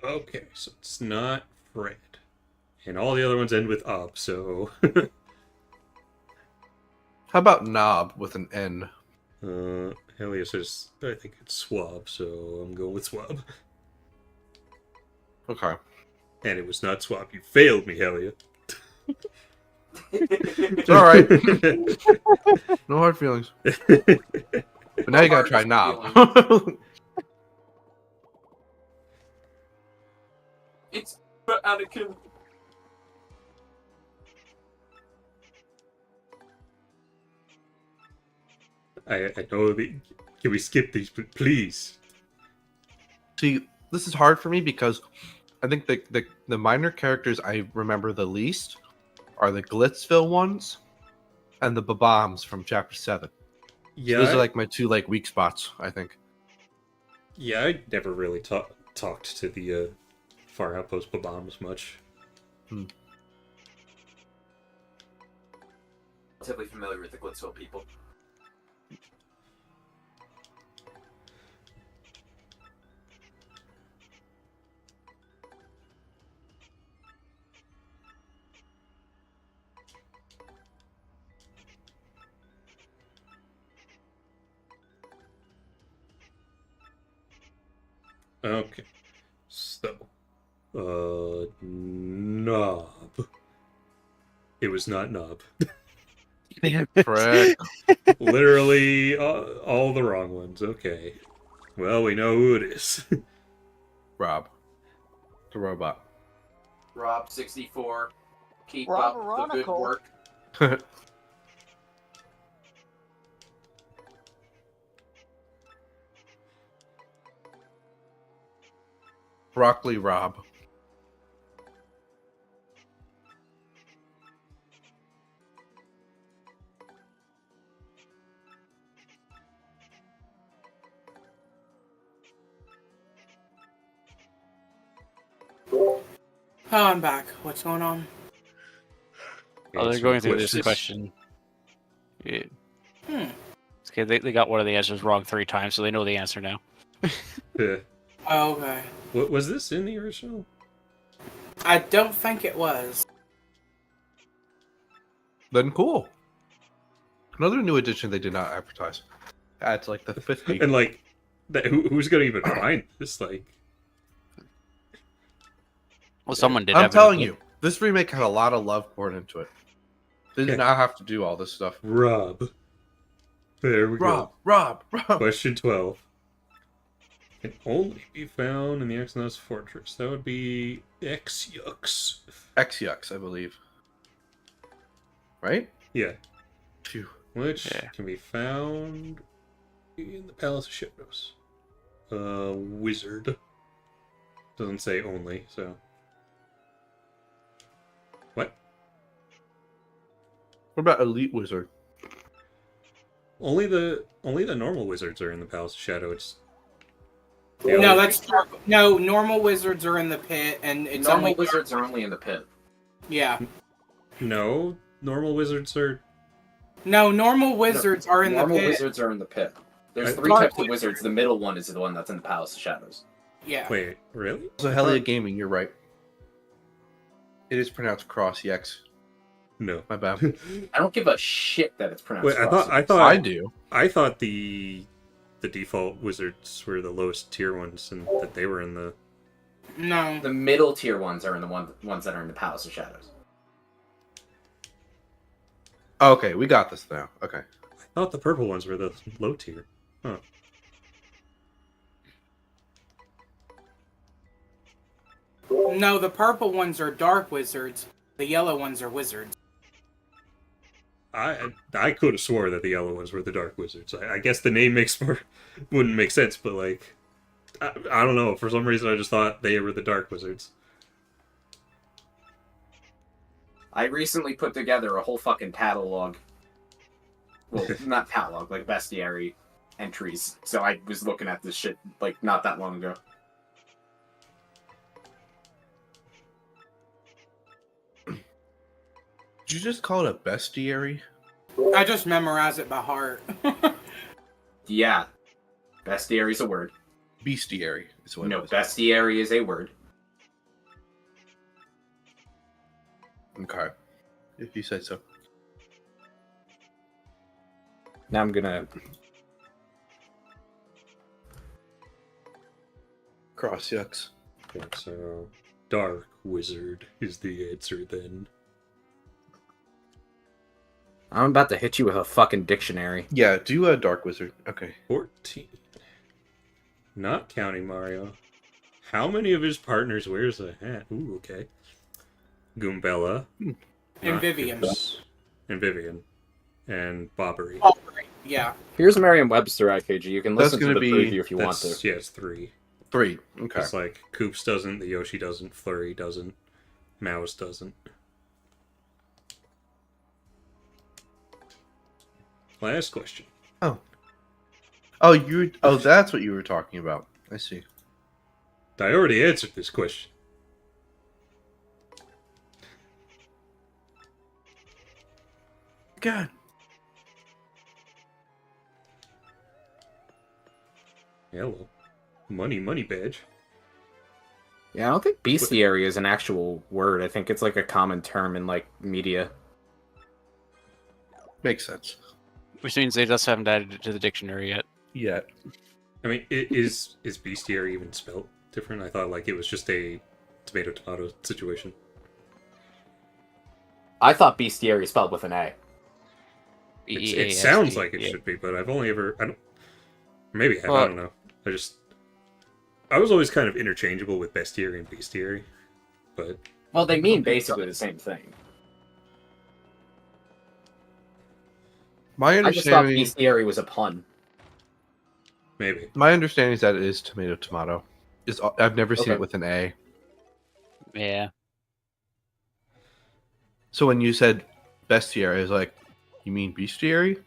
Okay, so it's not Fred. And all the other ones end with up, so... How about Knob with an N? Helia says, I think it's Swab, so I'm going with Swab. Okay. And it was not Swab. You failed me, Helia. It's alright. No hard feelings. But now you gotta try Knob. It's for Anakin. I know the... Can we skip these, please? See, this is hard for me because I think the minor characters I remember the least are the Glitzville ones and the Bob-ombs from Chapter 7. Yeah, So those are like my two weak spots, I think. Yeah, I never really talked to the Far Outpost Bob-ombs much. Relatively familiar with the Glitzville people. Okay, so, Knob. It was not Knob. Correct. Literally all the wrong ones. Okay. Well, we know who it is. Rob. The robot. Rob 64. Keep Rob up the good Aronicle. work. Broccoli Rob. Oh, I'm back. What's going on? Oh, they're going through this Glitz. question. Yeah. Hmm. It's okay, they got one of the answers wrong 3 times, so they know the answer now. Yeah. Oh, okay. What was this in the original? I don't think it was. Then cool. Another new edition they did not advertise. Adds like the 50. And like, who's gonna even find this? Like, Well, someone did. I'm have it telling in- you, this remake had a lot of love poured into it. They did Okay. not have to do all this stuff. Rob. There we go. Rob. Question 12. Can only be found in the Exynos Fortress. That would be X-Yux. X-Yux, I believe. Right? Yeah. Phew. Which Yeah. can be found in the Palace of Shadows. Wizard. Doesn't say only, so. What? What about Elite Wizard? Only the normal wizards are in the Palace of Shadow. It's No, that's no. Normal wizards are in the pit, and it's Normal only wizards are only in the pit. yeah. no normal wizards are. No, normal wizards are in the Normal pit. wizards are in the pit. There's I- 3 Dark types of wizards. The middle one is the one that's in the Palace of Shadows. Yeah. Wait, really? So Helia Gaming, you're right. It is pronounced Cross X. No. My bad. I don't give a shit that it's pronounced. Wait, I Cross. thought I do. I thought the default wizards were the lowest tier ones, and that they were in the. No. The middle tier ones are in the ones that are in the Palace of Shadows. Okay, we got this now. Okay. I thought the purple ones were the low tier. Huh. No, the purple ones are dark wizards. The yellow ones are wizards. I could have swore that the yellow ones were the dark wizards. I guess the name wouldn't make sense, but like, I don't know. For some reason, I just thought they were the dark wizards. I recently put together a whole fucking catalog. Well, not catalog, like bestiary entries. So I was looking at this shit like not that long ago. Did you just call it a bestiary? I just memorize it by heart. Yeah, bestiary is a word. Bestiary is what No, it is. bestiary is a word. Okay. If you say so. Now I'm gonna. Cross yucks. Okay, so Dark Wizard is the answer then. I'm about to hit you with a fucking dictionary. Yeah, do a Dark Wizard. Okay. 14. Not counting Mario. How many of his partners wears a hat? Ooh, okay. Goombella. And not Vivian. Goose, and Vivian. And Bobbery. Oh, right. Yeah. Here's Merriam-Webster IKG. You can That's listen to gonna the be- preview if you want to. Yeah, it's 3. 3. Okay. It's like Koops doesn't, the Yoshi doesn't, Flurry doesn't, Mouse doesn't. Last question. Oh, that's what you were talking about. I see. I already answered this question. God. Hello. Money badge. Yeah, I don't think bestiary is an actual word. I think it's like a common term in like media. Makes sense. Which means they just haven't added it to the dictionary yet. Yeah. I mean, is bestiary even spelled different? I thought like it was just a tomato situation. I thought bestiary spelled with an A. It sounds like it should be, but I've only ever I don't know. I was always kind of interchangeable with bestiary and bestiary, but Well, they mean basically the same thing. My I just thought understanding, bestiary was a pun. maybe. my understanding is that it is tomato. I've never seen Okay. it with an A. Yeah. So when you said bestiary, I was like, you mean bestiary?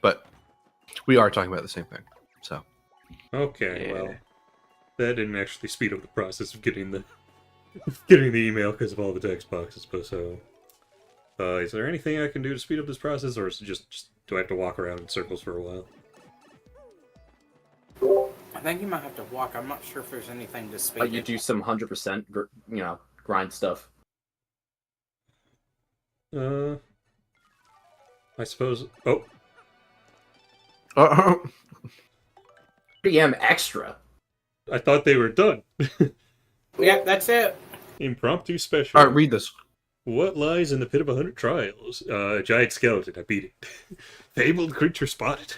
But we are talking about the same thing. So Okay, Yeah. well, that didn't actually speed up the process of getting the email because of all the text boxes. But so, is there anything I can do to speed up this process, or is it just do I have to walk around in circles for a while? I think you might have to walk. I'm not sure if there's anything to speak. But you do some 100%, grind stuff. I suppose. Oh, PM extra. I thought they were done. Yeah, that's it. Impromptu special. all right, read this. What lies in the pit of 100 trials? A giant skeleton. I beat it. Fabled creature spotted.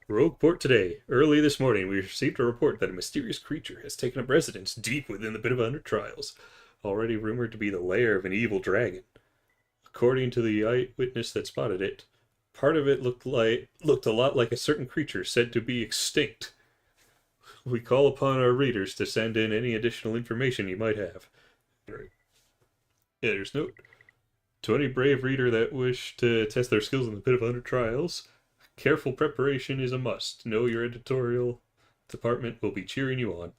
Rogue port today. Early this morning, we received a report that a mysterious creature has taken up residence deep within the pit of 100 trials, already rumored to be the lair of an evil dragon. According to the eyewitness that spotted it, part of it looked a lot like a certain creature said to be extinct. We call upon our readers to send in any additional information you might have. Editor's note. To any brave reader that wish to test their skills in the pit of 100 trials, careful preparation is a must. Know your editorial department will be cheering you on.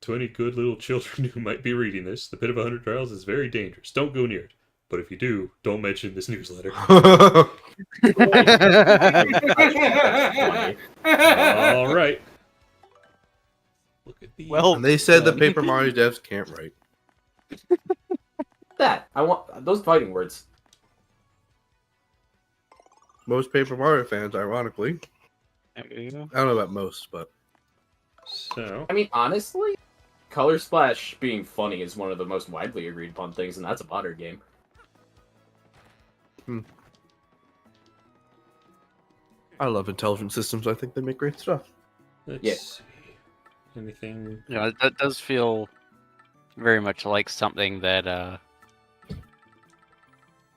To any good little children who might be reading this, the pit of 100 trials is very dangerous. Don't go near it. But if you do, don't mention this newsletter. All right. Look at the And they said the Paper Mario devs can't write. That. I want those fighting words. Most Paper Mario fans, ironically. There you go. I don't know about most, but So, I mean, honestly, Color Splash being funny is one of the most widely agreed upon things, and that's a modern game. I love intelligent systems. I think they make great stuff. let's Yeah. see. Anything? Yeah, that does feel very much like something that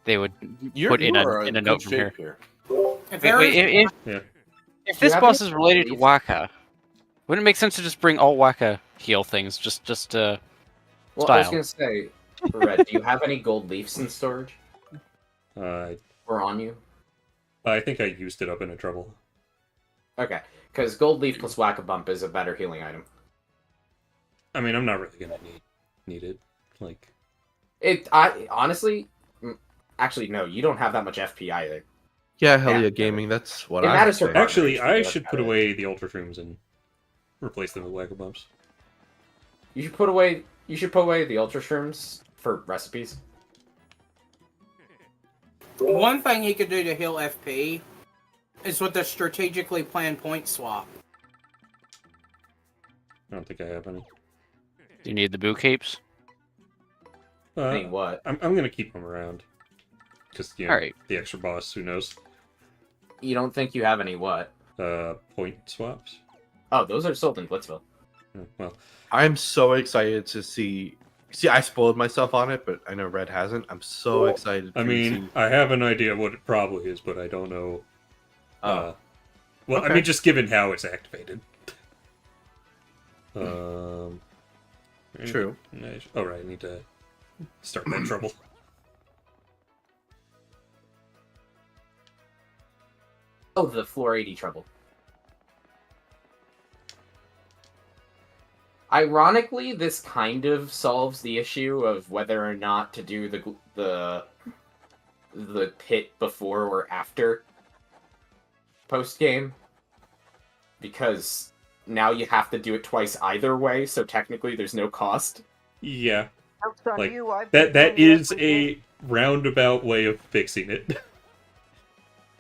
they would put in a note from here. If there is- If this have boss any is related to belief- Wacka, wouldn't it make sense to just bring all Wacka heal things? Just Well, I was Style. gonna say, Red, do you have any gold leafs in storage I or on you? think I used it up in a trouble. Okay, because gold leaf plus Whack-A Bump is a better healing item. I mean, I'm not really gonna need it. Like, I honestly, actually no, you don't have that much FP either. Yeah, hell Yeah. yeah, gaming. That's what It I matters say. for actually, partners, I because should put away the Ultra Shrooms and replace them with Wacka Bumps. You should put away the Ultra Shrooms for recipes. One thing he could do to heal FP is with the strategically planned point swap. I don't think I have any. Do you need the boo capes? I mean, what? I'm gonna keep them around. Because, you know, Alright. the extra boss, who knows? You don't think you have any what? Point swaps? Oh, those are sold in Glitzville. Well, I'm so excited to see. See, I spoiled myself on it, but I know Red hasn't. I'm so excited. I mean, I have an idea what it probably is, but I don't know. Well, I Okay. mean, just given how it's activated. True. Oh, right, I need to start that trouble. Oh, the floor 80 trouble. Ironically, this kind of solves the issue of whether or not to do the pit before or after post game, because now you have to do it twice either way. So technically, there's no cost. Yeah, Joke's on like, you, I've been that doing it is every a day. roundabout way of fixing it.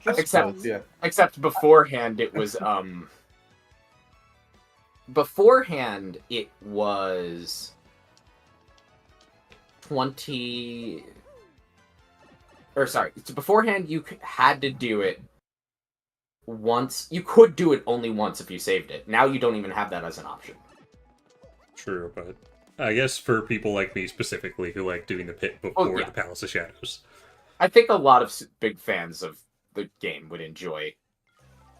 Just Except- fun. Yeah. Except beforehand, it was beforehand it was 20. Or sorry, beforehand you had to do it once. You could do it only once if you saved it. Now you don't even have that as an option. True, but I guess for people like me specifically who like doing the pit before yeah. the Palace of Shadows. I think a lot of big fans of the game would enjoy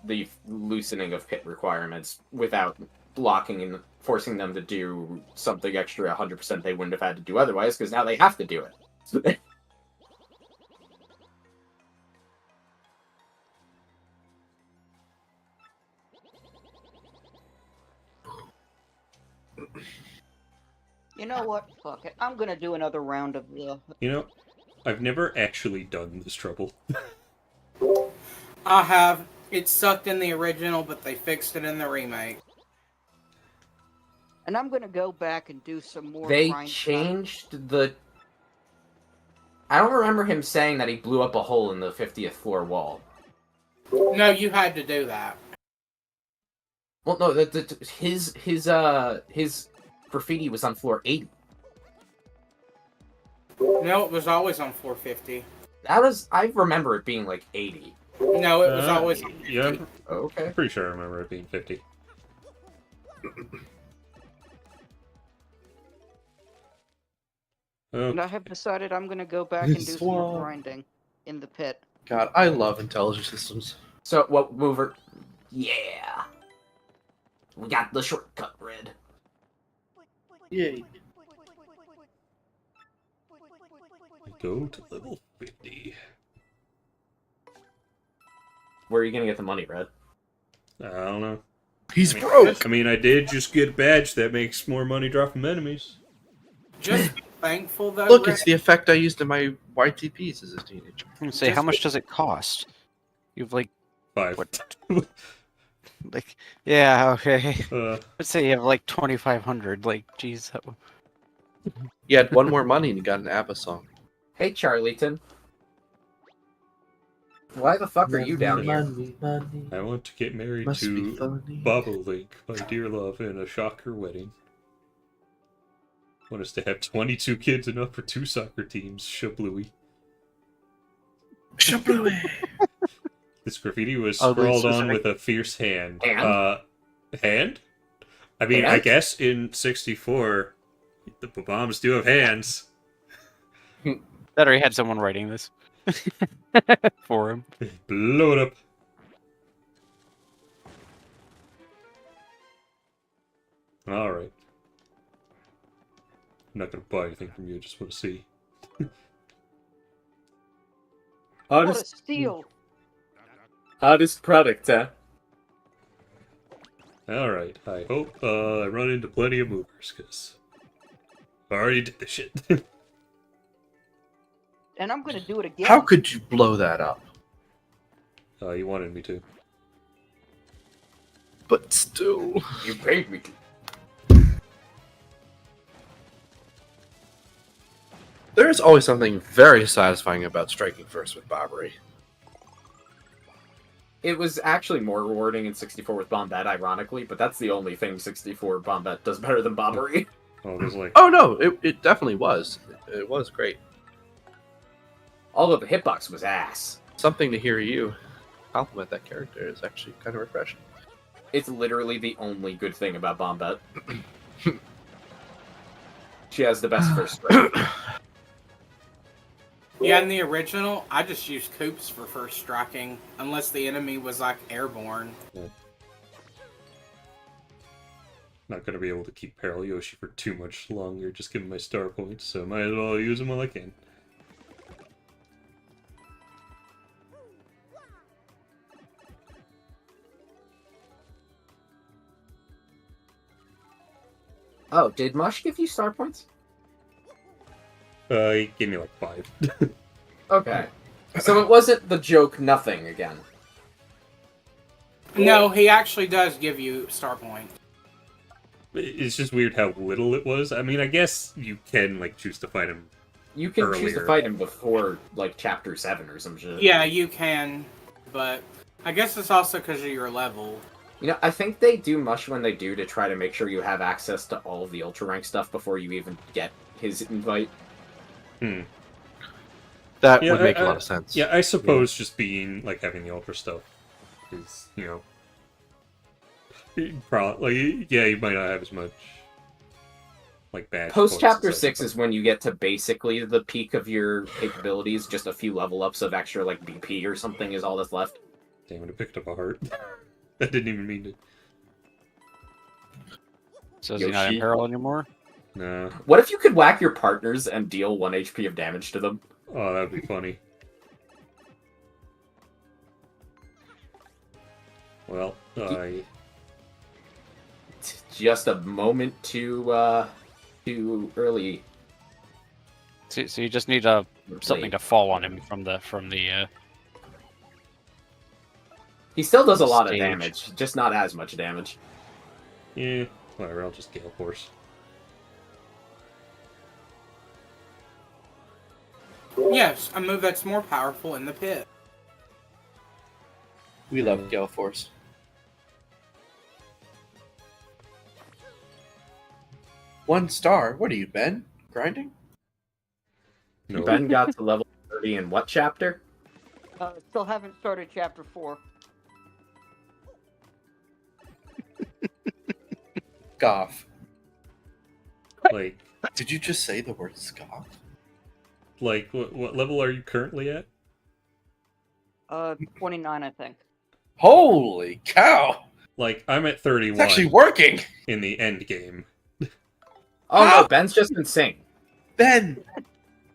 the loosening of pit requirements without blocking and forcing them to do something extra 100% they wouldn't have had to do otherwise, because now they have to do it. You know what? Fuck it. I'm gonna do another round of the. You know, I've never actually done this trouble. I have. It sucked in the original, but they fixed it in the remake. And I'm gonna go back and do some more. They grind stuff. changed the... I don't remember him saying that he blew up a hole in the 50th floor wall. No, you had to do that. Well, no, his graffiti was on floor 80. No, it was always on 450. I remember it being like 80. No, it was always on 50. Yeah, Okay. I'm pretty sure I remember it being 50. And I Okay. have decided I'm gonna go back and do some more Swamp. grinding in the pit. God, I love intelligent systems. So, what mover? Yeah. We got the shortcut, Red. Yay. Go to level 50. Where are you gonna get the money, Red? I don't know. He's I mean, broke. I mean, I did just get a badge that makes more money drop from enemies. Just be thankful, though. Look, Red. it's the effect I used in my YTPs as a teenager. I'm gonna say, how much does it cost? You've like, 5. like, yeah, okay. Uh, Let's say you have like 2,500. Like, geez, that would... You had one more money and you got an ABBA song. Hey, Charlieton. Why the fuck are you down here? Money, money, I want to get married must be to funny. Bobolink, my dear love, in a shocker wedding. Want us to have 22 kids, enough for 2 soccer teams. Shablooey. Shablooey. This graffiti was Oh, scrawled this was on a- with a fierce hand. Hand? Hand? I mean, I Hand? guess in 64, the bombs do have hands. That already had someone writing this for him. Blow it up. Alright. I'm not gonna buy anything from you, I just want to see. What a steal! Hardest product, huh? Alright, I hope I run into plenty of movers, because I already did this shit. And I'm gonna do it again. How could you blow that up? You wanted me to. But still. You paid me to. There's always something very satisfying about striking first with Bobbery. It was actually more rewarding in 64 with Bombette, ironically, but that's the only thing 64 Bombette does better than Bobbery. Oh, there's like Oh no, it definitely was. It was great. Although the hitbox was ass. Something to hear you compliment that character is actually kind of refreshing. It's literally the only good thing about Bombette. She has the best first strike. Yeah, in the original, I just used Coops for first striking, unless the enemy was like airborne. not gonna be able to keep Peril Yoshi for too much longer, just given my star points, so might as well use them while I can. Oh, did Mush give you star points? He gave me like 5. Okay. So it wasn't the joke nothing again. No, he actually does give you star points. It's just weird how little it was. I mean, I guess you can like choose to fight him. You can choose Earlier. to fight him before, like, Chapter 7 or some shit. Yeah, you can, but I guess it's also because of your level. You know, I think they do Mush when they do to try to make sure you have access to all of the Ultra Rank stuff before you even get his invite. That Yeah, would make a lot of sense. Yeah, I suppose just being like having the ultra stuff is, you know, probably like, yeah, you might not have as much like bad. Post Chapter 6 is when you get to basically the peak of your capabilities. Just a few level ups of extra like BP or something is all that's left. Damn it! I picked up a heart. I didn't even mean to. So is he not in Yoshi. peril anymore? No. What if you could whack your partners and deal 1 HP of damage to them? Oh, that'd be funny. Well, Just a moment too early. So you just need something to fall on him from the. He still does a lot of Stage. damage, just not as much damage. yeah, whatever. I'll just Gale Force. Yes, a move that's more powerful in the pit. We love Gale Force. One star. What are you, Ben? Grinding? No. Ben got to level 30 in what chapter? Still haven't started chapter 4. Scoff. Like, Did you just say the word scoff? what level are you currently at? 29, I think. Holy cow! Like, I'm at 31 It's actually working! in the end game. Oh How? no, Ben's just insane. Ben,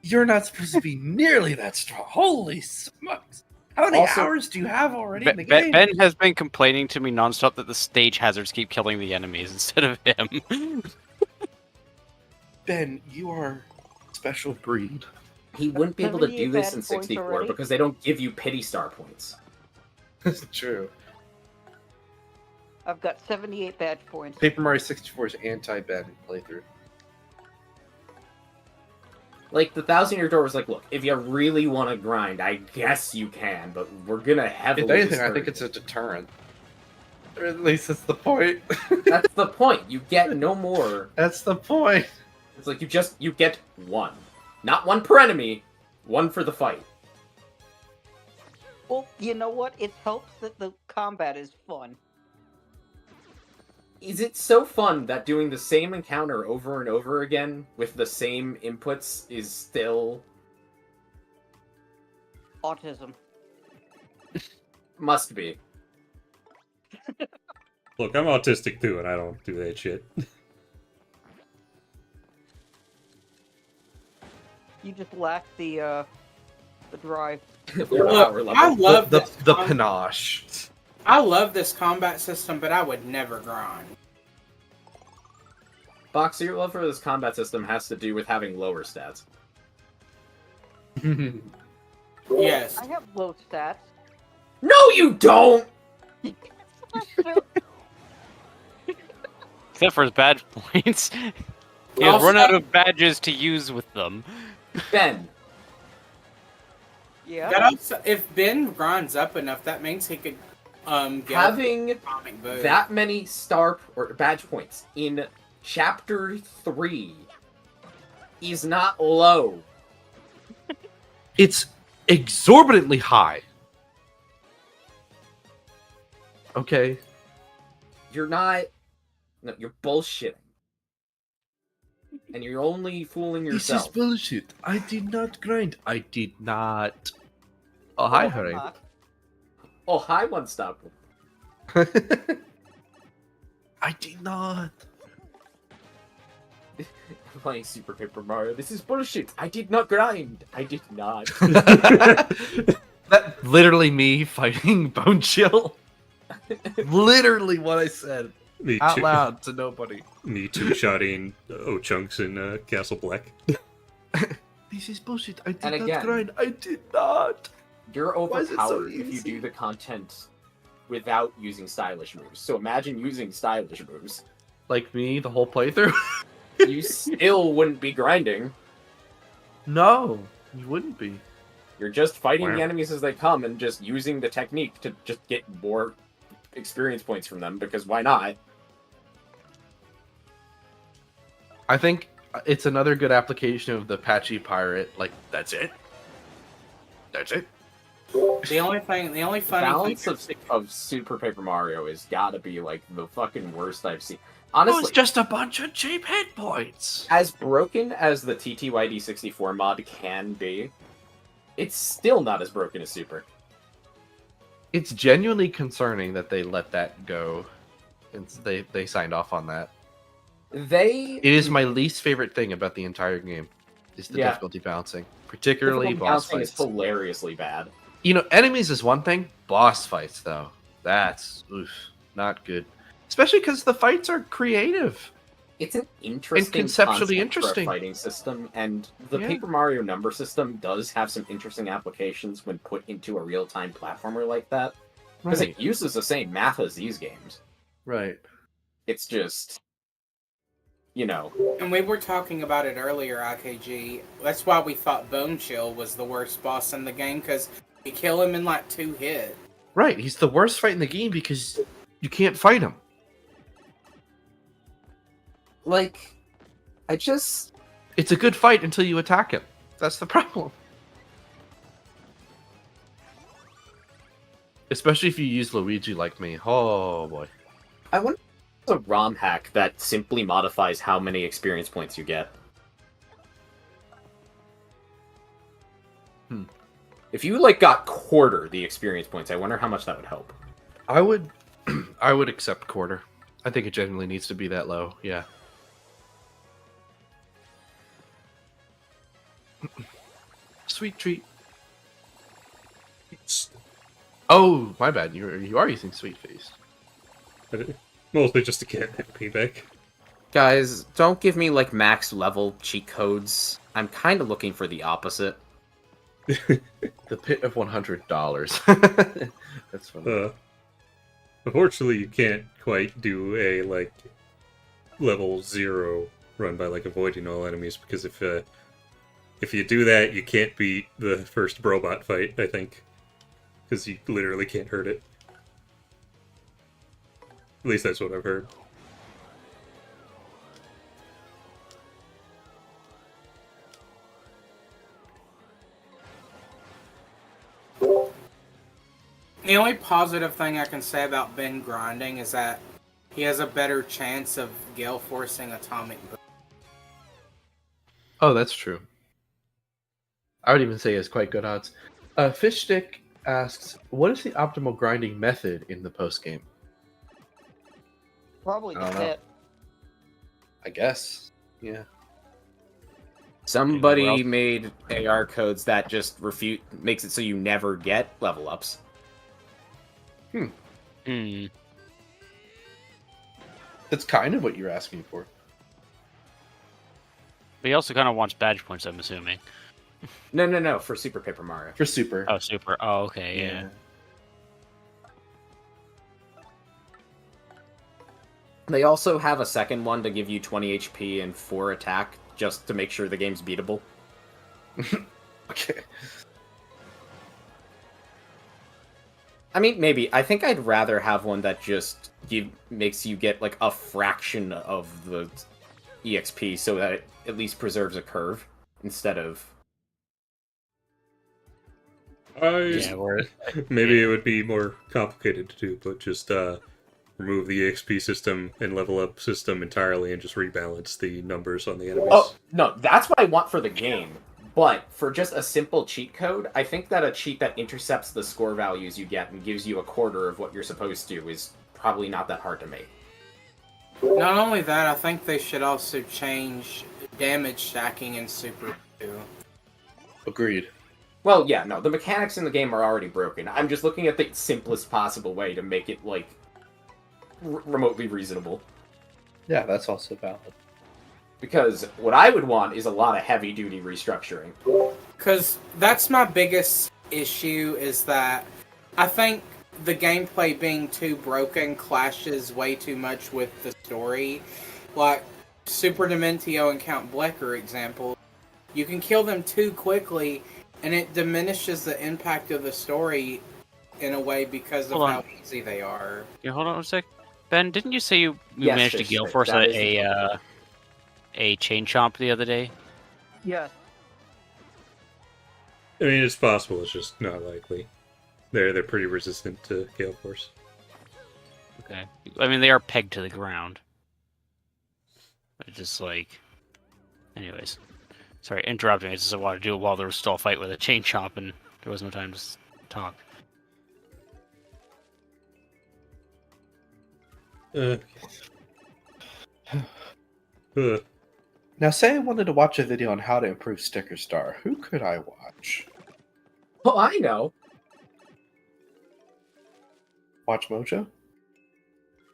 you're not supposed to be nearly that strong. Holy smokes! How many Also- hours do you have already in the game? Ben has been complaining to me nonstop that the stage hazards keep killing the enemies instead of him. Ben, you are a special breed. He wouldn't be able to do 78 this bad in points 64 already? because they don't give you pity star points. That's true. I've got 78 badge points. Paper Mario 64's anti-Ben playthrough. Like, the 1,000-Year Door was like, look, if you really want to grind, I guess you can, but we're gonna heavily If anything, I discourage think it's it. a deterrent. Or at least that's the point. That's the point. You get no more. That's the point. It's like you get one. Not one per enemy, one for the fight. Well, you know what? It helps that the combat is fun. Is it so fun that doing the same encounter over and over again with the same inputs is still... Autism. Must be. Look, I'm autistic too, and I don't do that shit. You just lack the drive. Your Look, power level. I love the this. panache. I love this combat system, but I would never grind. Boxer, your love for this combat system has to do with having lower stats. Yes. I have low stats. No, you don't! Except for his badge points. He has Also- run out of badges to use with them. Ben, Yeah. That also, if Ben grinds up enough, that means he could get having atomic boot. that many star or badge points in Chapter 3 is not low. It's exorbitantly high. Okay. You're not. No, you're bullshitting. And you're only fooling yourself. This is bullshit. I did not grind. I did not. Oh, hi, Well, Hurry. not. Oh, hi, One Stop. I did not. I'm playing Super Paper Mario. This is bullshit. I did not grind. I did not. That literally me fighting Bone Chill. Literally what I said Me out too. loud to nobody. Me two-shotting O-Chunks in Castle Black. This is bullshit. I did And not again- grind. I did not. You're Why is it so overpowered if you easy? do the content without using stylish moves. So imagine using stylish moves. Like me, the whole playthrough. You still wouldn't be grinding. No, you wouldn't be. You're just fighting Wow. the enemies as they come and just using the technique to just get more experience points from them, because why not? I think it's another good application of the patchy pirate. Like, that's it. That's it. The only funny Balance thing of Super Paper Mario is gotta be like the fucking worst I've seen. Oh, Honestly, it's just a bunch of cheap hit points. as broken as the TTYD 64 mod can be, it's still not as broken as Super. It's genuinely concerning that they let that go. And they signed off on that. They It is my least favorite thing about the entire game. Is the Yeah. difficulty balancing, particularly difficult boss bouncing is fights. hilariously bad. You know, enemies is one thing. Boss fights, though, that's not good. Especially because the fights are creative. It's an interesting conceptually concept interesting. for a fighting system, and the Yeah. Paper Mario number system does have some interesting applications when put into a real-time platformer like that, because Right. it uses the same math as these games. Right. It's just, you know, And we were talking about it earlier, IKG. That's why we thought Bone Chill was the worst boss in the game, because you kill him in like 2 hits. Right. He's the worst fight in the game because you can't fight him. like, I just... It's a good fight until you attack him. That's the problem. Especially if you use Luigi like me. Oh boy. I want a ROM hack that simply modifies how many experience points you get. If you, like, got quarter the experience points, I wonder how much that would help. I would I would accept quarter. I think it genuinely needs to be that low, yeah. Sweet treat. Oh, my bad. You are using Sweet Face. Mostly just to get payback. Guys, don't give me, like, max level cheat codes. I'm kind of looking for the opposite. The pit of $100. That's funny. Unfortunately, you can't quite do a like level 0 run by like avoiding all enemies, because if you do that, you can't beat the first Brobot fight, I think, because you literally can't hurt it. At least that's what I've heard. The only positive thing I can say about Ben grinding is that he has a better chance of gale forcing atomic boot. Oh, that's true. I would even say it's quite good odds. Fishstick asks, what is the optimal grinding method in the post game? Probably I the don't know. pit. I guess. Yeah. Somebody Well- made AR codes that just makes it so you never get level ups. That's kind of what you're asking for. But he also kind of wants badge points, I'm assuming. No, for Super Paper Mario. For super. Oh, super. Oh, okay, yeah. They also have a second one to give you 20 HP and 4 attack, just to make sure the game's beatable. Okay. I mean, maybe. I think I'd rather have one that just makes you get like a fraction of the EXP so that it at least preserves a curve instead of... Yeah, where Maybe it would be more complicated to do, but just remove the EXP system and level up system entirely and just rebalance the numbers on the enemies. Oh, no, that's what I want for the game. But for just a simple cheat code, I think that a cheat that intercepts the score values you get and gives you a quarter of what you're supposed to is probably not that hard to make. Not only that, I think they should also change damage stacking in Super 2. Agreed. Well, yeah, no, the mechanics in the game are already broken. I'm just looking at the simplest possible way to make it, like, remotely reasonable. Yeah, that's also valid. Because what I would want is a lot of heavy-duty restructuring. Because that's my biggest issue, is that I think the gameplay being too broken clashes way too much with the story. Like, Super Dementio and Count Blecker example, you can kill them too quickly, and it diminishes the impact of the story in a way because of how easy they are. Yeah, hold on a sec. Ben, didn't you say you Yes, managed to Fish Gale Stick, Force that is a chain chomp the other day? Yes. I mean, it's possible. It's just not likely. They're pretty resistant to Gale Force. Okay. I mean, they are pegged to the ground. It's just like... Anyways. Sorry, interrupting. I just wanted to do it while there was still a fight with a chain chomp and there was no time to talk. Now, say I wanted to watch a video on how to improve Sticker Star. Who could I watch? Oh, I know! Watch Mojo?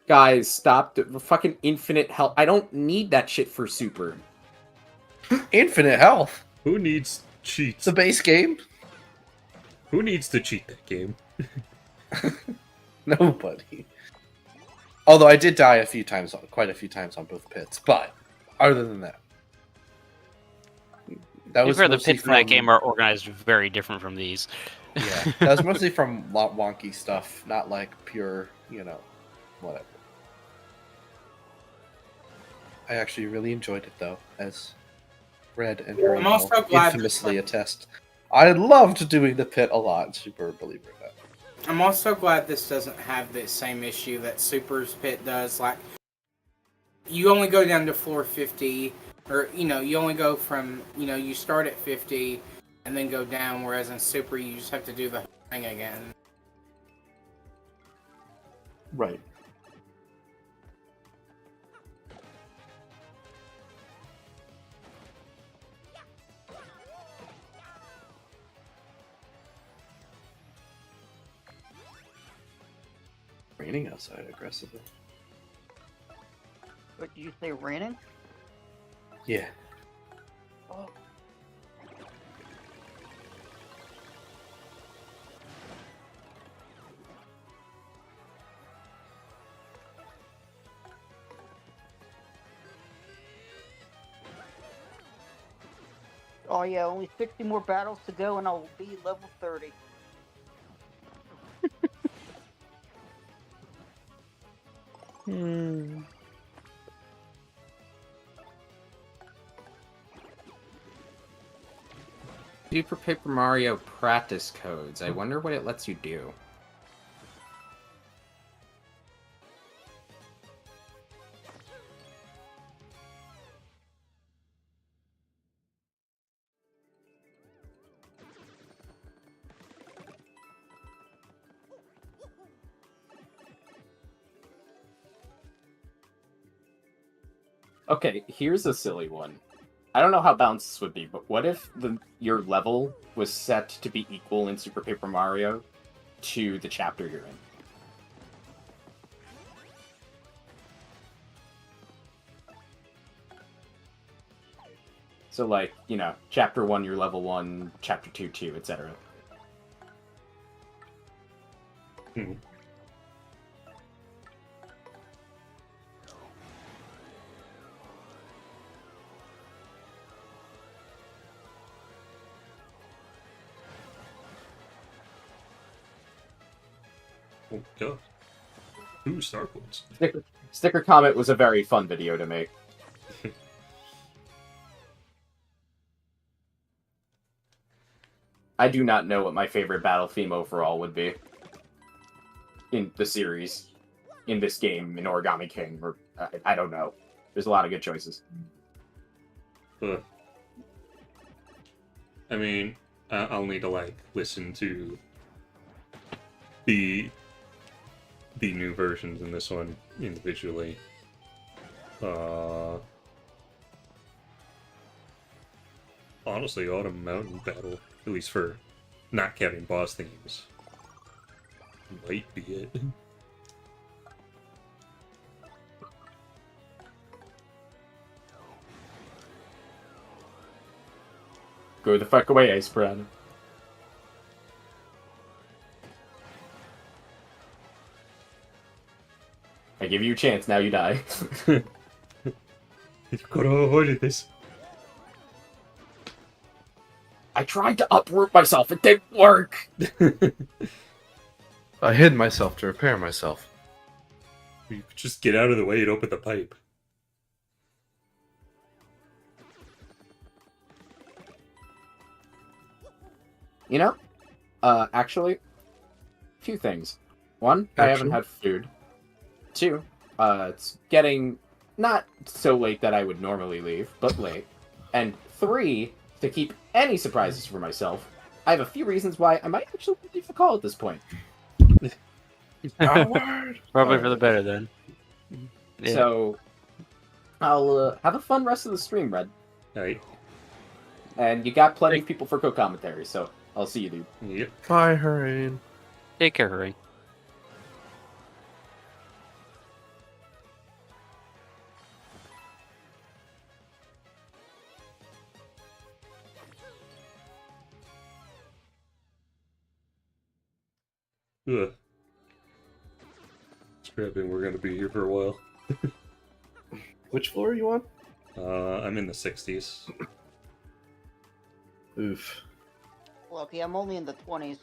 Guys, stop. Fucking infinite health. I don't need that shit for Super. Infinite health. Who needs cheats? It's a base game. Who needs to cheat that game? Nobody. Although I did die quite a few times on both pits. But other than that, that was the mostly pits in that game are organized very different from these. Yeah, that was mostly from wonky stuff, not like pure, whatever. I actually really enjoyed it though, as Red and her I'm also glad infamously attest. I loved doing the pit a lot. Super believer in that. I'm also glad this doesn't have the same issue that Super's pit does. Like, you only go down to floor 50, or, you only go from, you start at 50 and then go down, whereas in Super you just have to do the whole thing again. Right. Raining outside aggressively. What did you say, raining? Yeah. Oh. Oh yeah, only 60 more battles to go and I'll be level 30. Super Paper Mario practice codes. I wonder what it lets you do. Okay, here's a silly one. I don't know how balanced this would be, but what if your level was set to be equal in Super Paper Mario to the chapter you're in? So, like, chapter 1, you're level 1, chapter 2, 2, etc. Oh god. Ooh, star points. Sticker Comet was a very fun video to make. I do not know what my favorite battle theme overall would be in the series, in this game, in Origami King, or I don't know. There's a lot of good choices. I mean, I'll need to like listen to the new versions in this one individually. Honestly, Autumn Mountain Battle, at least for not counting boss themes, might be it. Go the fuck away, Ice Brad. I give you a chance, now you die. You could have avoided this. I tried to uproot myself, it didn't work! I hid myself to repair myself. You could just get out of the way and open the pipe. You know, actually, a few things. One, I haven't had food. Two, it's getting not so late that I would normally leave, but late. And three, to keep any surprises for myself, I have a few reasons why I might actually leave the call at this point. Probably for the better then. Yeah. So, I'll have a fun rest of the stream, Red. Alright. And you got plenty of people for co-commentary, so I'll see you, dude. Yep. Bye, Hurricane. Take care, Hurry. Ugh. Scrapping, we're gonna be here for a while. Which floor are you on? I'm in the 60s. Oof. Lucky, I'm only in the 20s.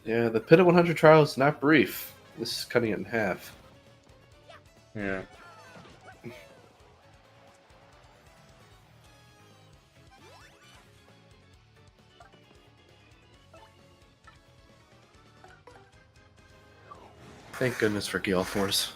Yeah, the Pit of 100 trial is not brief. This is cutting it in half. Yeah. Thank goodness for Gale Force.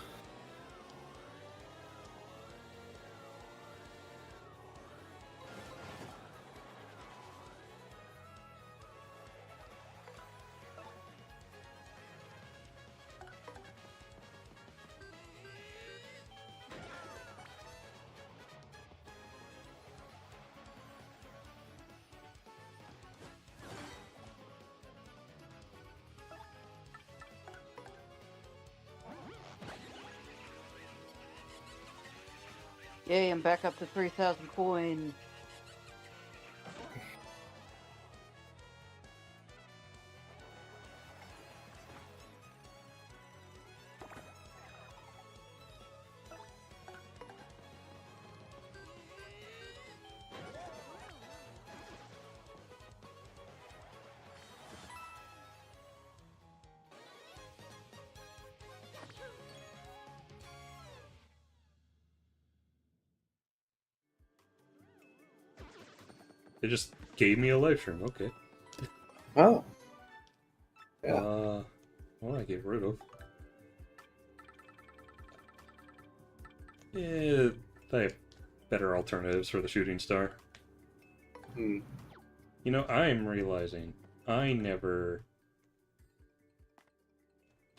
Yay, I'm back up to 3,000 coin. They just gave me a life stream, okay. Oh. Yeah. What do I get rid of? Yeah, I have better alternatives for the shooting star. Hmm. You know, I'm realizing I never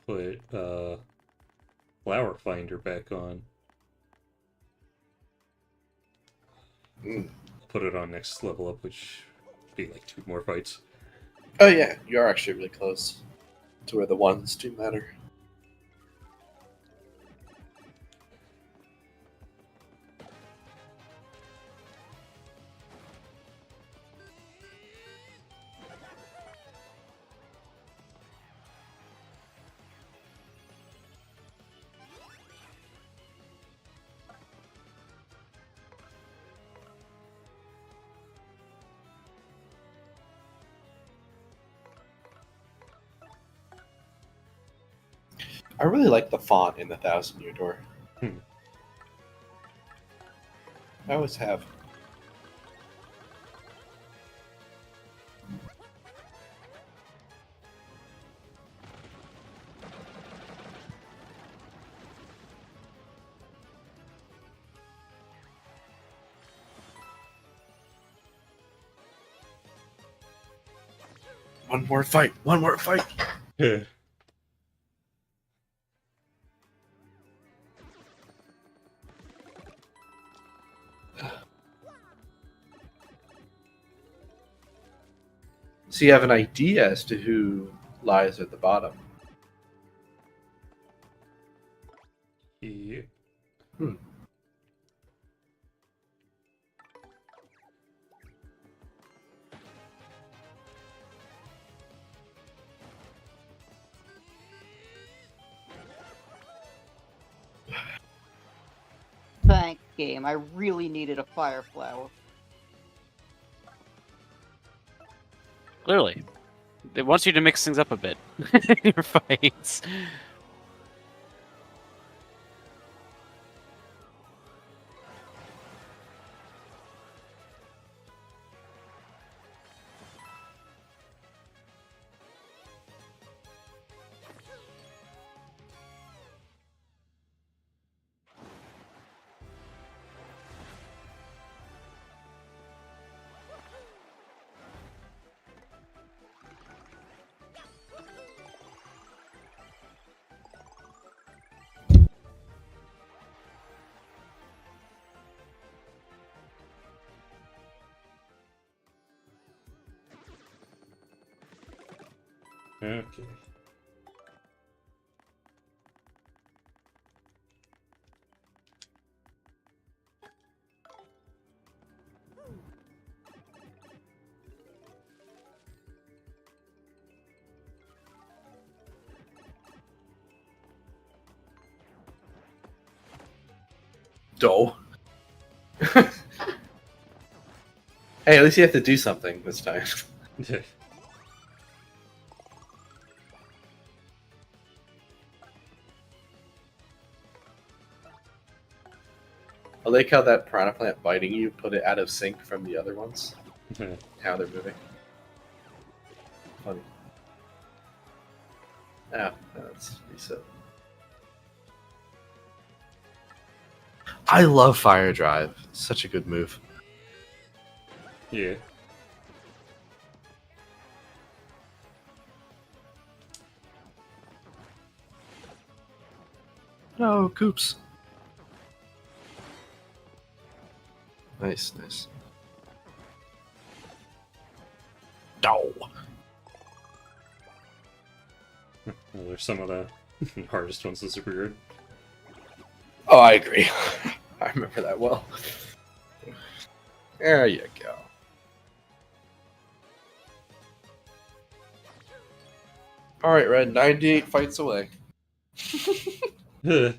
put Flower Finder back on. Hmm. Put it on next level up, which would be like 2 more fights. Oh yeah, you are actually really close to where the ones do matter. I really like the font in the 1000-Year Door. Hmm. I always have. One more fight. One more fight. Yeah. So you have an idea as to who lies at the bottom. Yeah. Thanks, game. I really needed a fire flower. Clearly. It wants you to mix things up a bit in your fights. Okay. Doe. Hey, at least you have to do something this time. I like how that piranha plant biting you put it out of sync from the other ones. How they're moving. Funny. Ah, that's reset. I love Fire Drive. Such a good move. Yeah. No, Coops. Nice, nice. No. Well, there's some of the hardest ones in Super Good. Oh, I agree. I remember that well. There you go. Alright, Red, 98 fights away. If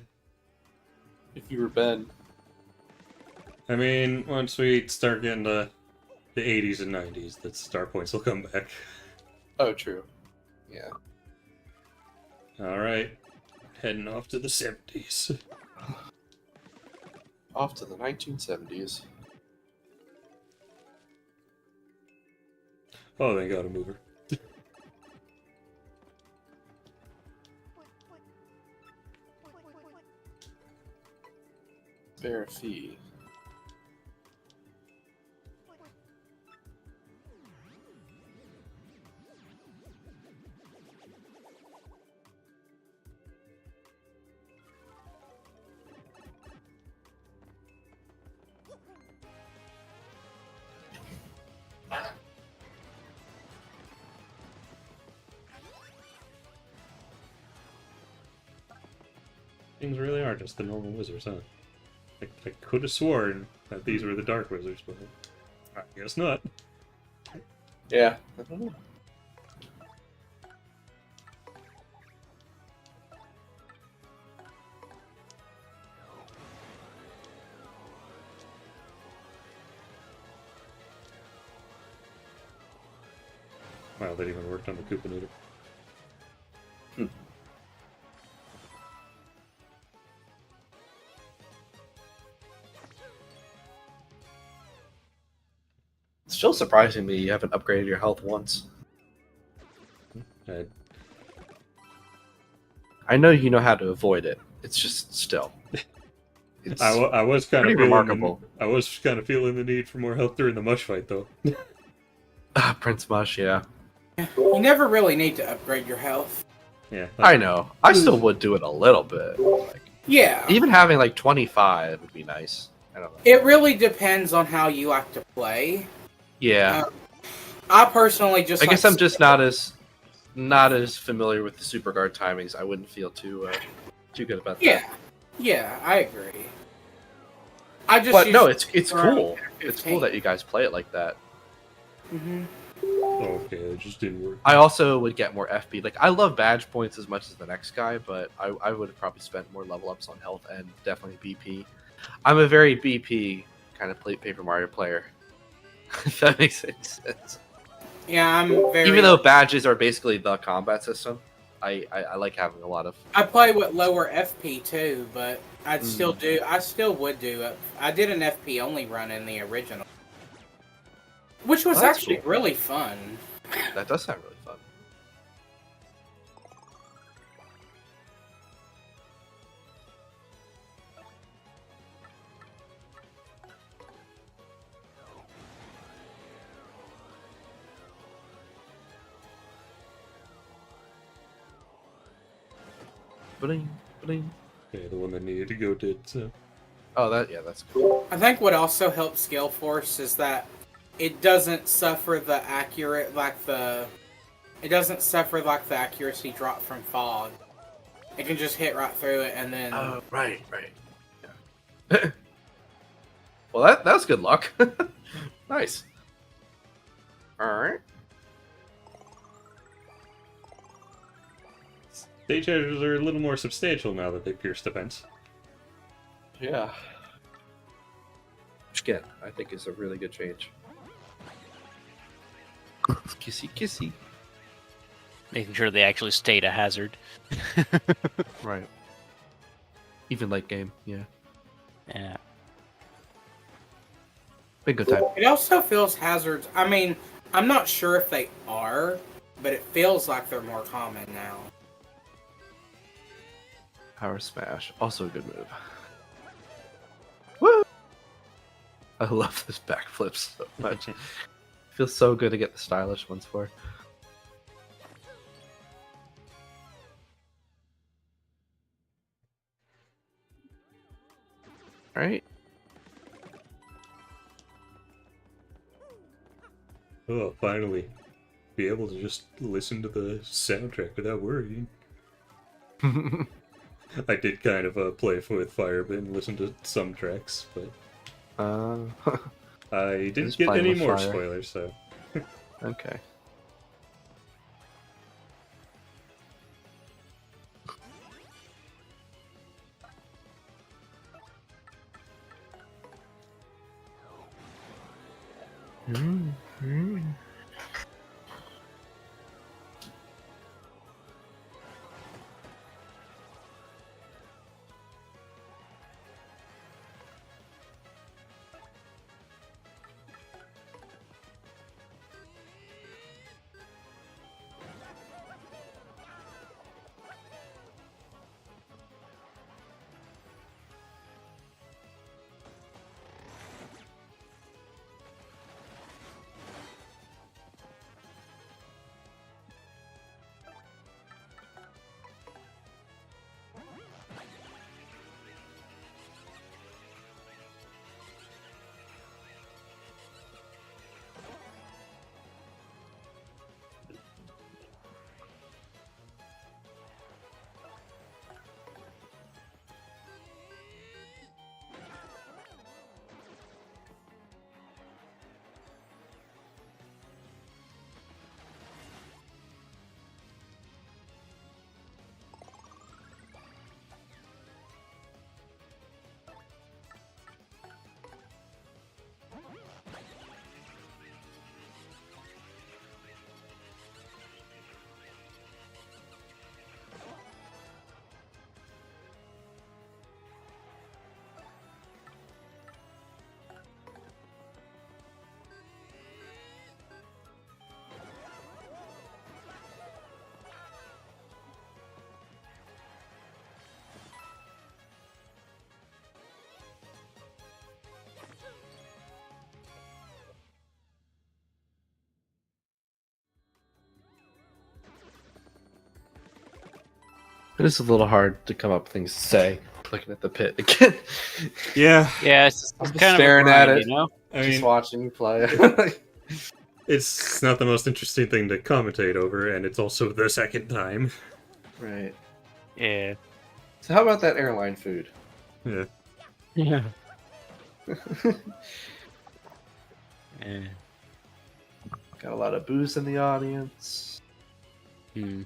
you were Ben. I mean, once we start getting to the 80s and 90s, the star points will come back. Oh, true. Yeah. Alright. Heading off to the 70s. Off to the 1970s. Oh, they got a mover. Spare a fee. Things really are just the normal wizards, huh? I could have sworn that these were the dark wizards, but I guess not. Yeah. I don't know. Wow, that even worked on the Koopa Nooter. Still surprising me you haven't upgraded your health once. I, I know you know how to avoid it. It's just still. It's I was kind of pretty feeling remarkable. I was kind of feeling the need for more health during the Mush fight, though. Prince Mush, yeah. You never really need to upgrade your health. Yeah, I know. I still would do it a little bit. Like, Yeah. even having like 25 would be nice. I don't know. It really depends on how you like to play. Yeah. I personally just. I guess I'm just not as familiar with the super guard timings. I wouldn't feel too good about that. Yeah, I agree. I just. But no, use it's around cool. It's cool that you guys play it like that. Okay, it just didn't work. I also would get more FP. Like I love badge points as much as the next guy, but I would have probably spent more level ups on health and definitely BP. I'm a very BP kind of Paper Mario player. If that makes any sense. Yeah, I'm very. Even though badges are basically the combat system, I like having a lot of. I play with lower FP too, but I'd still do. I still would do it. I did an FP only run in the original, which was That's actually cool. really fun. That does sound really fun. Bling, bling. Okay, the one that needed to go did, so. Oh, that's cool. I think what also helps Scale Force is that it doesn't suffer the it doesn't suffer like the accuracy drop from fog. It can just hit right through it and then. Oh, right. Yeah. Well, that's good luck. Nice. All right. Stage edges are a little more substantial now that they pierce the fence. Yeah. Which again, I think is a really good change. Kissy, kissy. Making sure they actually state a hazard. Right. Even late game, yeah. Yeah. Big good time. It also feels hazards. I mean, I'm not sure if they are, but it feels like they're more common now. Power smash, also a good move. Woo! I love this backflip so much. Feels so good to get the stylish ones for. All right. Oh, finally. Be able to just listen to the soundtrack without worrying. I did kind of play with Firebin and listen to some tracks, but I didn't Just get playing any with more fire. spoilers, so. Okay. It is a little hard to come up with things to say. Looking at the pit again. Yeah, Yeah, it's I'm just kind staring of a grind, at it. you know. I Just mean, watching you play. it's not the most interesting thing to commentate over, and it's also the second time. Right. Yeah. So how about that airline food? Yeah. Yeah. Yeah. Got a lot of booze in the audience. Hmm.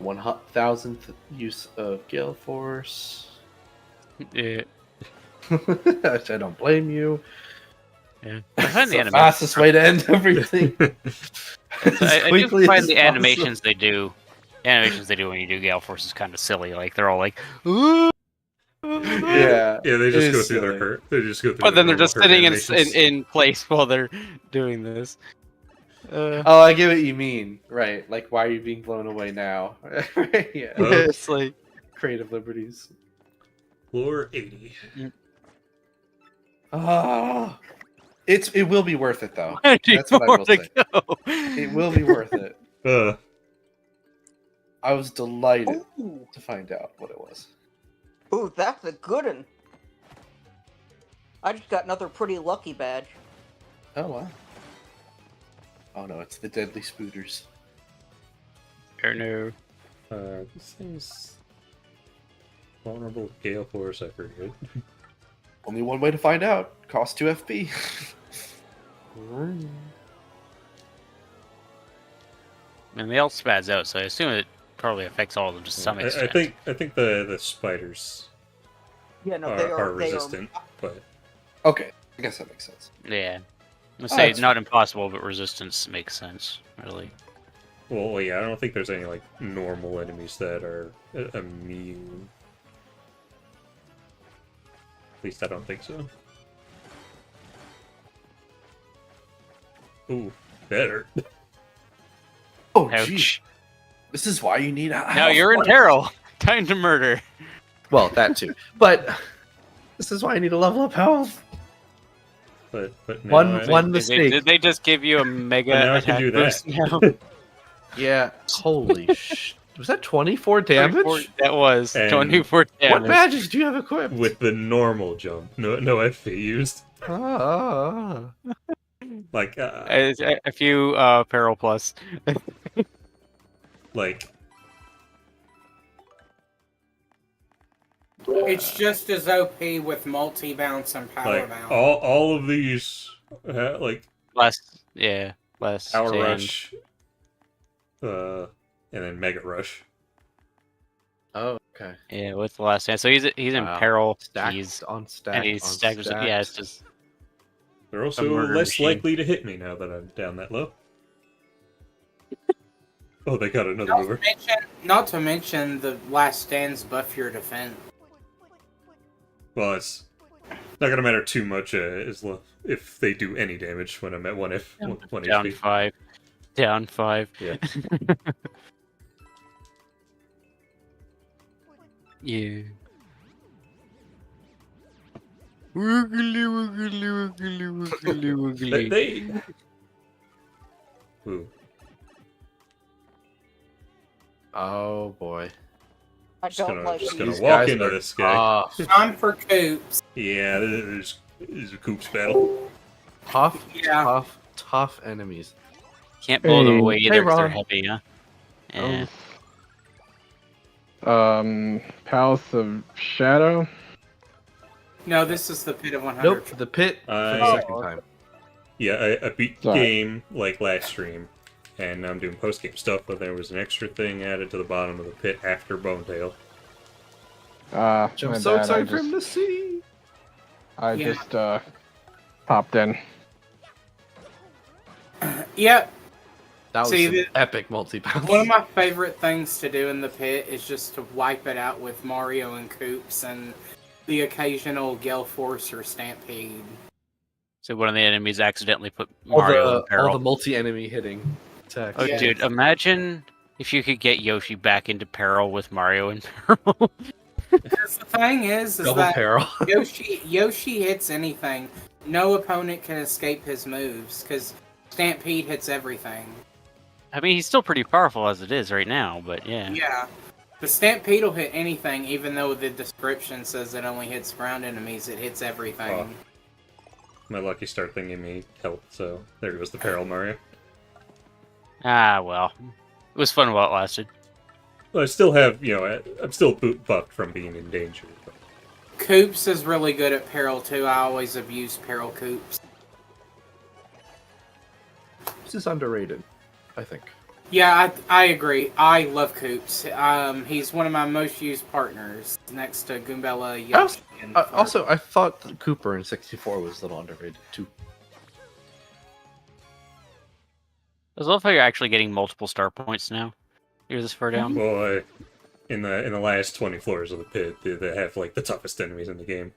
1,000th use of Gale Force. Yeah. Which I don't blame you. Yeah. I find It's the the animations. fastest way to end everything. I do find the animations they do. Animations they do when you do Gale Force is kind of silly. Like they're all like, ooh. Yeah. Yeah, they it just is go through silly. their hurt. They just go through. But then they're their just normal sitting hurt in animations. place while they're doing this. Oh, I get what you mean. Right. Like, why are you being blown away now? Right, yeah. Oh. It's like, Creative liberties. Floor 80. Oh, it will be worth it though. 20 That's what I more will to say. go. It will be worth it. I was delighted Ooh, to find out what it was. ooh, that's a good one. I just got another pretty lucky badge. Oh wow. Oh no, it's the deadly spooters. Or no. This thing's vulnerable Gale Force. I forget. Only one way to find out. Cost 2 FP. And they all spads out, so I assume it probably affects all of them to some extent. I think the spiders Yeah, no, they are are resistant, but Okay, I guess that makes sense. Yeah. I'm Oh, gonna say that's not impossible, but resistance makes sense, really. well, yeah, I don't think there's any like normal enemies that are immune. At least I don't think so. Ooh, better. Oh Ouch. jeez. This is why you need a Now you're in peril. Time to murder. Well, that too. But this is why I need to level up health. But now One- I, one- Did mistake. Did they just give you a mega But now I can attack do boost that. now? Yeah. Holy sh! Was that 24 damage? That was And 24 damage. What badges do you have equipped? with the normal jump, no FP used. Ah. Like A few peril plus. like It's just as OP with multi bounce and power like bounce. all of these like Less Power sand. Rush, and then Mega Rush. Oh, okay. Yeah, with the last stand. So he's in Wow. peril. Stacked He's on stack. and he's on stacked. stacked. Yeah, it's just They're also murder less machine. likely to hit me now that I'm down that low. Oh, they got another mover. Not to mention the last stands buff your defense. Well, it's not gonna matter too much if they do any damage when I'm at one down HP. 5. Down 5. Yeah. Yeah. Wiggly, wiggly, wiggly, wiggly, wiggly. They. Ooh. Oh boy. I Just don't gonna, like just gonna These walk guys into are this guy. tough. Time for coops. Yeah, this is a Coops battle. Tough, Yeah. tough enemies. Can't blow them Hey. away either 'cause they're Ron. heavy, huh? Yeah. Palace of Shadow. No, this is the pit of 100. Nope, the pit for the I- second time. Yeah, I beat the Sorry. game like last stream, and I'm doing post game stuff. But there was an extra thing added to the bottom of the pit after Bonetail. My Which I'm so bad, excited for him to see. I Yeah. just popped in. Yep. That was See, some the- epic multi-bounce. One of my favorite things to do in the pit is just to wipe it out with Mario and Coops and the occasional Gale Force or Stampede. So one of the enemies accidentally put all Mario in the peril. multi-enemy hitting attacks. Oh, Yeah. dude, imagine if you could get Yoshi back into peril with Mario in peril. Because the thing is Double that peril. Yoshi hits anything. No opponent can escape his moves because Stampede hits everything. I mean, he's still pretty powerful as it is right now, but yeah. Yeah. The Stampede will hit anything, even though the description says it only hits ground enemies. It hits everything. My Lucky Star thing gave me health, so there goes the Peril Mario. Ah, well. It was fun while it lasted. Well, I still have, I'm still buffed from being in danger. But... Coops is really good at Peril, too. I always abuse Peril Coops. This is underrated, I think. Yeah, I agree. I love Coops. He's one of my most used partners, next to Goombella, Yoshi, and Also, I thought that Cooper in 64 was a little underrated, too. I love how you're actually getting multiple star points now. You're this far down. Well, in the last 20 floors of the pit, they have like the toughest enemies in the game.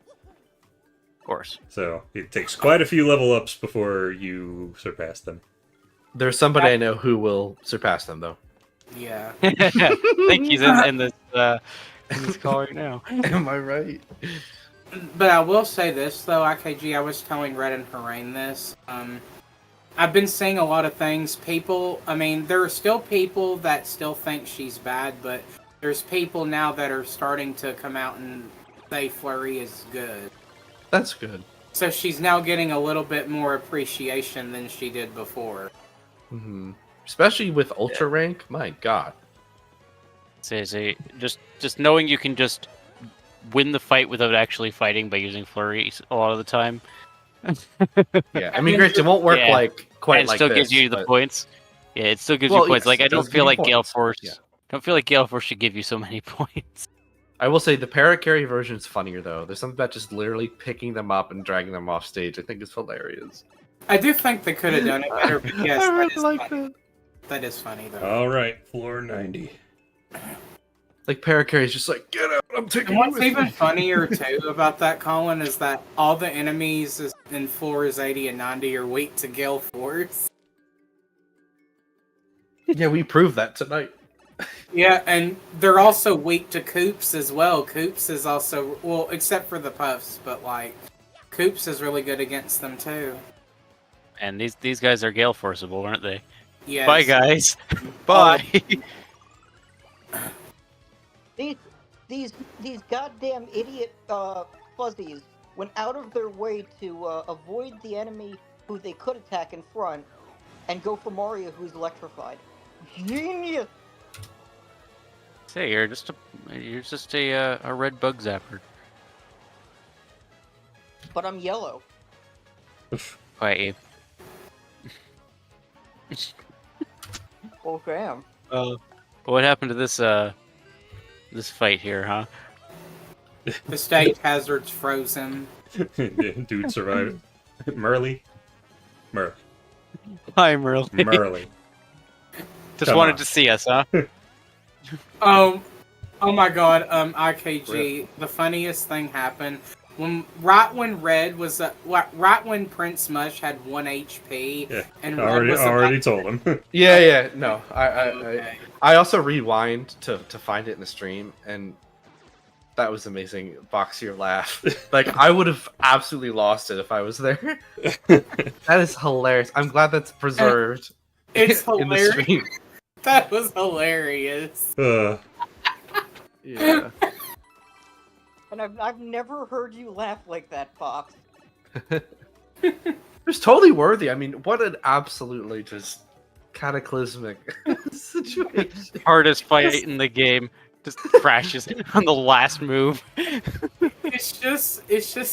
Of course. So it takes quite a few level ups before you surpass them. There's somebody I know who will surpass them, though. Yeah. I think he's in this call right now. Am I right? But I will say this, though, IKG, I was telling Red and Harain this. I've been seeing a lot of things. There are still people that still think she's bad, but there's people now that are starting to come out and say Flurry is good. That's good. So she's now getting a little bit more appreciation than she did before. Mm-hmm. Especially with Ultra Rank, my god. Say, just knowing you can just win the fight without actually fighting by using Flurry a lot of the time. Yeah, I mean, great, it won't work quite and it like still this, gives you the but... points. Yeah, it still gives you points. Yes, Like I don't feel like Gale Force. Yeah. Don't feel like Gale Force should give you so many points. I will say the Paracarry version is funnier though. There's something about just literally picking them up and dragging them off stage. I think it's hilarious. I do think they could have done it better, but yes, I that really is like funny. that. That is funny, though. All right, floor 90. Like Paracarry's just like, get out! I'm taking And you what's with even me." funnier, too, about that, Colin, is that all the enemies in floors 80 and 90 are weak to Gale Force. Yeah, we proved that tonight. Yeah, and they're also weak to Coops as well. Coops is also, well, except for the Puffs, but, like, Coops is really good against them, too. And these guys are Gale Forceable, aren't they? Yes. Bye, guys. Bye. These goddamn idiot fuzzies went out of their way to avoid the enemy who they could attack in front and go for Mario, who's electrified. Genius! Say, you're just a red bug zapper. But I'm yellow. Quiet, Abe. Oh damn! What happened to this fight here, huh? The stage hazard's frozen. Dude survived. Merly? Hi, Merle. Merly. Just Come wanted on. to see us, huh? Oh my god, IKG, Rip. the funniest thing happened. Right when Prince Mush had 1 HP, Yeah, and Red already, was about already told him. Yeah, no. Okay. I also rewind to find it in the stream, and that was amazing. Box your laugh. Like, I would have absolutely lost it if I was there. That is hilarious. I'm glad that's preserved. It's in the hilarious. stream. That was hilarious. Yeah. And I've never heard you laugh like that, Fox. It's totally worthy. I mean, what an absolutely just cataclysmic situation. Hardest fight in the game. Just crashes on the last move. It's just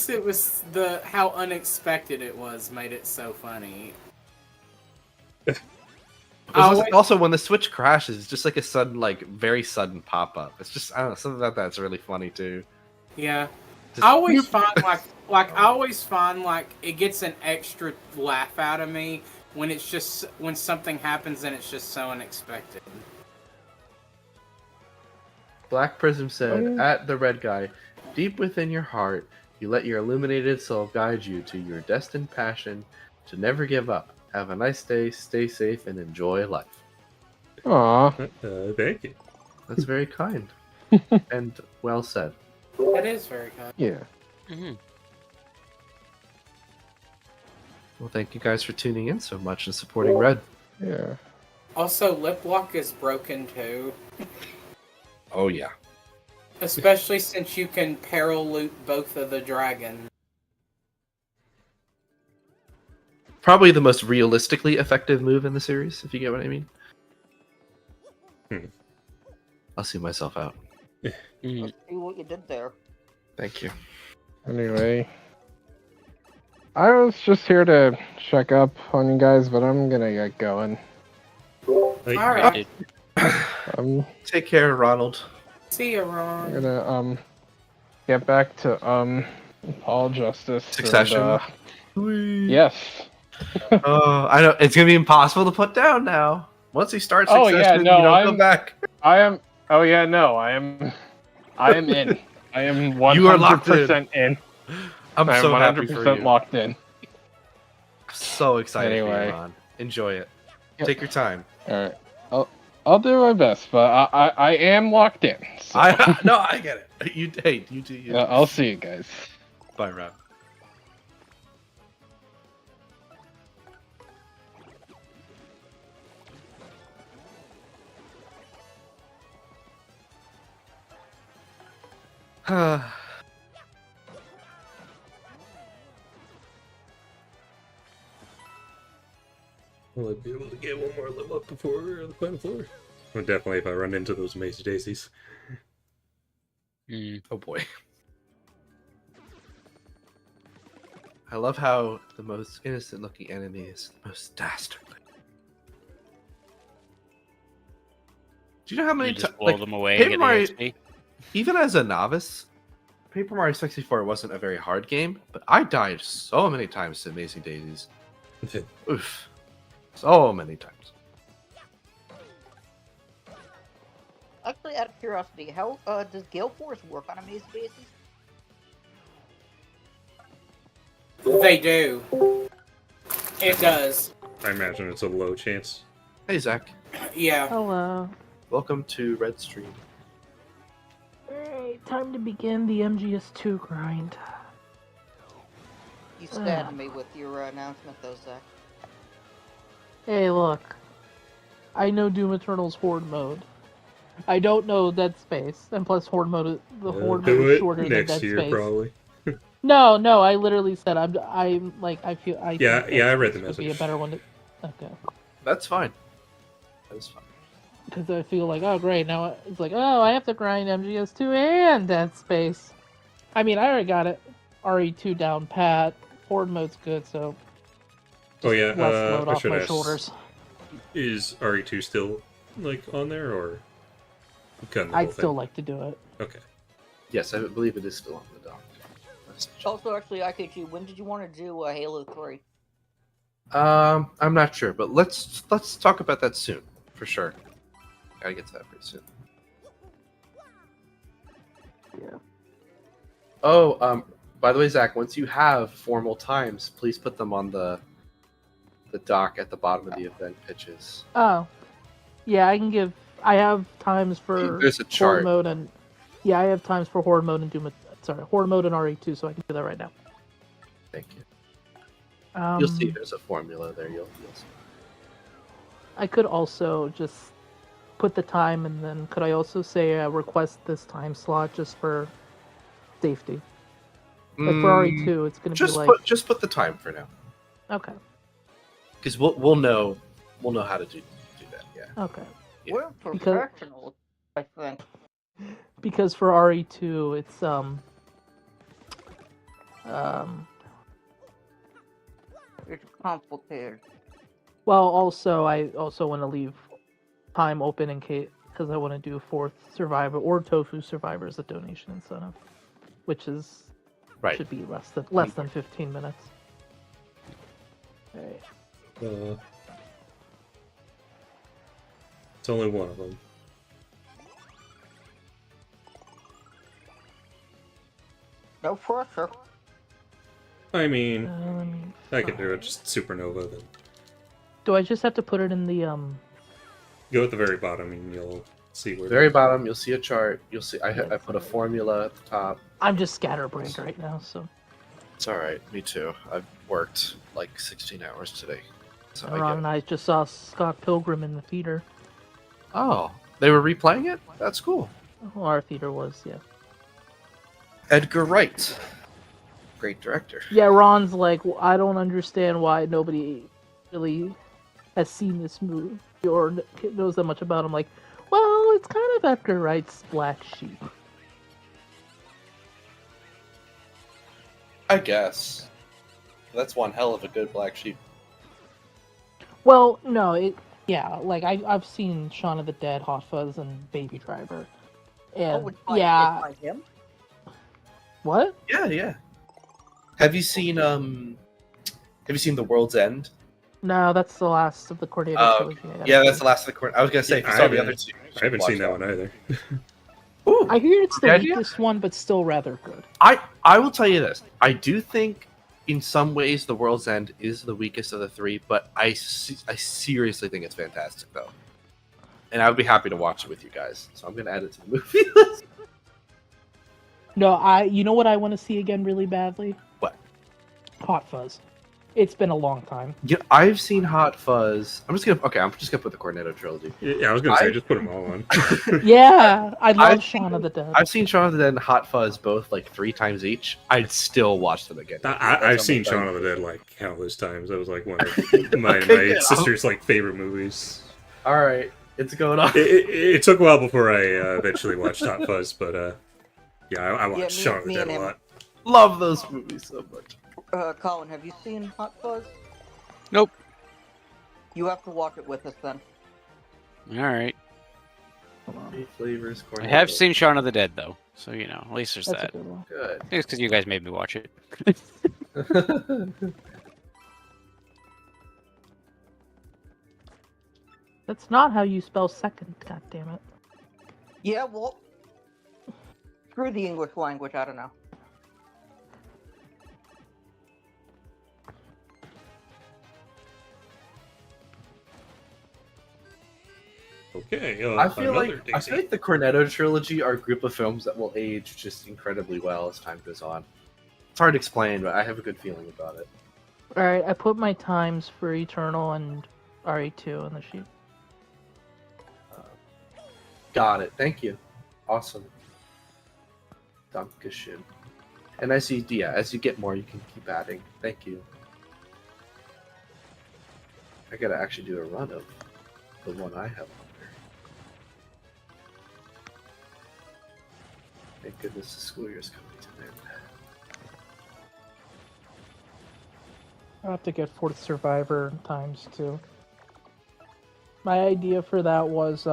it was how unexpected it was made it so funny. Also, when the Switch crashes, it's just like a sudden, very sudden pop-up. It's just, I don't know, something about that's really funny too. Yeah. Just- I always find it gets an extra laugh out of me when something happens and it's just so unexpected. Black Prism said, at the red guy, deep within your heart, you let your illuminated soul guide you to your destined passion to never give up. Have a nice day, stay safe, and enjoy life. Aw. Thank you. That's very kind. And well said. That is very kind. Yeah. Mm-hmm. Well, thank you guys for tuning in so much and supporting Red. Yeah. Also, lip lock is broken too. Oh yeah. Especially since you can peril loot both of the dragons. Probably the most realistically effective move in the series, if you get what I mean. I'll see myself out. Let's see what you did there. Thank you. Anyway, I was just here to check up on you guys, but I'm gonna get going. Like, Alright. Take care, Ronald. See you, I'm Ron. gonna get back to Paul Justice. Succession? Yes. Oh, I know it's gonna be impossible to put down now. Once he starts Oh, Succession, yeah, no, you don't I'm- come back. I am. Oh yeah, no, I am in. I am 100% You are locked in. I'm I am so happy for 100% you. locked in. So excited for Anyway. you, Ron. Enjoy it. Yep. Take your time. All right, I'll do my best, but I am locked in. So. No, I get it. You do you. I'll see you guys. Bye, Ron. Will I be able to get one more level up before the final floor? Well, definitely if I run into those mazy daisies. Oh boy. I love how the most innocent looking enemy is the most dastardly. Do you know how many You just times blow them away and Paper get Mario, the XP. even as a novice, Paper Mario 64 wasn't a very hard game, but I died so many times to Amazing Daisies. Oof. So many times. Actually, out of curiosity, how does Gale Force work on Amazing Daisies? They do. It does. I imagine it's a low chance. Hey, Zach. Yeah. Hello. Welcome to Red Stream. Alright, time to begin the MGS2 grind. You saddened me with your announcement, though, Zach. Hey, look. I know Doom Eternal's Horde mode. I don't know Dead Space, and plus Horde mode, the Horde mode Do is it shorter than next Dead year, Space. probably. No, I literally said I'm like I feel I. Yeah, think yeah, I Dead read the Space would be a message. better one. Okay. That's fine. That's fine. Because I feel like, oh great, now it's like, oh, I have to grind MGS2 and Dead Space. I mean, I already got it. RE2 down pat. Horde mode's good, so. Oh yeah, Less load I off should my ask. shoulders. Is RE2 still like on there, or you cutting the I'd whole still thing? like to do it. Okay. Yes, I believe it is still on the dock. Also, actually, IKG, when did you want to do Halo 3? I'm not sure, but let's talk about that soon, for sure. Gotta get to that pretty soon. Yeah. Oh, by the way, Zach, once you have formal times, please put them on the dock at the bottom of the event pitches. Oh. Yeah, I can give. I have times for There's a Horde chart. mode and. Yeah, I have times for Horde mode and Doom. Sorry, Horde mode and RE2, so I can do that right now. Thank you. Um, You'll see there's a formula there. You'll see. I could also just put the time, and then could I also say request this time slot just for safety? Like for RE2, it's gonna be like Just put the time for now, okay, because we'll know how to do that. Yeah. okay. Yeah. We're professionals, I think. Because for RE2, it's It's complicated. well, also I also want to leave time open in case because I want to do fourth survivor or tofu survivor as a donation incentive, which is Right. should be less than 15 minutes. Alright. It's only one of them. No pressure. I mean, Let me I could do it find- just supernova then. Do I just have to put it in the Go at the very bottom and you'll see where. Very bottom, you'll see a chart. You'll see I put a formula at the top. I'm just scatterbrained right now, so It's all right. Me too. worked like 16 hours today. So I Ron get and I just saw Scott Pilgrim in the theater. Oh, they were replaying it? That's cool. Oh, our theater was, yeah. Edgar Wright. Great director. Yeah, Ron's like, I don't understand why nobody really has seen this movie or knows that much about him. Like, well, it's kind of Edgar Wright's Black Sheep. I guess. That's one hell of a good Black Sheep. Well, no, like I've seen Shaun of the Dead, Hot Fuzz, and Baby Driver, and it's by him? What? Yeah. Have you seen The World's End? No, that's the last of the Cornetto trilogy. Yeah, that's the last of the Cornetto. I was gonna say, if you saw the other two, I haven't seen that one either. Ooh, I hear it's the yeah, weakest one, but still rather good. I will tell you this. I do think, in some ways, The World's End is the weakest of the three, but I seriously think it's fantastic, though. And I would be happy to watch it with you guys. So I'm going to add it to the movie list. No, you know what I want to see again really badly? What? Hot Fuzz. It's been a long time. Yeah, I've seen Hot Fuzz. I'm just gonna put the Cornetto trilogy. Yeah, I was gonna say just put them all on. Yeah, I love Shaun of the Dead. I've seen Shaun of the Dead and Hot Fuzz both like 3 times each. I'd still watch them again. I've seen Shaun of the Dead like countless times. That was like one of my sister's like favorite movies. All right, it's going on. It took a while before I eventually watched Hot Fuzz, but yeah, I watched Shaun of the Dead a lot. Love those movies so much. Colin, have you seen Hot Fuzz? Nope. You have to watch it with us then. All right. Flavors. I have seen Shaun of the Dead though, so you know, at least there's That's that. a good one. Good. It's because you guys made me watch it. That's not how you spell second, god damn it. Yeah, well, screw the English language, I don't know. Okay, I feel like the Cornetto trilogy are a group of films that will age just incredibly well as time goes on. It's hard to explain, but I have a good feeling about it. Alright, I put my times for Eternal and RE2 on the sheet. Got it. Thank you. Awesome. Dankeschön. And as you get more, you can keep adding. Thank you. I gotta actually do a run of the one I have on there. Thank goodness the school year's coming to an end. I'll have to get Fourth Survivor times too. My idea for that was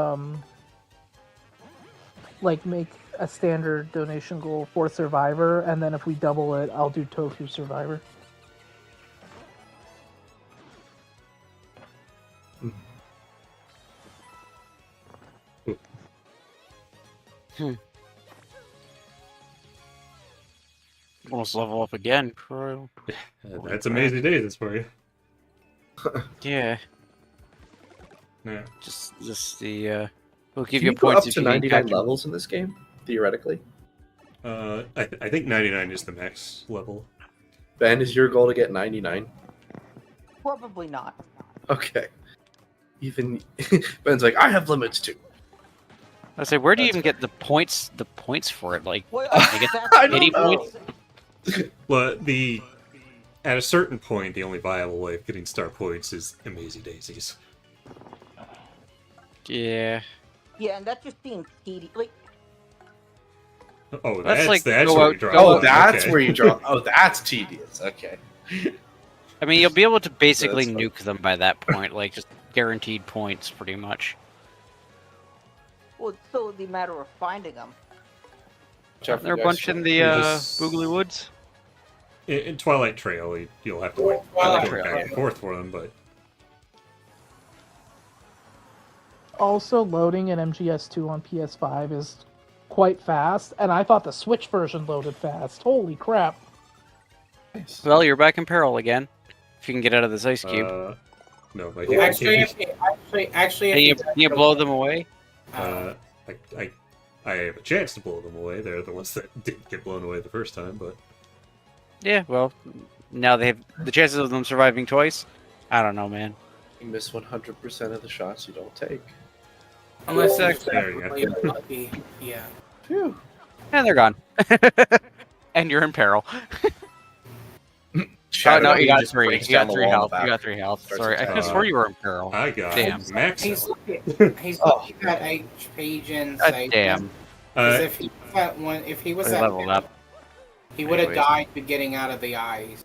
like make a standard donation goal for Survivor, and then if we double it, I'll do Tofu Survivor. Almost level up again. That's amazing days for you. Yeah. Yeah. Just the we'll give Can you you go points up if to you can 99 catch levels in this game, theoretically? I think 99 is the max level. Ben, is your goal to get 99? Probably not. Okay. Even Ben's like, I have limits too. I say, where do you even get the points? The points for it, like Well, you get I don't 80 know. points. Well, at a certain point, the only viable way of getting star points is Amazing Daisies. Yeah. Yeah, and that just seems tedious. Like, Oh, That's that's like that's go where out- you draw. go the Oh, line, that's okay. where you draw. Oh, that's tedious. Okay. I mean, you'll be able to basically That's fine. nuke them by that point, like just guaranteed points, pretty much. well, it's still the matter of finding them. They're a bunch in the Just- Boogly Woods. In Twilight Trail, you'll have to like Twilight go Trail, back and yeah. forth for them, but Also, loading an MGS2 on PS5 is quite fast, and I thought the Switch version loaded fast. Holy crap. Well, you're back in peril again. If you can get out of this ice cube. no, I Actually, Can you blow them away? I have a chance to blow them away. They're the ones that didn't get blown away the first time, but Yeah, well, now they have the chances of them surviving twice. I don't know, man. You miss 100% of the shots you don't take. Unless There it's you go. definitely unlucky. Yeah. Phew. And they're gone. And you're in peril. Shadow no, you Queen got just 3. breaks You got down the 3 wall in health. the You back. got 3 health. Starts Sorry, I could have attacking. swore you were in peril. I got Damn. max He's health. he's Oh. looking at HP gen God save. damn. 'Cause if he was at one, if he was They at leveled up. he would have Anyways. died to getting out of the ice.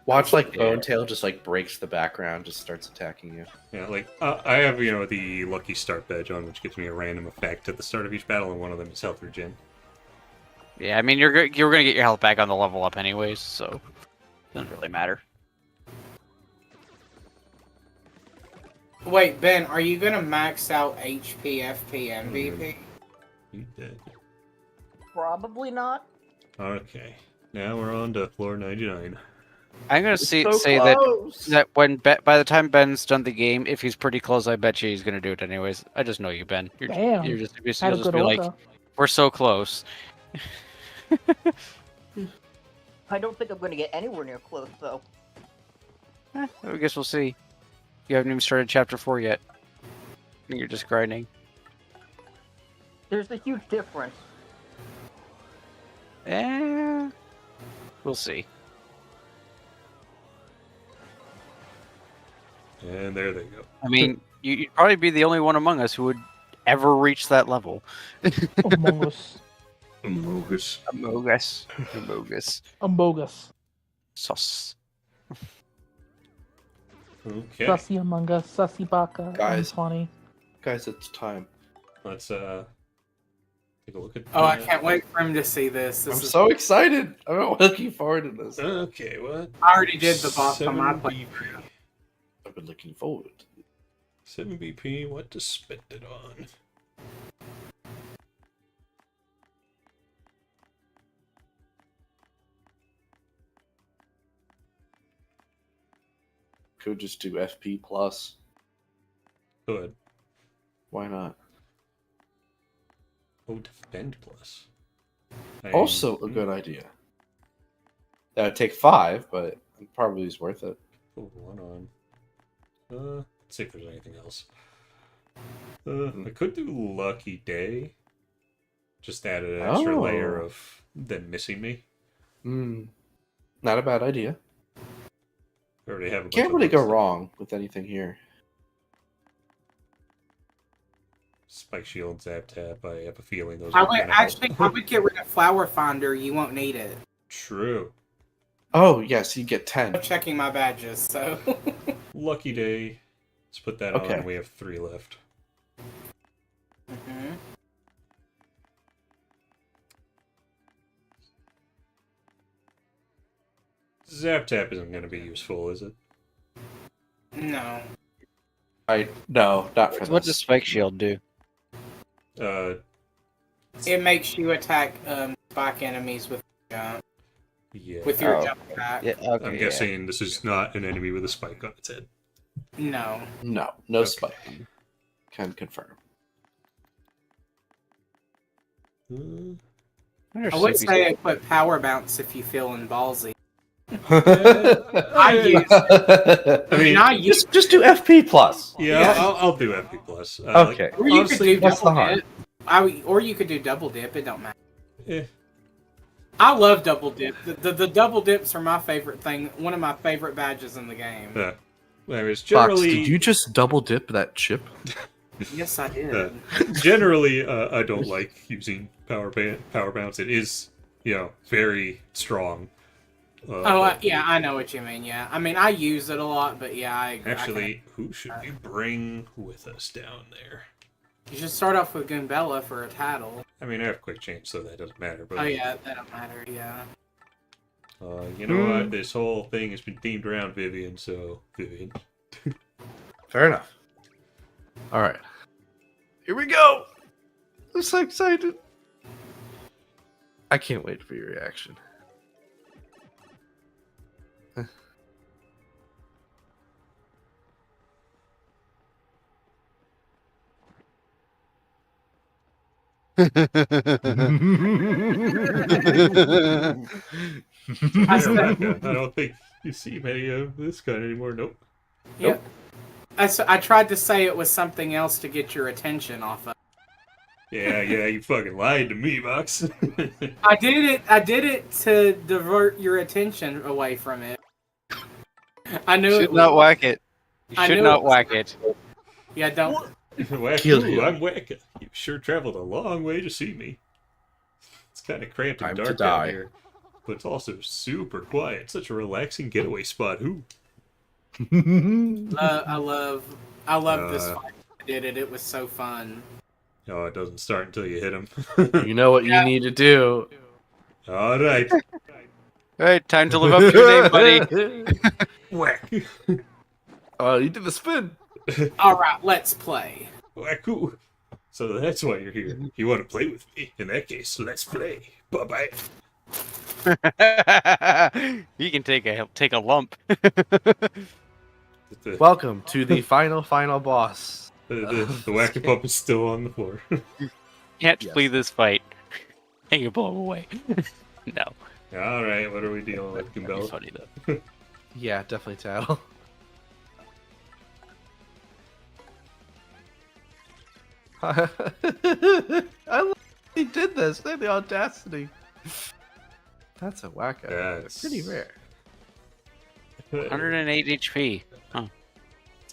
Watch like Yeah. Bone Tail just like breaks the background, just starts attacking you. Yeah, like I have the lucky start badge on, which gives me a random effect at the start of each battle, and one of them is health regen. Yeah, I mean, you're going to get your health back on the level up anyways, so it doesn't really matter. Wait, Ben, are you gonna max out HP, FP, MVP? You dead. Probably not. Okay, now we're on to floor 99. I'm going to say close. that when by the time Ben's done the game, if he's pretty close, I bet you he's going to do it anyways. I just know you, Ben. Damn. You'll just Had a be good like, order. we're so close. I don't think I'm going to get anywhere near close, though. I guess we'll see. You haven't even started chapter 4 yet. You're just grinding. There's a huge difference. We'll see. And there they go. I mean, you'd probably be the only one among us who would ever reach that level. Among Us. Amogus. Amogus. Amogus. Sauce. Okay, Sussy Among Us. Sussy Baka. Guys. Funny. Guys, it's time. let's take a look at. Oh, I can't wait for him to see this. I'm This is so excited. I'm looking forward to this. Okay, what? I already did the boss on my 7 play. BP. I've been looking forward to this. 7 BP. What to spend it on? Could just do FP plus. Good. Why not? Oh, defend plus. Also a good idea. That would take 5, but it probably is worth it. Put one on. Let's see if there's anything else. I could do Lucky Day. Just add an extra layer of them missing me. Not a bad idea. I already have a bunch Can't of really go ones. wrong with anything here. Spike Shield, Zap Tap. I have a feeling those I are would gonna actually, help. I would get rid of Flower Finder. You won't need it. True. Oh, yes, you get 10. I'm checking my badges, so. Lucky Day. Let's put that Okay. on. We have 3 left. Mhm. Zap Tap isn't going to be useful, is it? No. No, not for What does this. Spike Shield do? It makes you attack spike enemies with Yeah. with your Oh. jump attack. Yeah, okay, I'm guessing this is not an enemy with a spike on its head. No. No Okay. spike. Can confirm. I would say equip Power Bounce if you feeling ballsy. I use I mean, I use just do FP plus. yeah, Yeah. I'll do FP plus. Okay. Or you honestly, could do what's the double harm? dip. Or you could do double dip. It don't matter. Eh, I love double dip. The double dips are my favorite thing. One of my favorite badges in the game. Anyways, Fox, generally, did you just double dip that chip? Yes, I did. generally, I don't like using power bounce. It is, very strong. Yeah, I know what you mean. Yeah, I mean I use it a lot, but yeah, I Actually, who should we bring with us down there? you should start off with Goombella for a title. I mean, I have quick change, so that doesn't matter. But Oh yeah, that don't matter. Yeah. you know what? This whole thing has been themed around Vivian, so Vivian. Fair enough. All right. Here we go. I'm so excited. I can't wait for your reaction. I Yeah, said- Wacka. I don't think you see many of this kind anymore. Nope. Yep. I tried to say it was something else to get your attention off of. Yeah, you fucking lied to me, Box. I did it to divert your attention away from it. I knew should it not was, whack it. You I should knew not it was- whack it. Yeah, don't. Kill you. I'm Wacka. You sure traveled a long way to see me. It's kind of cramped and Time to dark die. down here, but it's also super quiet. Such a relaxing getaway spot. Ooh. I love this Uh, fight. I did it. It was so fun. Oh, it doesn't start until you hit him. You know what you need to do. All right. Alright, time to live up to your name, buddy. Whack. Oh, you did the spin. All right, let's play. Wacku. So that's why you're here. You want to play with me? In that case, let's play. Bye-bye. You can take a lump. The, Welcome to the final boss. the Wacka Pup is still on the floor. Can't Yes. flee this fight. And you blow him away. No. All right, what are we dealing with, That'd be Kimbell? funny though. Yeah, definitely Tattle. I love he did this. They had the audacity. That's a wacko. That's Pretty rare. 108 HP. Huh.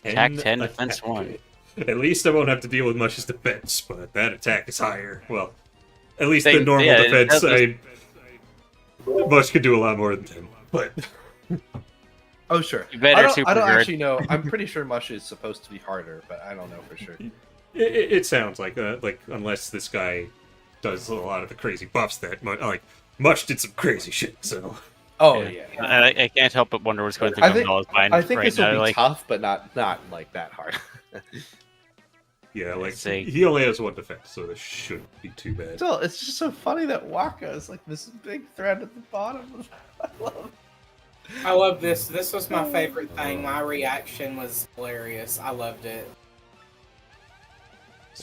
Attack 10, defense 1. At least I won't have to deal with Mush's defense, but that attack is higher. Well, at least They- the normal yeah, it defense, does Mush could do a lot more than 10. But Oh sure. You better I don't super guard. actually know. I'm pretty sure Mush is supposed to be harder, but I don't know for sure. it sounds like unless this guy does a lot of the crazy buffs that Mush did some crazy shit. So Oh Yeah. yeah. I can't help but wonder what's going through I think- Gumbal's mind I think right this will now. be Like, tough, but not like that hard. yeah, like say- he only has one defense, so this shouldn't be too bad. Still, it's just so funny that Wacka is like this big thread at the bottom. I love. I love this. This was my favorite thing. My reaction was hilarious. I loved it.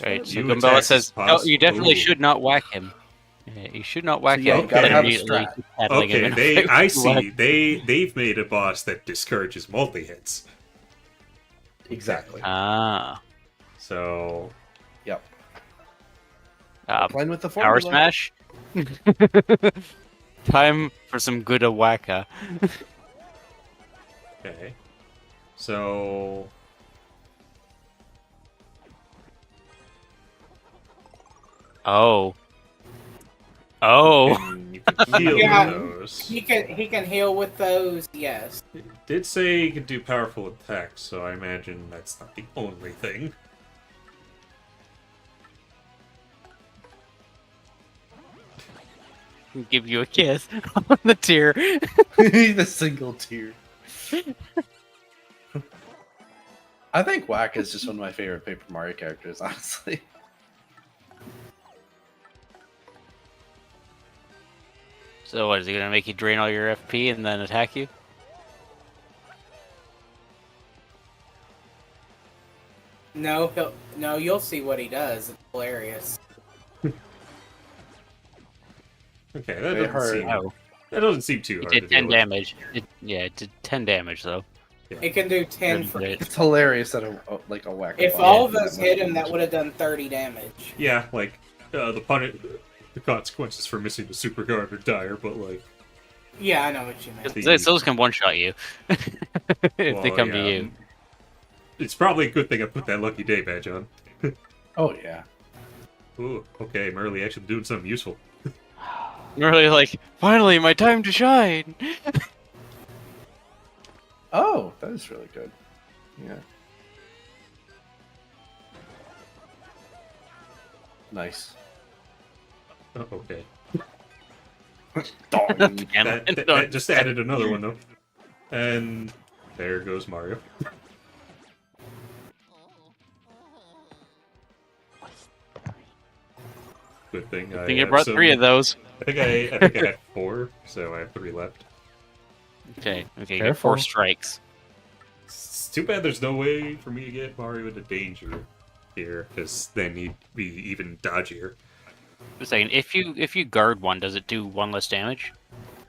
right, so You Gumbella attack says, is no, you definitely Ooh. should not whack him. Yeah, you should not whack So, yeah, him. you gotta have a immediately strat. paddling him Okay, in the I face. see. They've made a boss that discourages multi hits. Exactly. Ah. So Yep. Uh, Playing with the Power formula. Smash? Time for some good Wacka. okay, so Oh. Oh. you can heal Yeah. those. He can heal with those. Yes. It did say you could do powerful attacks, so I imagine that's not the only thing. Give you a kiss on the tear. The single tear. I think Whack is just one of my favorite Paper Mario characters, honestly. So what, is he gonna make you drain all your FP and then attack you? No, you'll see what he does. It's hilarious. Okay, It that hurt. doesn't seem too It hard to did deal 10 with. damage. It did 10 damage though. It can do 10 for. It's hilarious that a Whack. If all of us hit him, that would have done 30 damage. Yeah, like the consequences for missing the super guard are dire, but like Yeah, I know what you meant. Those can one-shot you. If they well, come to yeah, you. It's probably a good thing I put that lucky day badge on. Oh yeah. Ooh, okay, I'm really actually doing something useful. Really like, finally, my time to shine! Oh, that is really good. Yeah. Nice. Oh, okay. Dong. That just added another one though. And there goes Mario. Good thing I think I brought 3 of those. I think I had 4, so I have 3 left. Okay, you get Careful. 4 strikes. It's too bad there's no way for me to get Mario into danger here, because then he'd be even dodgier. Just saying, if you guard one, does it do 1 less damage?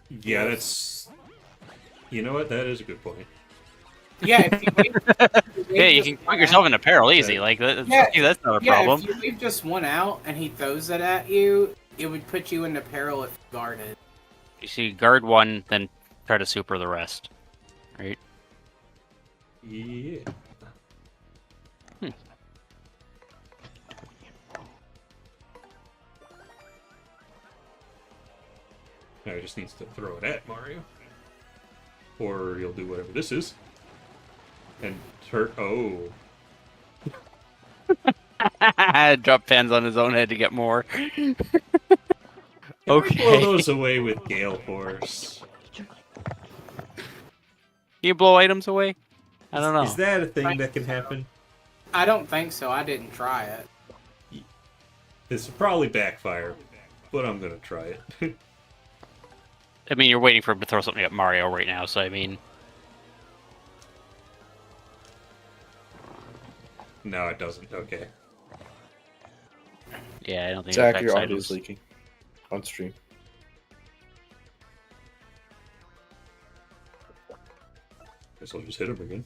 Yeah, that's... You know what? That is a good point. Yeah, if you leave, Yeah, you can put yourself in a peril easy. Like that's not a problem. If you leave just one out and he throws it at you, it would put you into peril if you guarded. You see, guard one, then try to super the rest. Right? Yeah. Now he just needs to throw it at Mario. Or he'll do whatever this is. And hurt. Oh. Drop pans on his own head to get more. Can Okay. blow those away with Gale Force. Can you blow items away? I don't know. Is that a thing that can happen? I don't think so. I didn't try it. This will probably backfire, but I'm gonna try it. I mean, you're waiting for him to throw something at Mario right now, so I mean... No, it doesn't. Okay. Yeah, I don't think Zach, it your affects audio is items. leaking on stream. Guess I'll just hit him again.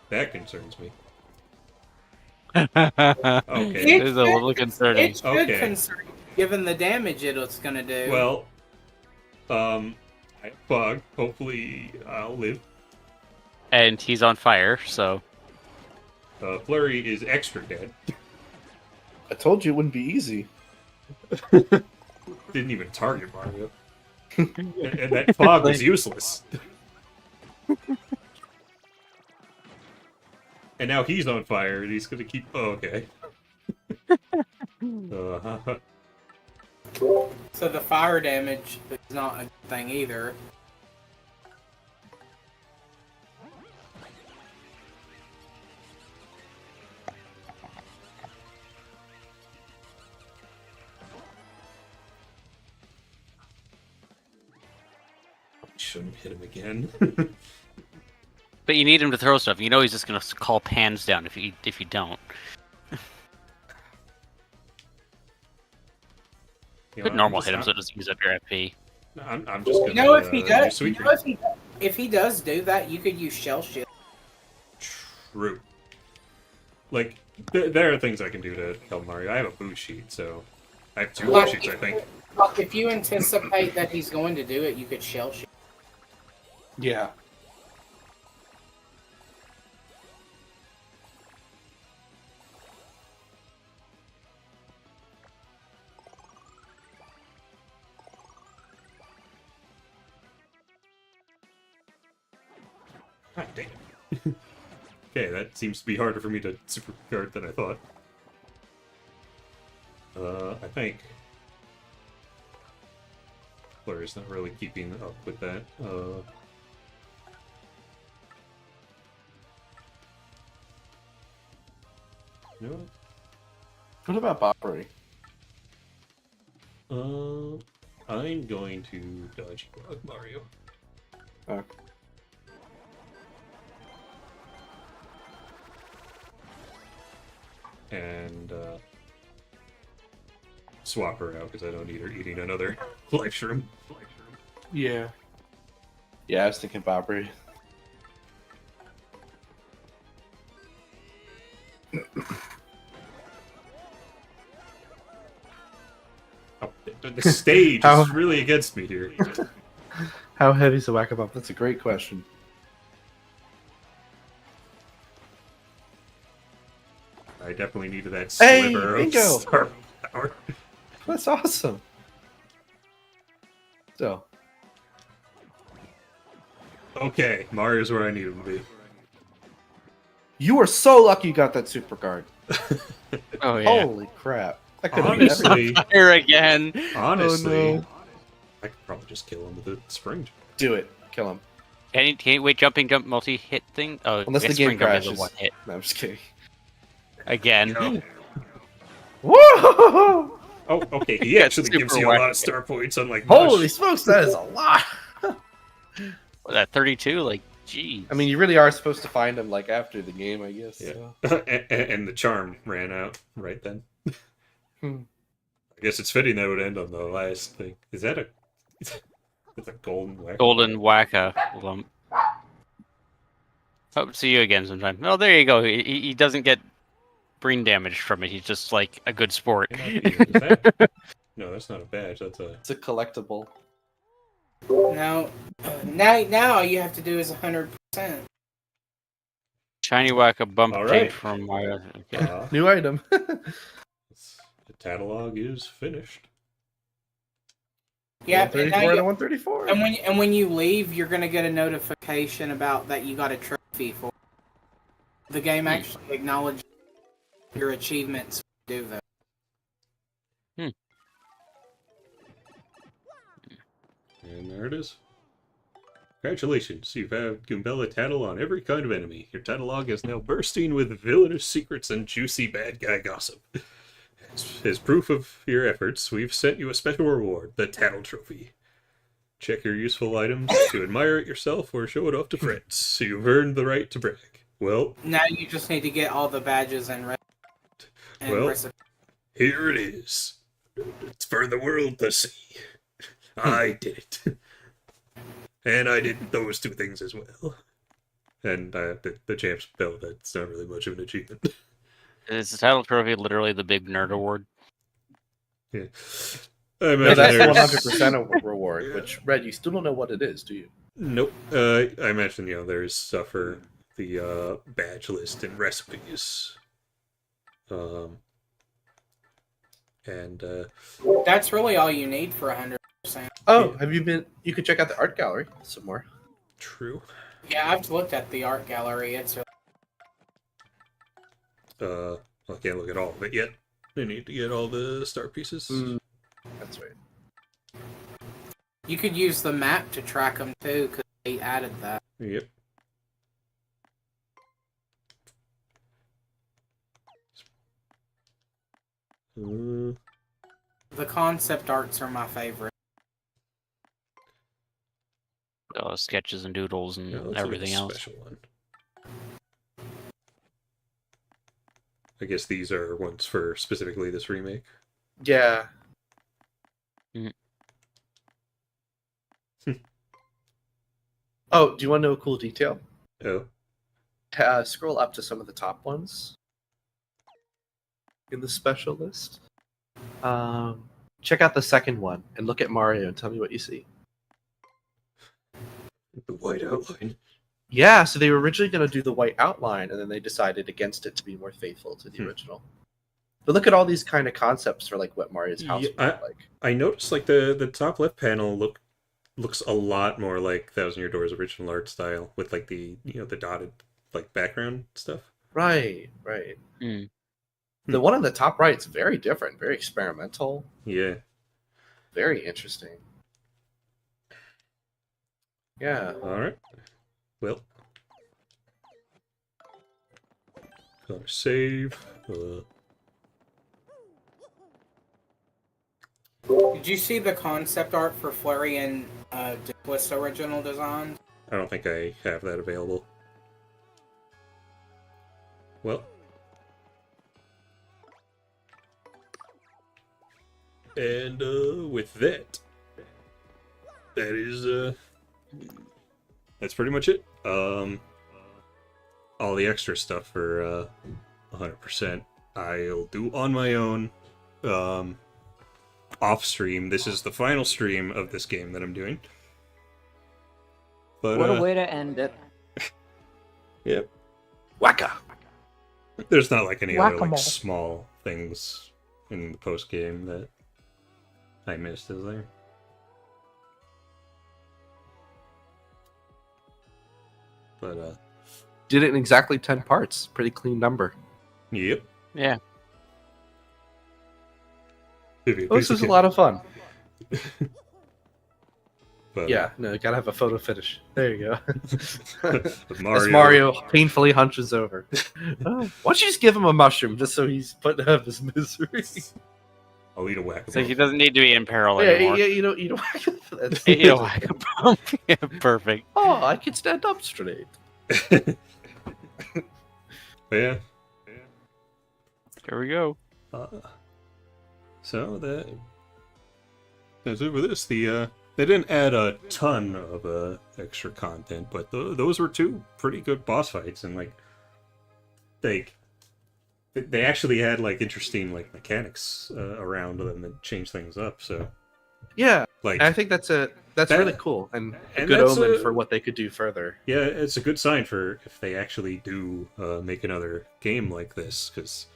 That concerns me. Okay. This is a little concerning. It should Okay. concern you, given the damage it's gonna do. Well, I have bug. Hopefully, I'll live. And he's on fire, so... Flurry is extra dead. I told you it wouldn't be easy. Didn't even target Mario. and that fog was useless. And now he's on fire, and he's gonna keep... Oh, okay. So the fire damage is not a good thing either. Shouldn't hit him again. But you need him to throw stuff. You know he's just gonna call pans down if you don't. You Good know, normal I'm hit him, just- so just use up your FP. I'm just gonna. You know, if he use does, Sweet you know, Dream. if he does do that, you could use Shell Shield. True. Like, there are things I can do to help Mario. I have a boost sheet, so I have 2 Like, boost sheets, I think. If you anticipate that he's going to do it, you could Shell Shield. Yeah. God damn. Okay, that seems to be harder for me to super guard than I thought. I think Flurry's not really keeping up with that. You know What about Boppery? what? I'm going to dodge bug Mario. Oh. And swap her out because I don't need her eating another life shroom. Yeah. Yeah, I was thinking Boppery. Oh, the stage How- is really against me here. How heavy is a Wacka Bop? That's a great question. I definitely needed that Hey, sliver of bingo! star power. That's awesome. So, Okay, Mario's where I need him to be. you were so lucky you got that super card. Oh yeah. Holy crap. That could have been Honestly, Fire again. honestly, no. I could probably just kill him with a spring. Do it. Kill him. Can you wait, jumping jump multi-hit thing? Oh, Unless I the guess game spring jump is a crashes. one hit. No, I'm just kidding. Again. Whoa! Oh, okay. He Yeah, actually gives super you a lot wacky. of star points, unlike Mush. Holy smokes, that is a lot. Was that 32? Like, geez. I mean, you really are supposed to find them like after the game, I guess. Yeah. So. and the charm ran out right then. I guess it's fitting that would end on the last thing. Is that a... It's a golden whack. Golden Wacka lump. Hope to see you again sometime. Oh, there you go. He doesn't get brain damage from it. He's just like a good sport. No, that's not a badge. That's a... It's a collectible. Now all you have to do is 100%. Shiny Wacka bump All kit right. from my... Okay. New item. The catalog is finished. Yeah, 134 to 134. And when you leave, you're gonna get a notification about that you got a trophy for. The game actually acknowledges your achievements when you do that. And there it is. Congratulations, you've had Goombella tattle on every kind of enemy. Your catalog is now bursting with villainous secrets and juicy bad guy gossip. As proof of your efforts, we've sent you a special reward, the Tattle Trophy. Check your useful items to admire it yourself or show it off to friends. You've earned the right to brag. Well, Now you just need to get all the badges and recipes. Here it is. It's for the world to see. I did it. And I did those two things as well. And the champ's belt, that's not really much of an achievement. Is the title trophy literally the big nerd award? Yeah. No, that's 100% a reward, which, Red, you still don't know what it is, do you? Nope. I imagine, there's stuff for the badge list and recipes. That's really all you need for 100%. Oh, you could check out the art gallery some more. True. Yeah, I've looked at the art gallery. It's I can't look at all of it yet. I need to get all the star pieces. That's right. You could use the map to track them too, because they added that. Yep. The concept arts are my favorite. Sketches and doodles and everything else. Special one. I guess these are ones for specifically this remake. Yeah. Oh, do you want to know a cool detail? Oh. Scroll up to some of the top ones in the special list. Check out the second one and look at Mario and tell me what you see. The white outline. Yeah, so they were originally going to do the white outline, and then they decided against it to be more faithful to the original. But look at all these kind of concepts for like what Mario's house would look like. I noticed like the top left panel looks a lot more like Thousand Year Door's original art style with like the the dotted like background stuff. Right. The one on the top right is very different, very experimental. Yeah. Very interesting. Yeah. All right. Well, gotta save. Did you see the concept art for Flurry and Twist original designs? I don't think I have that available. Well. And with that, that's pretty much it. All the extra stuff for 100% I'll do on my own off stream. This is the final stream of this game that I'm doing. But what a way to end it. Yep. Wacka. There's not like any other like Whack-a-mole. small things in the post game that I missed, is there? But Did it in exactly 10 parts. Pretty clean number. Yep. Yeah. This was a lot of fun. But, yeah, no, you gotta have a photo finish. There you go. Mario. As Mario painfully hunches over. Why don't you just give him a mushroom just so he's put out of his misery? I'll eat a whack. So he doesn't need to be in peril Yeah, anymore. you know, that's Eat a whack a bump. Yeah, perfect. Oh, I can stand up straight. Yeah. Here we go. So that's it for this. They didn't add a ton of extra content, but those were two pretty good boss fights, and like they actually had like interesting like mechanics around them that changed things up. So Yeah, like I think that's really cool and a and good that's omen for what they could do further. yeah, it's a good sign for if they actually do make another game like this, because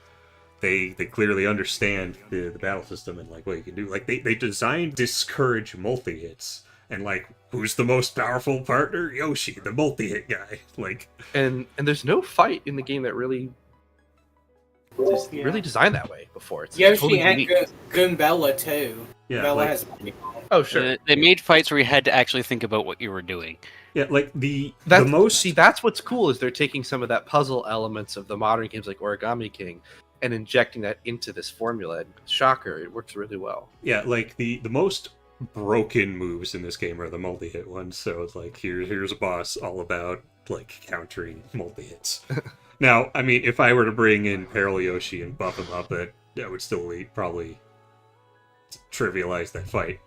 they clearly understand the battle system and like what you can do. Like they designed discourage multi-hits, and like who's the most powerful partner? Yoshi, the multi-hit guy. Like And there's no fight in the game that really really designed that way before. It's Yoshi totally and unique. Goombella too. Yeah, Bella like- has. Oh sure. They made fights where you had to actually think about what you were doing. yeah, like the That's most that's what's cool is they're taking some of that puzzle elements of the modern games like Origami King and injecting that into this formula. And shocker, it works really well. yeah, like the most broken moves in this game are the multi-hit ones. So it's like here's a boss all about like countering multi-hits. Now, I mean, if I were to bring in Peril Yoshi and buff him up, that would still probably trivialize that fight.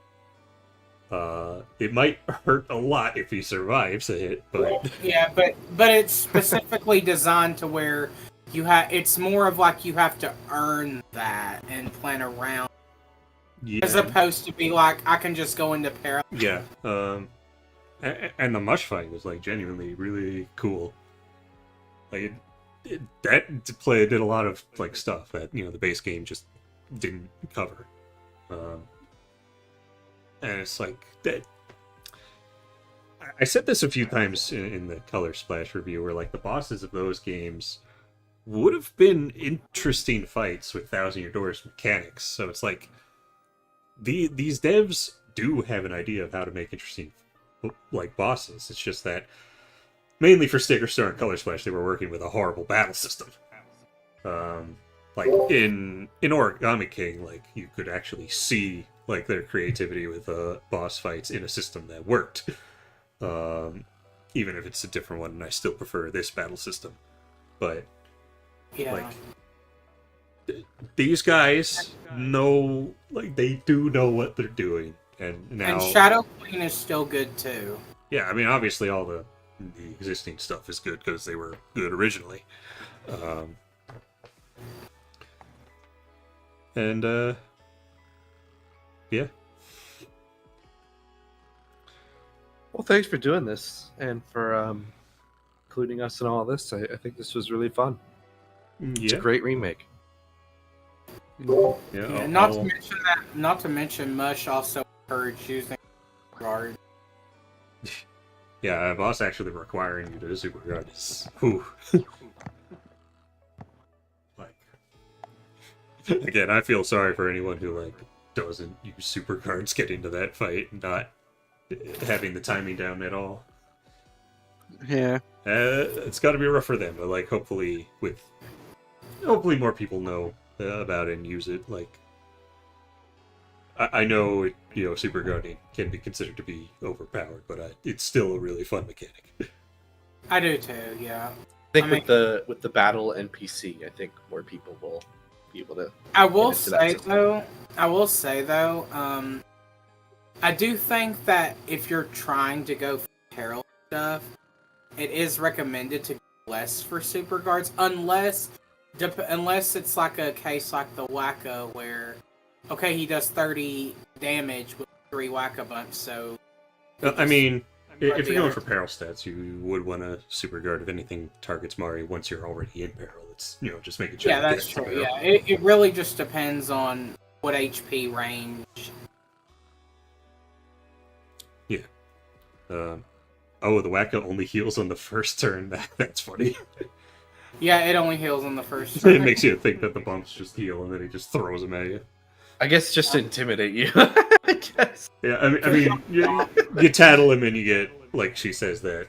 It might hurt a lot if he survives a hit, but Yeah, but it's specifically designed to where it's more of like you have to earn that and plan around, yeah, as opposed to be like I can just go into peril. yeah. And the Mush fight was like genuinely really cool. Like that did a lot of like stuff that the base game just didn't cover. And it's like that. I said this a few times in the Color Splash review, where like the bosses of those games would have been interesting fights with Thousand Year Doors mechanics. So it's like these devs do have an idea of how to make interesting like bosses. It's just that mainly for Sticker Star and Color Splash, they were working with a horrible battle system. Like in Origami King, like you could actually see like their creativity with boss fights in a system that worked. Even if it's a different one, and I still prefer this battle system. But Yeah. like these guys know, like they do know what they're doing, and now And Shadow Queen is still good too. yeah, I mean obviously all the existing stuff is good because they were good originally. And yeah. Well, thanks for doing this and for including us in all this. I think this was really fun. It's a Yeah. great remake. Yeah, Yeah, not to mention Mush also encouraged using guard. Yeah, boss actually requiring you to super guard is whew. Like again, I feel sorry for anyone who like doesn't use super cards getting to that fight and not having the timing down at all. Yeah. It's got to be rough for them, but like hopefully more people know about it and use it. Like I know super guarding can be considered to be overpowered, but it's still a really fun mechanic. I do too. Yeah. I think with the battle NPC, I think more people will be able to. I will into that say though, I do think that if you're trying to go for peril stuff, it is recommended to go less for super guards, unless it's like a case like the Wacka where, okay, he does 30 damage with 3 Wacka bumps, so. I mean, if you're going for peril stats, you would want to super guard if anything targets Mari once you're already in peril. It's just make it sure. Yeah, that's true. Yeah, it really just depends on what HP range. Yeah. Oh, the Wacka only heals on the first turn. That's funny. Yeah, it only heals on the first It turn. makes you think that the bumps just heal and then he just throws them at you. I guess just to intimidate you. I guess. Yeah, I mean, you tattle him and you get, like she says that,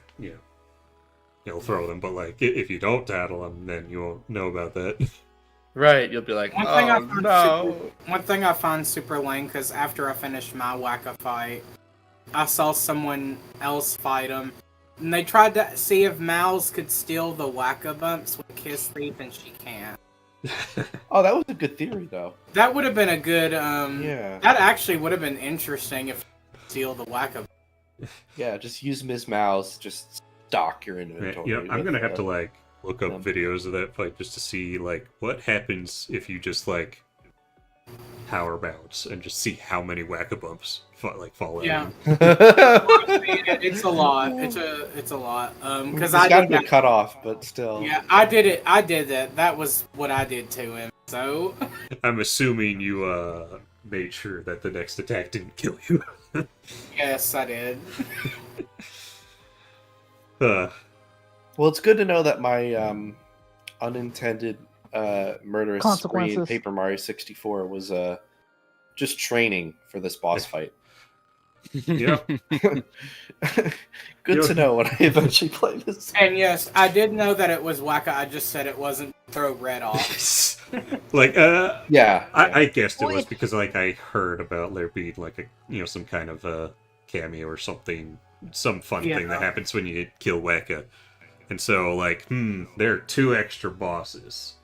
he'll throw them, but like if you don't tattle him, then you won't know about that. Right, you'll be like, One thing I find super lame, because after I finished my Wacka fight, I saw someone else fight him, and they tried to see if Mouse could steal the Wacka bumps with Kiss Thief, and she can't. Oh, that was a good theory, though. That would have been a good. Yeah. That actually would have been interesting if steal the Wacka. Yeah, just use Ms. Mouse, just stock your Right, inventory. yep, I'm with, gonna have to like look up them. videos of that fight just to see like what happens if you just like power bounce and just see how many Wacka bumps fall Yeah. in. It's a lot. It's a lot. Because It's I got did to be that. cut off, but still. Yeah, I did it. I did that. That was what I did to him. So. I'm assuming you made sure that the next attack didn't kill you. Yes, I did. uh, Well, it's good to know that my unintended murderous spree in Consequences. Paper Mario 64 was just training for this boss fight. yeah. Good to know when I eventually play this. And yes, I did know that it was Wacka. I just said it wasn't throw red off. Like Yeah. I guessed it Well, was it's- because like I heard about there being like a some kind of cameo or something, some fun thing that Yeah. happens when you kill Wacka, and so like there are 2 extra bosses.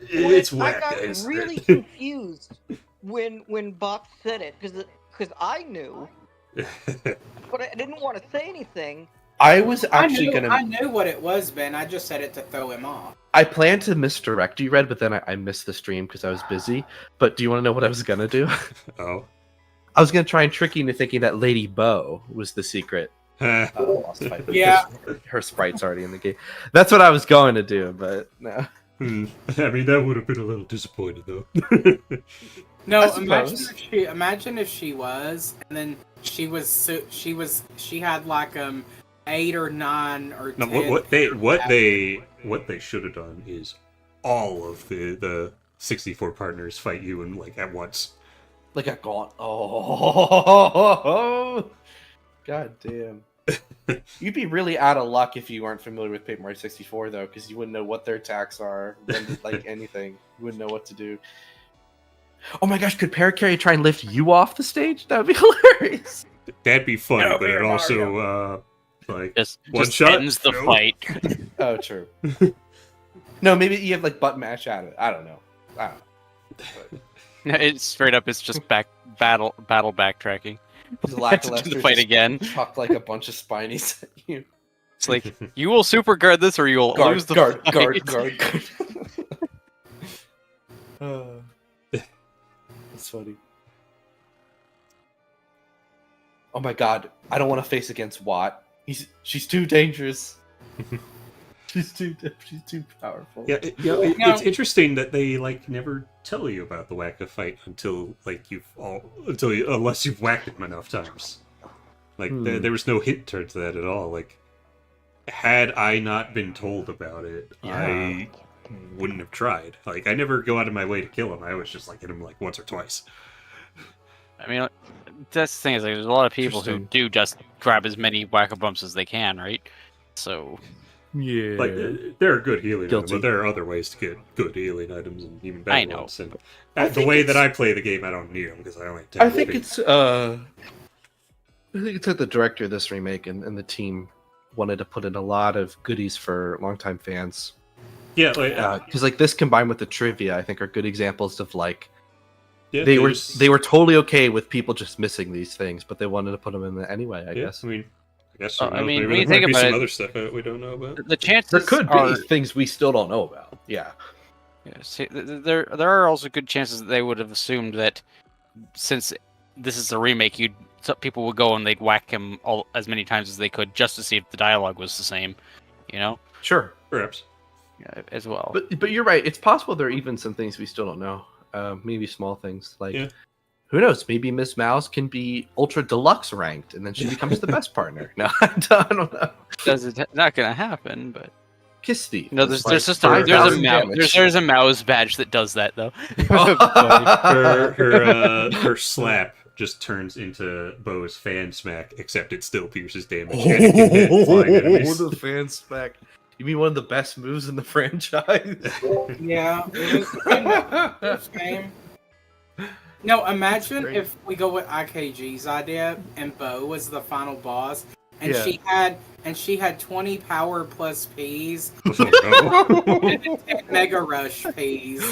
Well, It's I Wacka. got isn't really it? confused when Bob said it because I knew, but I didn't want to say anything. I was actually I knew what it was, Ben. I just said it to throw him off. I planned to misdirect you, Red, but then I missed the stream because I was busy. But do you want to know what I was gonna do? Oh. I was gonna try and trick you into thinking that Lady Bo was the secret boss fight. but Yeah. because her sprite's already in the game. That's what I was going to do, but no. I mean, that would have been a little disappointed, though. No, I imagine suppose. if she was, and then she had like 8 or 9 or 10. No, what they should have done is all of the 64 partners fight you in like at once. Like a gaunt. Oh, god damn. You'd be really out of luck if you weren't familiar with Paper Mario 64, though, because you wouldn't know what their attacks are, like anything. You wouldn't know what to do. Oh my gosh, could Paracarry try and lift you off the stage? That would be hilarious. That'd be funny, No, but it Mario. also like Just one shot ends the No. fight. Oh, true. No, maybe you have like butt mash at it. I don't know. It's straight up. It's just battle backtracking. He's To lackluster. the fight just again. Chuck like a bunch of spinies at you. It's like you will super guard this, or you will lose the guard. fight. That's funny. Oh my god, I don't want to face against Watt. She's too dangerous. she's too powerful. Yeah, it's interesting that they like never tell you about the Wacka fight until like unless you've whacked him enough times. Like there was no hint towards that at all. Like had I not been told about it, I wouldn't have tried. Like I never go out of my way to kill him. I always just like hit him like once or twice. I mean, that's the thing is like, there's a lot of people who do just grab as many Wacka bumps as they can, right? So Yeah. Like there are good healing items, Guilty. but there are other ways to get good healing items and even better I know. ones. And I the think way it's- that I play the game, I don't need them because I only. I think it's that the director of this remake and the team wanted to put in a lot of goodies for longtime fans. Yeah, like, Because like this combined with the trivia, I think are good examples of like yeah, they there's- were totally okay with people just missing these things, but they wanted to put them in there anyway. I Yeah, guess I guess. I who knows, mean, maybe when you there think might be about some it- other stuff that we don't know about. the chances there could are, be things we still don't know about. Yeah. Yeah, see, there are also good chances that they would have assumed that since this is a remake, people would go and they'd whack him as many times as they could just to see if the dialogue was the same, you know, Sure. Perhaps. as well. But you're right. It's possible there are even some things we still don't know. Maybe small things like Yeah. who knows? Maybe Miss Mouse can be ultra deluxe ranked, and then she becomes the best partner. No, I don't know. Not gonna happen, but Kiss Thief. no, It's there's like just there's a 5,000 mouse. damage. There's a mouse badge that does that though. Her slap just turns into Bo's fan smack, except it still pierces damage. And it can hit flying enemies. the fan spec. You mean one of the best moves in the franchise? Yeah, it was in the first game. No, imagine Great. if we go with IKG's idea and Bo was the final boss, and Yeah. she had 20 power plus P's, Oh, no. and 10 Mega Rush P's.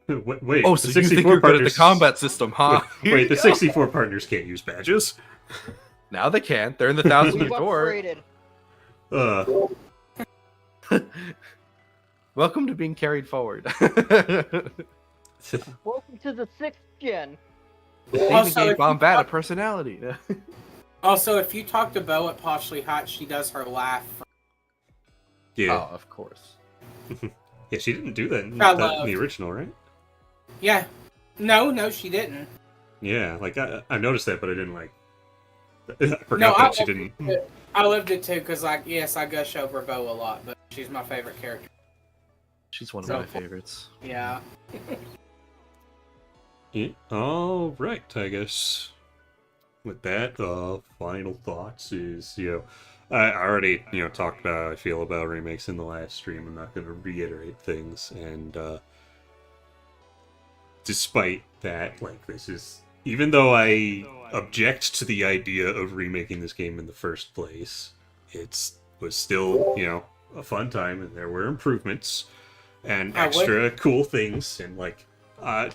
Wait, Oh, the so you think 64 you're good at the partners- combat system, huh? Here Wait, you the go. 64 partners can't use badges. Now they can. They're in the 1,000-year We've door. upgraded. Welcome to being carried forward. Welcome to the 6th gen. They even Also, gave if you Bombat a talk- personality. Also, if you talk to Bo at Poshly Hot, she does her laugh. Yeah. Oh, of course. Yeah, she didn't do that in, I that in love- the original, right? Yeah. No, she didn't. Yeah, like I noticed that, but I didn't like. I No, forgot I that she loved didn't. it. I loved it too, because, like, yes, I gush over Bo a lot, but she's my favorite character. She's one of So- my favorites. Yeah. Yeah, all right, I guess. With that, final thoughts is I already talked about how I feel about remakes in the last stream. I'm not going to reiterate things, and despite that, like this is even though I object to the idea of remaking this game in the first place, it was still a fun time, and there were improvements and extra cool things, and like I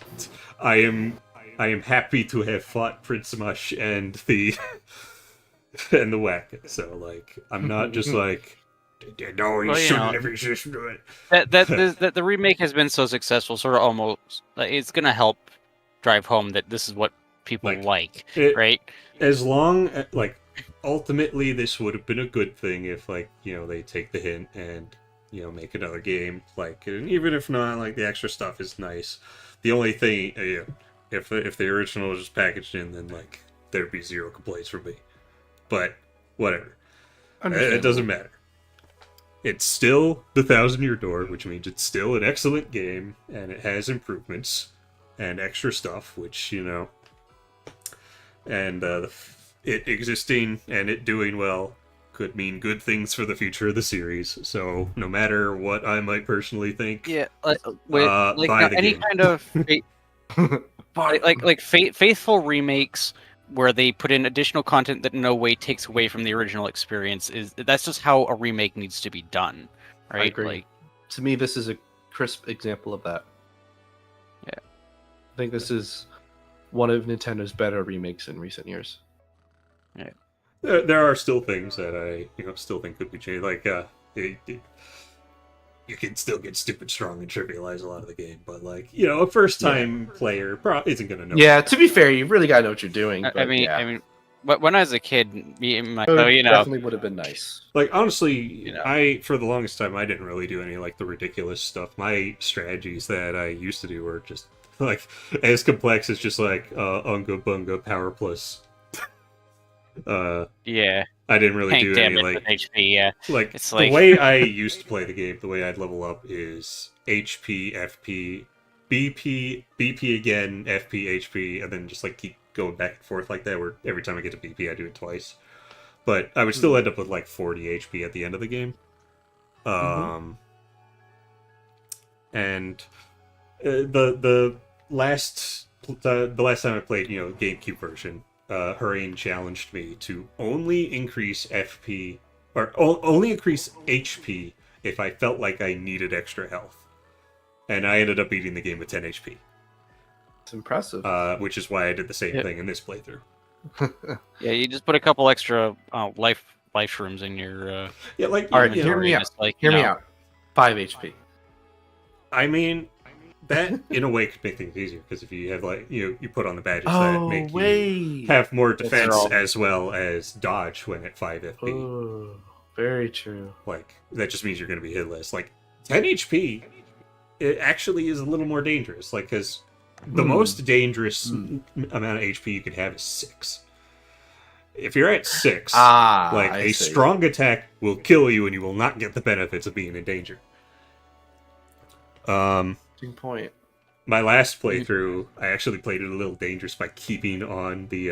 am happy to have fought Prince Mush and the and the Wacka. So like I'm not just like no, you shouldn't have resisted it. That the remake has been so successful, sort of almost it's gonna help drive home that this is what people like, right? As long like ultimately this would have been a good thing if like they take the hint and make another game, like, and even if not, like the extra stuff is nice. The only thing if the original was just packaged in, then like there'd be zero complaints from me. But whatever, it doesn't matter. It's still the 1,000-Year Door, which means it's still an excellent game, and it has improvements and extra stuff, which and it existing and it doing well could mean good things for the future of the series. So no matter what I might personally think, buy the any game. kind of faithful remakes where they put in additional content that in no way takes away from the original experience that's just how a remake needs to be done, right? I agree. Like, to me, this is a crisp example of that. Yeah, I think this is one of Nintendo's better remakes in recent years. Yeah. There are still things that I still think could be changed. Like you can still get stupid strong and trivialize a lot of the game, but like a first time player probably isn't gonna know. Yeah, to be fair, you really gotta know what you're doing. But I mean, when I was a kid, me and my definitely would have been nice. Like honestly, I for the longest time I didn't really do any like the ridiculous stuff. My strategies that I used to do were just like as complex as just like Unga Bunga Power Plus. Yeah. I didn't really Tank do damage any like with HP. Yeah. Like It's the like way I used to play the game, the way I'd level up is HP, FP, BP again, FP, HP, and then just like keep going back and forth like that. Where every time I get to BP, I do it twice. But I would still end up with like 40 HP at the end of the game. And the last time I played, GameCube version, Hurricane challenged me to only increase FP or only increase HP if I felt like I needed extra health, and I ended up beating the game with 10 HP. It's impressive. Which is why I did the same thing in this playthrough. Yeah, you just put a couple extra life shrooms in your hear me out. Hear me out. 5 HP. I mean, that in a way could make things easier because if you have like you put on the badges that make you have more defense as well as dodge when at 5 FP. Oh, very true. Like that just means you're going to be hit less. Like 10 HP, it actually is a little more dangerous. Like because the most dangerous amount of HP you could have is 6. If you're at 6, a strong attack will kill you, and you will not get the benefits of being in danger. Good point. My last playthrough, I actually played it a little dangerous by keeping on the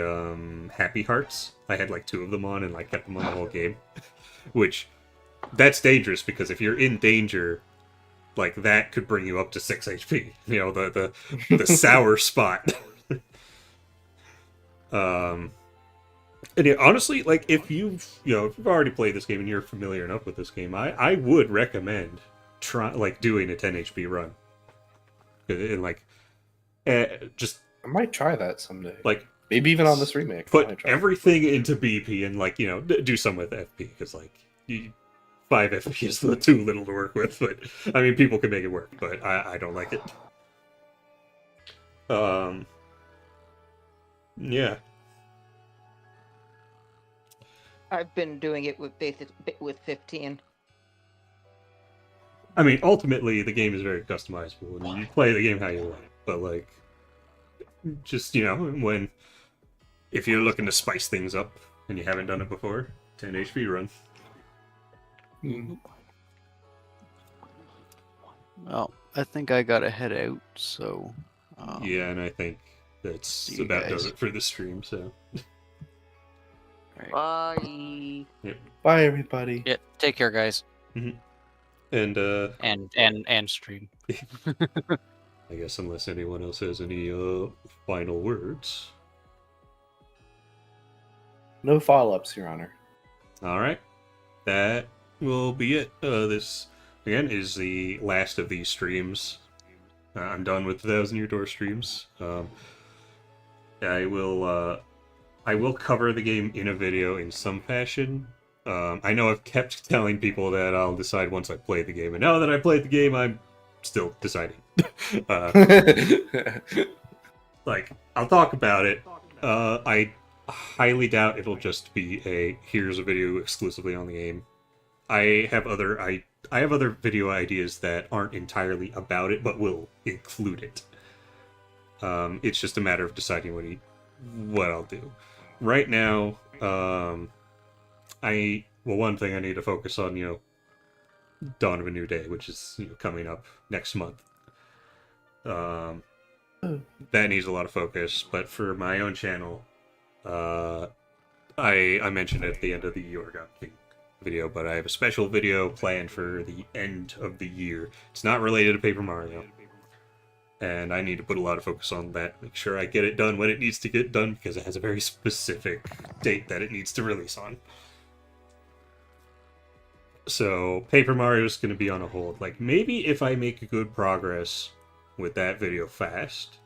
happy hearts. I had like 2 of them on and like kept them on the whole game. Which, that's dangerous because if you're in danger, like that could bring you up to 6 HP. The sour spot. And yeah, honestly, like if you've already played this game and you're familiar enough with this game, I would recommend doing a 10 HP run. And like just I might try that someday. like Maybe even on this remake. I put might try. everything into BP and like do some with FP because like 5 FP is too little to work with. But I mean, people can make it work, but I don't like it. Yeah. I've been doing it with 15. I mean, ultimately, the game is very customizable, and you play the game how you want. But like, just if you're looking to spice things up and you haven't done it before, 10 HP run. Well, I think I gotta head out, so... yeah, and I think that's about does it for the stream, so... Right. Bye. Yep. Bye, everybody. Yeah, take care, guys. And stream. I guess unless anyone else has any final words. No follow-ups, Your Honor. All right, that will be it. This again is the last of these streams. I'm done with the 1,000 Year Door streams. I will cover the game in a video in some fashion. I know I've kept telling people that I'll decide once I play the game, and now that I played the game, I'm still deciding. Like, I'll talk about it. I highly doubt it'll just be here's a video exclusively on the game. I have other video ideas that aren't entirely about it, but will include it. It's just a matter of deciding what I'll do. Right now, one thing I need to focus on, Dawn of a New Day, which is coming up next month. That needs a lot of focus, but for my own channel, I mentioned at the end of the Origami King video, but I have a special video planned for the end of the year. It's not related to Paper Mario, and I need to put a lot of focus on that, make sure I get it done when it needs to get done, because it has a very specific date that it needs to release on. So Paper Mario is going to be on a hold. Like, maybe if I make good progress with that video fast,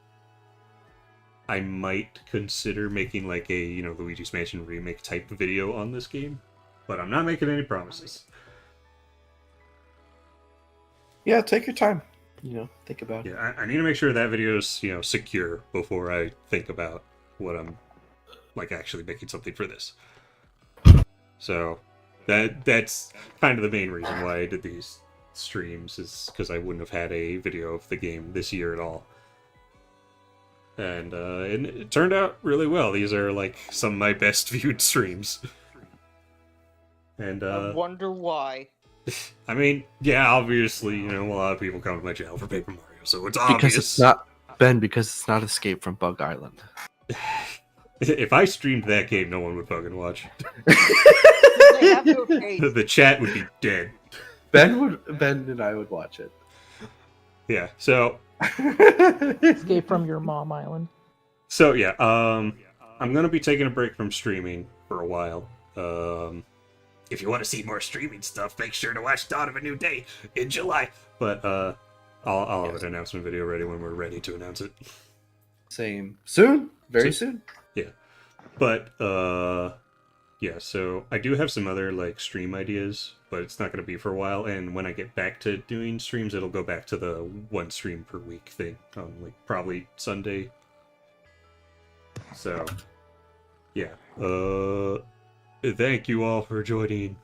I might consider making like a Luigi's Mansion remake type video on this game, but I'm not making any promises. Yeah, take your time. Think about it. Yeah, I need to make sure that video is secure before I think about what I'm like actually making something for this. So that's kind of the main reason why I did these streams, is because I wouldn't have had a video of the game this year at all. And it turned out really well. These are like some of my best viewed streams. And I wonder why. I mean, yeah, obviously, a lot of people come to my channel for Paper Mario, so it's obvious. Because it's not because it's not Escape from Bug Island. If I streamed that game, no one would fucking watch. They have no taste. The chat would be dead. Ben and I would watch it. Yeah, so Escape from Your Mom Island. So yeah, I'm gonna be taking a break from streaming for a while. If you want to see more streaming stuff, make sure to watch Dawn of a New Day in July. But I'll have an announcement video ready when we're ready to announce it. Same. Soon. Very soon. Yeah. But yeah, so I do have some other like stream ideas, but it's not going to be for a while. And when I get back to doing streams, it'll go back to the one stream per week thing on like probably Sunday. So yeah. Thank you all for joining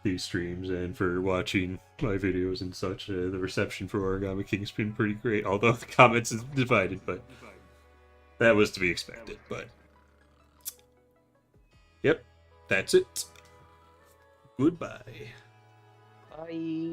these streams and for watching my videos and such. The reception for Origami King has been pretty great, although the comments is divided, but that was to be expected. But yep, that's it. Goodbye. Bye.